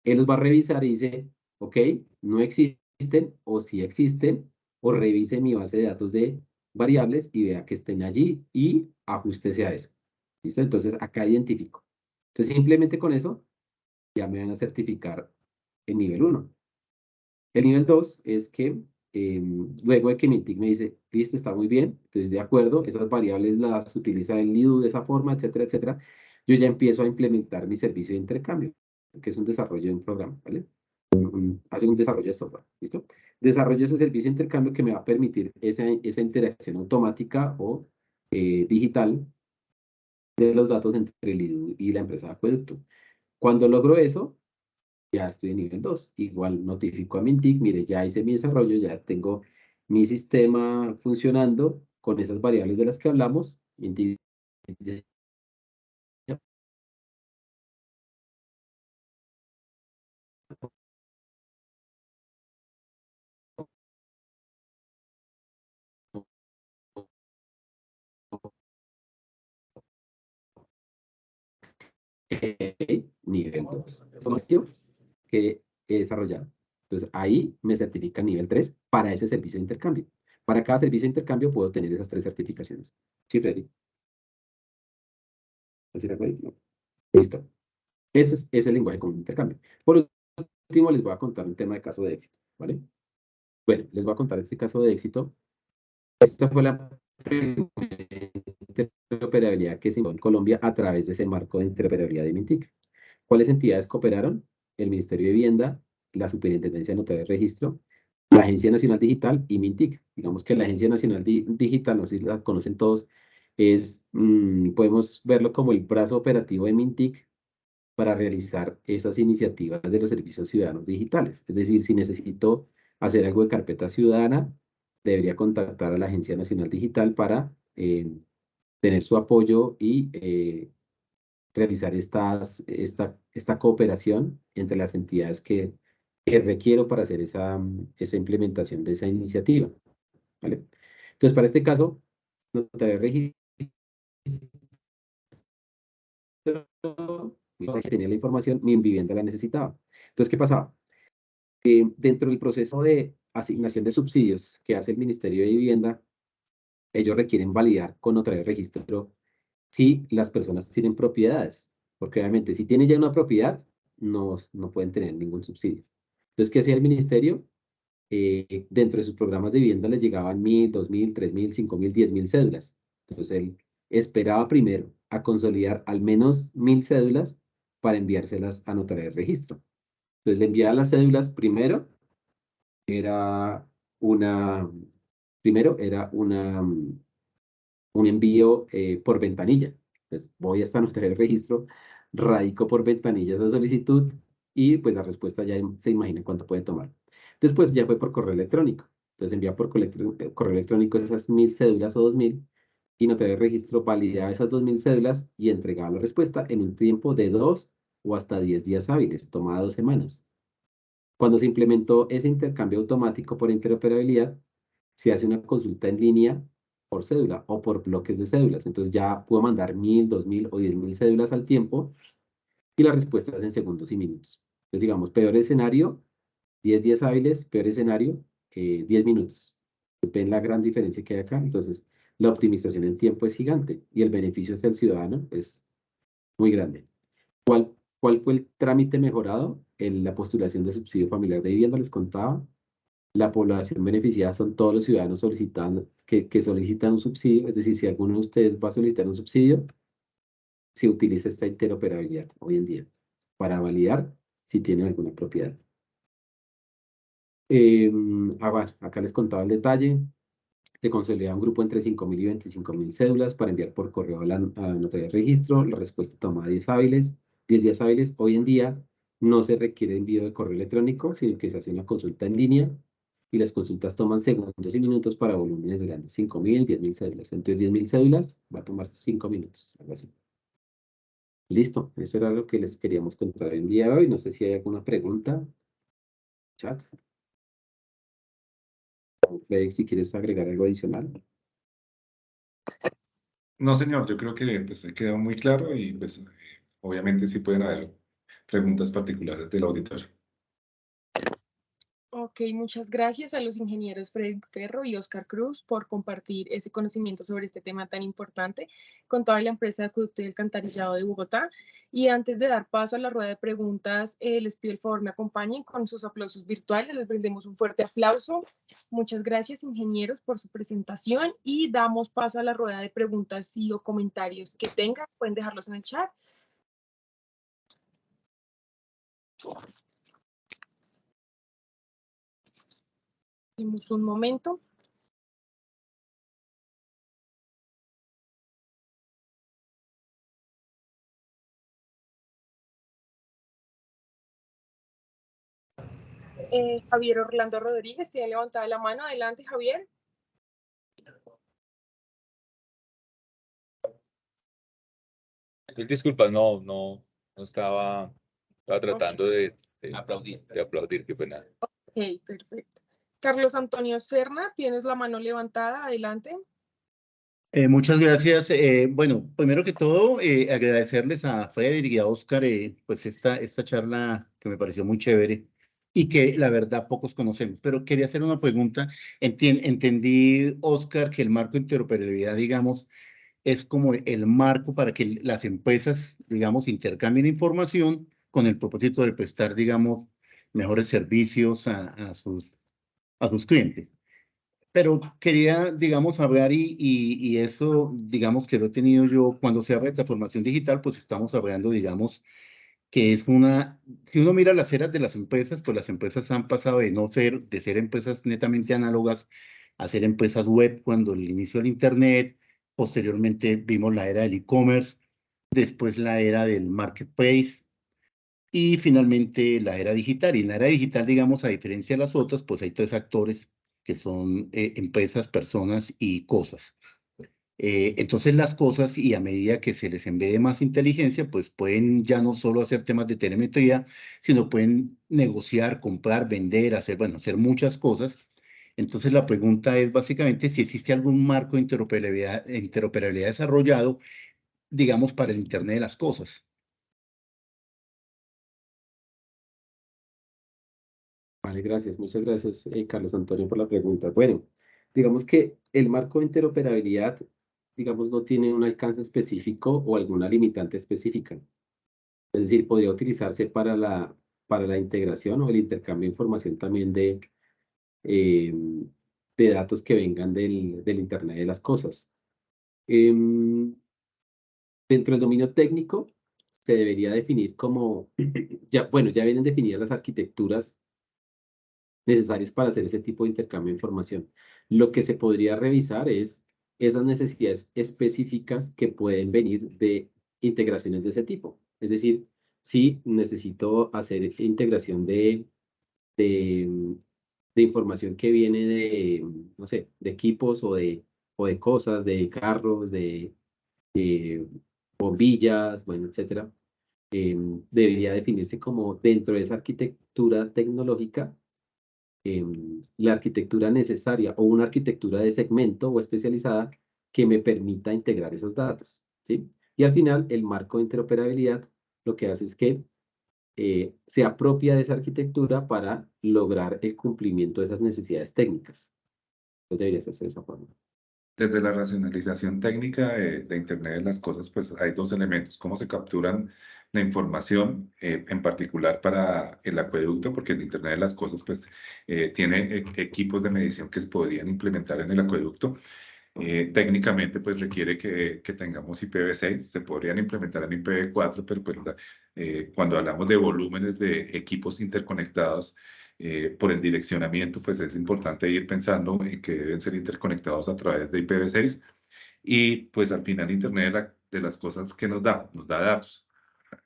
Él los va a revisar y dice, ok, no existen o sí existen, o revise mi base de datos de variables y vea que estén allí y ajustese a eso. ¿Listo? Entonces acá identifico. Entonces simplemente con eso ya me van a certificar en nivel 1. El nivel 2 es que luego de que Mintic me dice, listo, está muy bien, estoy de acuerdo, esas variables las utiliza el NIDU de esa forma, etcétera, etcétera, yo ya empiezo a implementar mi servicio de intercambio, que es un desarrollo de un programa, ¿vale? Hace un desarrollo de software, ¿listo? Desarrollo ese servicio de intercambio que me va a permitir esa interacción automática o digital de los datos entre el IDU y la empresa de acueducto. Cuando logro eso, ya estoy en nivel 2. Igual notifico a Mintic, mire, ya hice mi desarrollo, ya tengo mi sistema funcionando con esas variables de las que hablamos. Mintic nivel 2. Información que he desarrollado. Entonces, ahí me certifica nivel 3 para ese servicio de intercambio. Para cada servicio de intercambio puedo tener esas 3 certificaciones. ¿Sí, Freddy? ¿Así era, Freddy? No. Listo. Ese es el lenguaje común de intercambio. Por último, les voy a contar un tema de caso de éxito, ¿vale? Bueno, les voy a contar este caso de éxito. Esta fue la primera interoperabilidad que se hizo en Colombia a través de ese marco de interoperabilidad de Mintic. ¿Cuáles entidades cooperaron? El Ministerio de Vivienda, la Superintendencia de Notaría y Registro, la Agencia Nacional Digital y Mintic. Digamos que la Agencia Nacional Digital, no sé si la conocen todos, podemos verlo como el brazo operativo de Mintic para realizar esas iniciativas de los servicios ciudadanos digitales. Es decir, si necesito hacer algo de carpeta ciudadana, debería contactar a la Agencia Nacional Digital para tener su apoyo y realizar esta cooperación entre las entidades que requiero para hacer esa implementación de esa iniciativa, ¿vale? Entonces, para este caso, notaría registro, que tenía la información, mi vivienda la necesitaba. Entonces, ¿qué pasaba? Dentro del proceso de asignación de subsidios que hace el Ministerio de Vivienda, ellos requieren validar con notaría de registro si las personas tienen propiedades, porque obviamente si tienen ya una propiedad, no pueden tener ningún subsidio. Entonces, ¿qué hacía el ministerio? Dentro de sus programas de vivienda les llegaban 1.000, 2.000, 3.000, 5.000, 10.000 cédulas. Entonces, él esperaba primero a consolidar al menos 1.000 cédulas para enviárselas a notaría de registro. Entonces, le enviaba las cédulas era una, primero era un envío por ventanilla. Entonces, voy hasta notaría de registro, radico por ventanilla esa solicitud y pues la respuesta ya se imagina cuánto puede tomar. Después ya fue por correo electrónico. Entonces envía por correo electrónico esas 1.000 cédulas o 2.000 y notaría de registro validaba esas 2.000 cédulas y entregaba la respuesta en un tiempo de 2 o hasta 10 días hábiles, tomada 2 semanas. Cuando se implementó ese intercambio automático por interoperabilidad, se hace una consulta en línea por cédula o por bloques de cédulas. Entonces ya puedo mandar 1.000, 2.000 o 10.000 cédulas al tiempo y la respuesta es en segundos y minutos. Entonces, digamos, peor escenario, 10 días hábiles, peor escenario, 10 minutos. Entonces, ven la gran diferencia que hay acá. Entonces, la optimización en tiempo es gigante y el beneficio hacia el ciudadano es muy grande. ¿Cuál fue el trámite mejorado? La postulación de subsidio familiar de vivienda, les contaba. La población beneficiada son todos los ciudadanos solicitando, que solicitan un subsidio, es decir, si alguno de ustedes va a solicitar un subsidio, se utiliza esta interoperabilidad hoy en día para validar si tienen alguna propiedad. Bueno, acá les contaba el detalle. Se consolida un grupo entre 5.000 y 25.000 cédulas para enviar por correo a la notaría de registro. La respuesta toma 10 días hábiles. Hoy en día no se requiere envío de correo electrónico, sino que se hace una consulta en línea y las consultas toman segundos y minutos para volúmenes grandes, 5.000, 10.000 cédulas. Entonces 10.000 cédulas va a tomar 5 minutos, algo así. Listo, eso era lo que les queríamos contar el día de hoy. No sé si hay alguna pregunta. Chat. Freddy, si quieres agregar algo adicional. No, señor, yo creo que pues quedó muy claro y pues obviamente sí pueden haber preguntas particulares del auditor. Ok, Ok, muchas gracias a los ingenieros Frederick Ferro y Oscar Cruz por compartir ese conocimiento sobre este tema tan importante con toda la empresa de acueducto y alcantarillado de Bogotá. Y antes de dar paso a la rueda de preguntas, les pido el favor me acompañen con sus aplausos virtuales, les brindemos un fuerte aplauso. Muchas gracias, ingenieros, por su presentación y damos paso a la rueda de preguntas y o comentarios que tengan, pueden dejarlos en el chat. Demos un momento. Javier Orlando Rodríguez tiene levantada la mano. Adelante, Javier. Disculpa, no estaba tratando de aplaudir, qué pena. Ok, perfecto. Carlos Antonio Serna, tienes la mano levantada. Adelante. Muchas gracias. Bueno, primero que todo, agradecerles a Frederick y a Oscar pues esta charla que me pareció muy chévere y que la verdad pocos conocemos. Pero quería hacer una pregunta. Entendí, Oscar, que el marco de interoperabilidad, digamos, es como el marco para que las empresas, digamos, intercambien información con el propósito de prestar, digamos, mejores servicios a sus clientes. Pero quería, digamos, hablar y eso, digamos, que lo he tenido yo, cuando se habla de transformación digital, pues estamos hablando, digamos, que es si uno mira las eras de las empresas, pues las empresas han pasado de ser empresas netamente análogas a ser empresas web cuando el inicio del Internet, posteriormente vimos la era del e-commerce, después la era del marketplace, y finalmente la era digital. Y en la era digital, digamos, a diferencia de las otras, pues hay tres actores que son empresas, personas y cosas. Entonces las cosas, y a medida que se les embede más inteligencia, pues pueden ya no solo hacer temas de telemetría, sino pueden negociar, comprar, vender, bueno, hacer muchas cosas. Entonces la pregunta es básicamente si existe algún marco de interoperabilidad desarrollado, digamos, para el Internet de las cosas. Vale, gracias. Muchas gracias, Carlos Antonio, por la pregunta. Bueno, digamos que el marco de interoperabilidad, digamos, no tiene un alcance específico o alguna limitante específica. Es decir, podría utilizarse para la integración o el intercambio de información también eh, de datos que vengan del Internet de las cosas. Em, Dentro del dominio técnico, se debería definir como, bueno, ya vienen definidas las arquitecturas necesarias para hacer ese tipo de intercambio de información. Lo que se podría revisar es esas necesidades específicas que pueden venir de integraciones de ese tipo. Es decir, si necesito hacer integración de, de información que viene de, no sé, de equipos o de cosas, de carros, de bombillas, bueno, etcétera, debería definirse como dentro de esa arquitectura tecnológica la arquitectura necesaria o una arquitectura de segmento o especializada que me permita integrar esos datos, ¿sí? Y al final, el marco de interoperabilidad lo que hace es que se apropia de esa arquitectura para lograr el cumplimiento de esas necesidades técnicas. Entonces debería hacerse de esa forma. Desde la racionalización técnica de Internet de las cosas, pues hay dos elementos: cómo se capturan la información, en particular para el acueducto, porque el Internet de las cosas pues tiene equipos de medición que se podrían implementar en el acueducto. Técnicamente pues requiere que tengamos IPv6, se podrían implementar en IPv4, pero pues cuando hablamos de volúmenes de equipos interconectados, por el direccionamiento, pues es importante ir pensando en que deben ser interconectados a través de IPv6 y pues al final Internet de las cosas que nos da datos.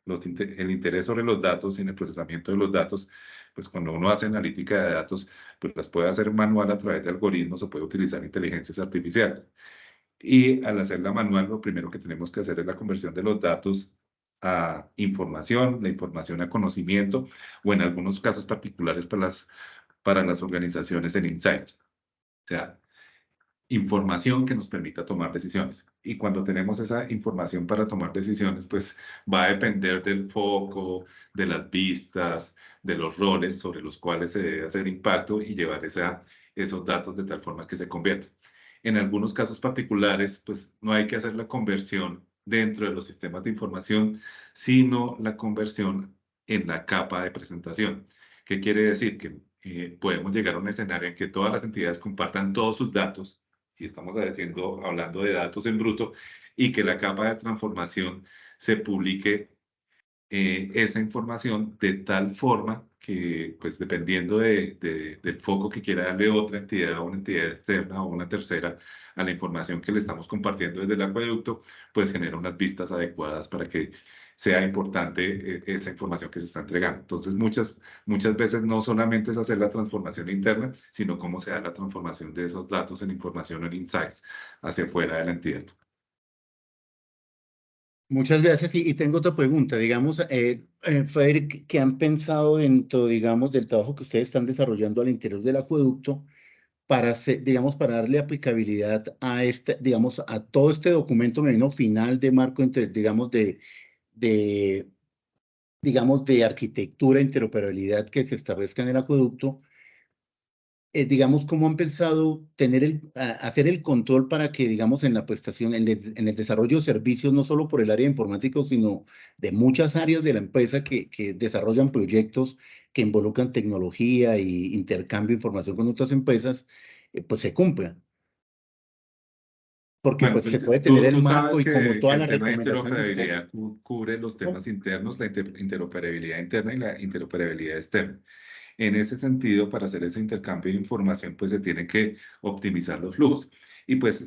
El interés sobre los datos y en el procesamiento de los datos, pues cuando uno hace analítica de datos, pues las puede hacer manual a través de algoritmos o puede utilizar inteligencias artificiales. Y al hacerla manual, lo primero que tenemos que hacer es la conversión de los datos a información, la información a conocimiento, o en algunos casos particulares para las organizaciones en insights. O sea, información que nos permita tomar decisiones. Y cuando tenemos esa información para tomar decisiones, pues va a depender del foco, de las vistas, de los roles sobre los cuales se debe hacer impacto y llevar esos datos de tal forma que se conviertan. En algunos casos particulares, pues no hay que hacer la conversión dentro de los sistemas de información, sino la conversión en la capa de presentación. ¿Qué quiere decir? Que podemos llegar a un escenario en que todas las entidades compartan todos sus datos, y estamos hablando de datos en bruto, y que la capa de transformación se publique esa información de tal forma que, pues dependiendo del foco que quiera darle otra entidad, una entidad externa o una tercera a la información que le estamos compartiendo desde el acueducto, pues genera unas vistas adecuadas para que sea importante esa información que se está entregando. Entonces, muchas veces no solamente es hacer la transformación interna, sino cómo se da la transformación de esos datos en información o en insights hacia afuera de la entidad. Muchas gracias. Y tengo otra pregunta. Digamos, Frederick, ¿qué han pensado dentro, digamos, del trabajo que ustedes están desarrollando al interior del acueducto para, digamos, para darle aplicabilidad a digamos, a todo este documento final de marco, de, digamos, de arquitectura e interoperabilidad que se establezca en el acueducto? Digamos, ¿cómo han pensado hacer el control para que, digamos, en la prestación, en el desarrollo de servicios, no solo por el área de informática, sino de muchas áreas de la empresa que desarrollan proyectos que involucran tecnología y intercambio de información con otras empresas, pues se cumpla? Porque Bueno, pues pues, se puede tener el tú marco sabes y como que todas el las tema de recomendaciones de ustedes. interoperabilidad cubre los ¿No? temas internos, la interoperabilidad interna y la interoperabilidad externa. En ese sentido, para hacer ese intercambio de información, pues se tienen que optimizar los flujos. Y pues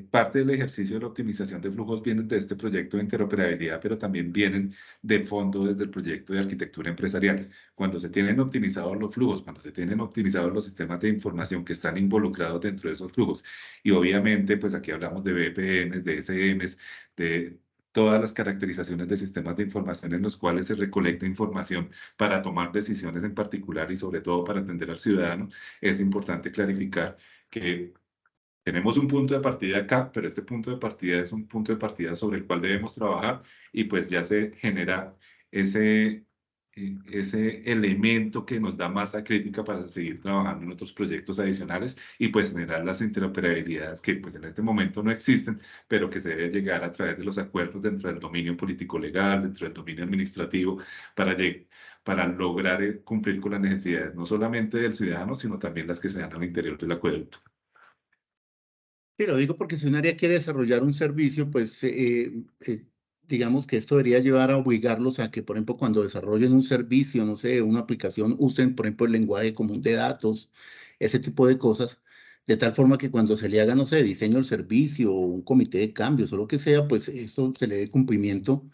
parte del ejercicio de la optimización de flujos viene de este proyecto de interoperabilidad, pero también vienen de fondo desde el proyecto de arquitectura empresarial. Cuando se tienen optimizados los flujos, cuando se tienen optimizados los sistemas de información que están involucrados dentro de esos flujos, y obviamente, pues aquí hablamos de VPNs, de SMs, de todas las caracterizaciones de sistemas de información en los cuales se recolecta información para tomar decisiones en particular y sobre todo para atender al ciudadano, es importante clarificar que tenemos un punto de partida acá, pero este punto de partida es un punto de partida sobre el cual debemos trabajar y pues ya se genera ese elemento que nos da masa crítica para seguir trabajando en otros proyectos adicionales y pues generar las interoperabilidades que pues en este momento no existen, pero que se debe llegar a través de los acuerdos dentro del dominio político-legal, dentro del dominio administrativo, para lograr cumplir con las necesidades no solamente del ciudadano, sino también las que se dan al interior del acueducto. Sí, lo digo porque si un área quiere desarrollar un servicio, pues digamos que esto debería llevar a obligarlos a que, por ejemplo, cuando desarrollen un servicio, no sé, una aplicación, usen, por ejemplo, el lenguaje común de datos, ese tipo de cosas, de tal forma que cuando se le haga, no sé, diseño del servicio o un comité de cambios o lo que sea, pues esto se le dé cumplimiento.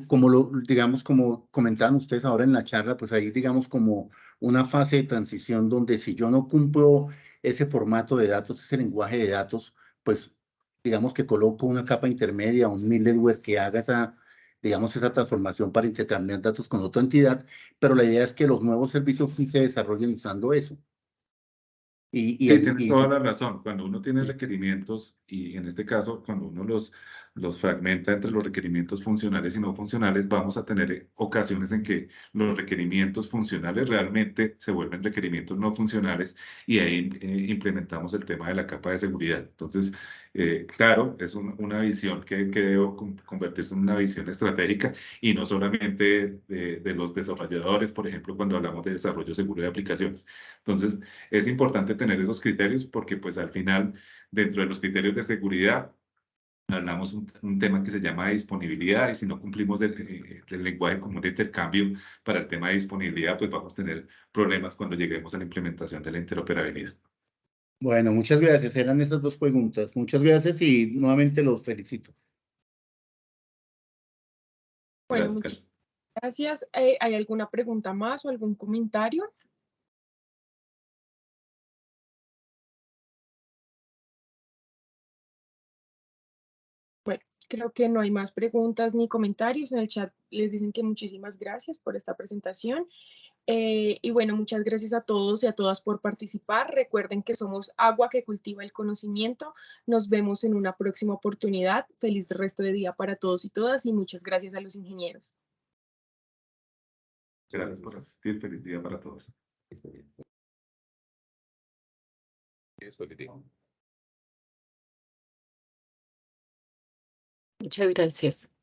Como digamos, como comentaban ustedes ahora en la charla, pues ahí digamos como una fase de transición donde si yo no cumplo ese formato de datos, ese lenguaje de datos, pues digamos que coloco una capa intermedia, un middleware que haga digamos, esa transformación para intercambiar datos con otra entidad, pero la idea es que los nuevos servicios sí se desarrollen usando eso. Sí, tienes toda la razón. Cuando uno tiene requerimientos, y en este caso, cuando uno los fragmenta entre los requerimientos funcionales y no funcionales, vamos a tener ocasiones en que los requerimientos funcionales realmente se vuelven requerimientos no funcionales y ahí implementamos el tema de la capa de seguridad. Entonces, claro, es una visión que debe convertirse en una visión estratégica y no solamente de los desarrolladores, por ejemplo, cuando hablamos de desarrollo seguro de aplicaciones. Entonces, es importante tener esos criterios porque pues al final, dentro de los criterios de seguridad, hablamos un tema que se llama disponibilidad y si no cumplimos del lenguaje común de intercambio para el tema de disponibilidad, pues vamos a tener problemas cuando lleguemos a la implementación de la interoperabilidad. Bueno, muchas gracias. Eran esas dos preguntas. Muchas gracias y nuevamente los felicito. Bueno, Gracias. muchas gracias. ¿Hay alguna pregunta más o algún comentario? Bueno, creo que no hay más preguntas ni comentarios. En el chat les dicen que muchísimas gracias por esta presentación. Y bueno, muchas gracias a todos y a todas por participar. Recuerden que somos agua que cultiva el conocimiento. Nos vemos en una próxima oportunidad. Feliz resto de día para todos y todas y muchas gracias a los ingenieros. Gracias por asistir. Feliz día para todos. Muchas gracias.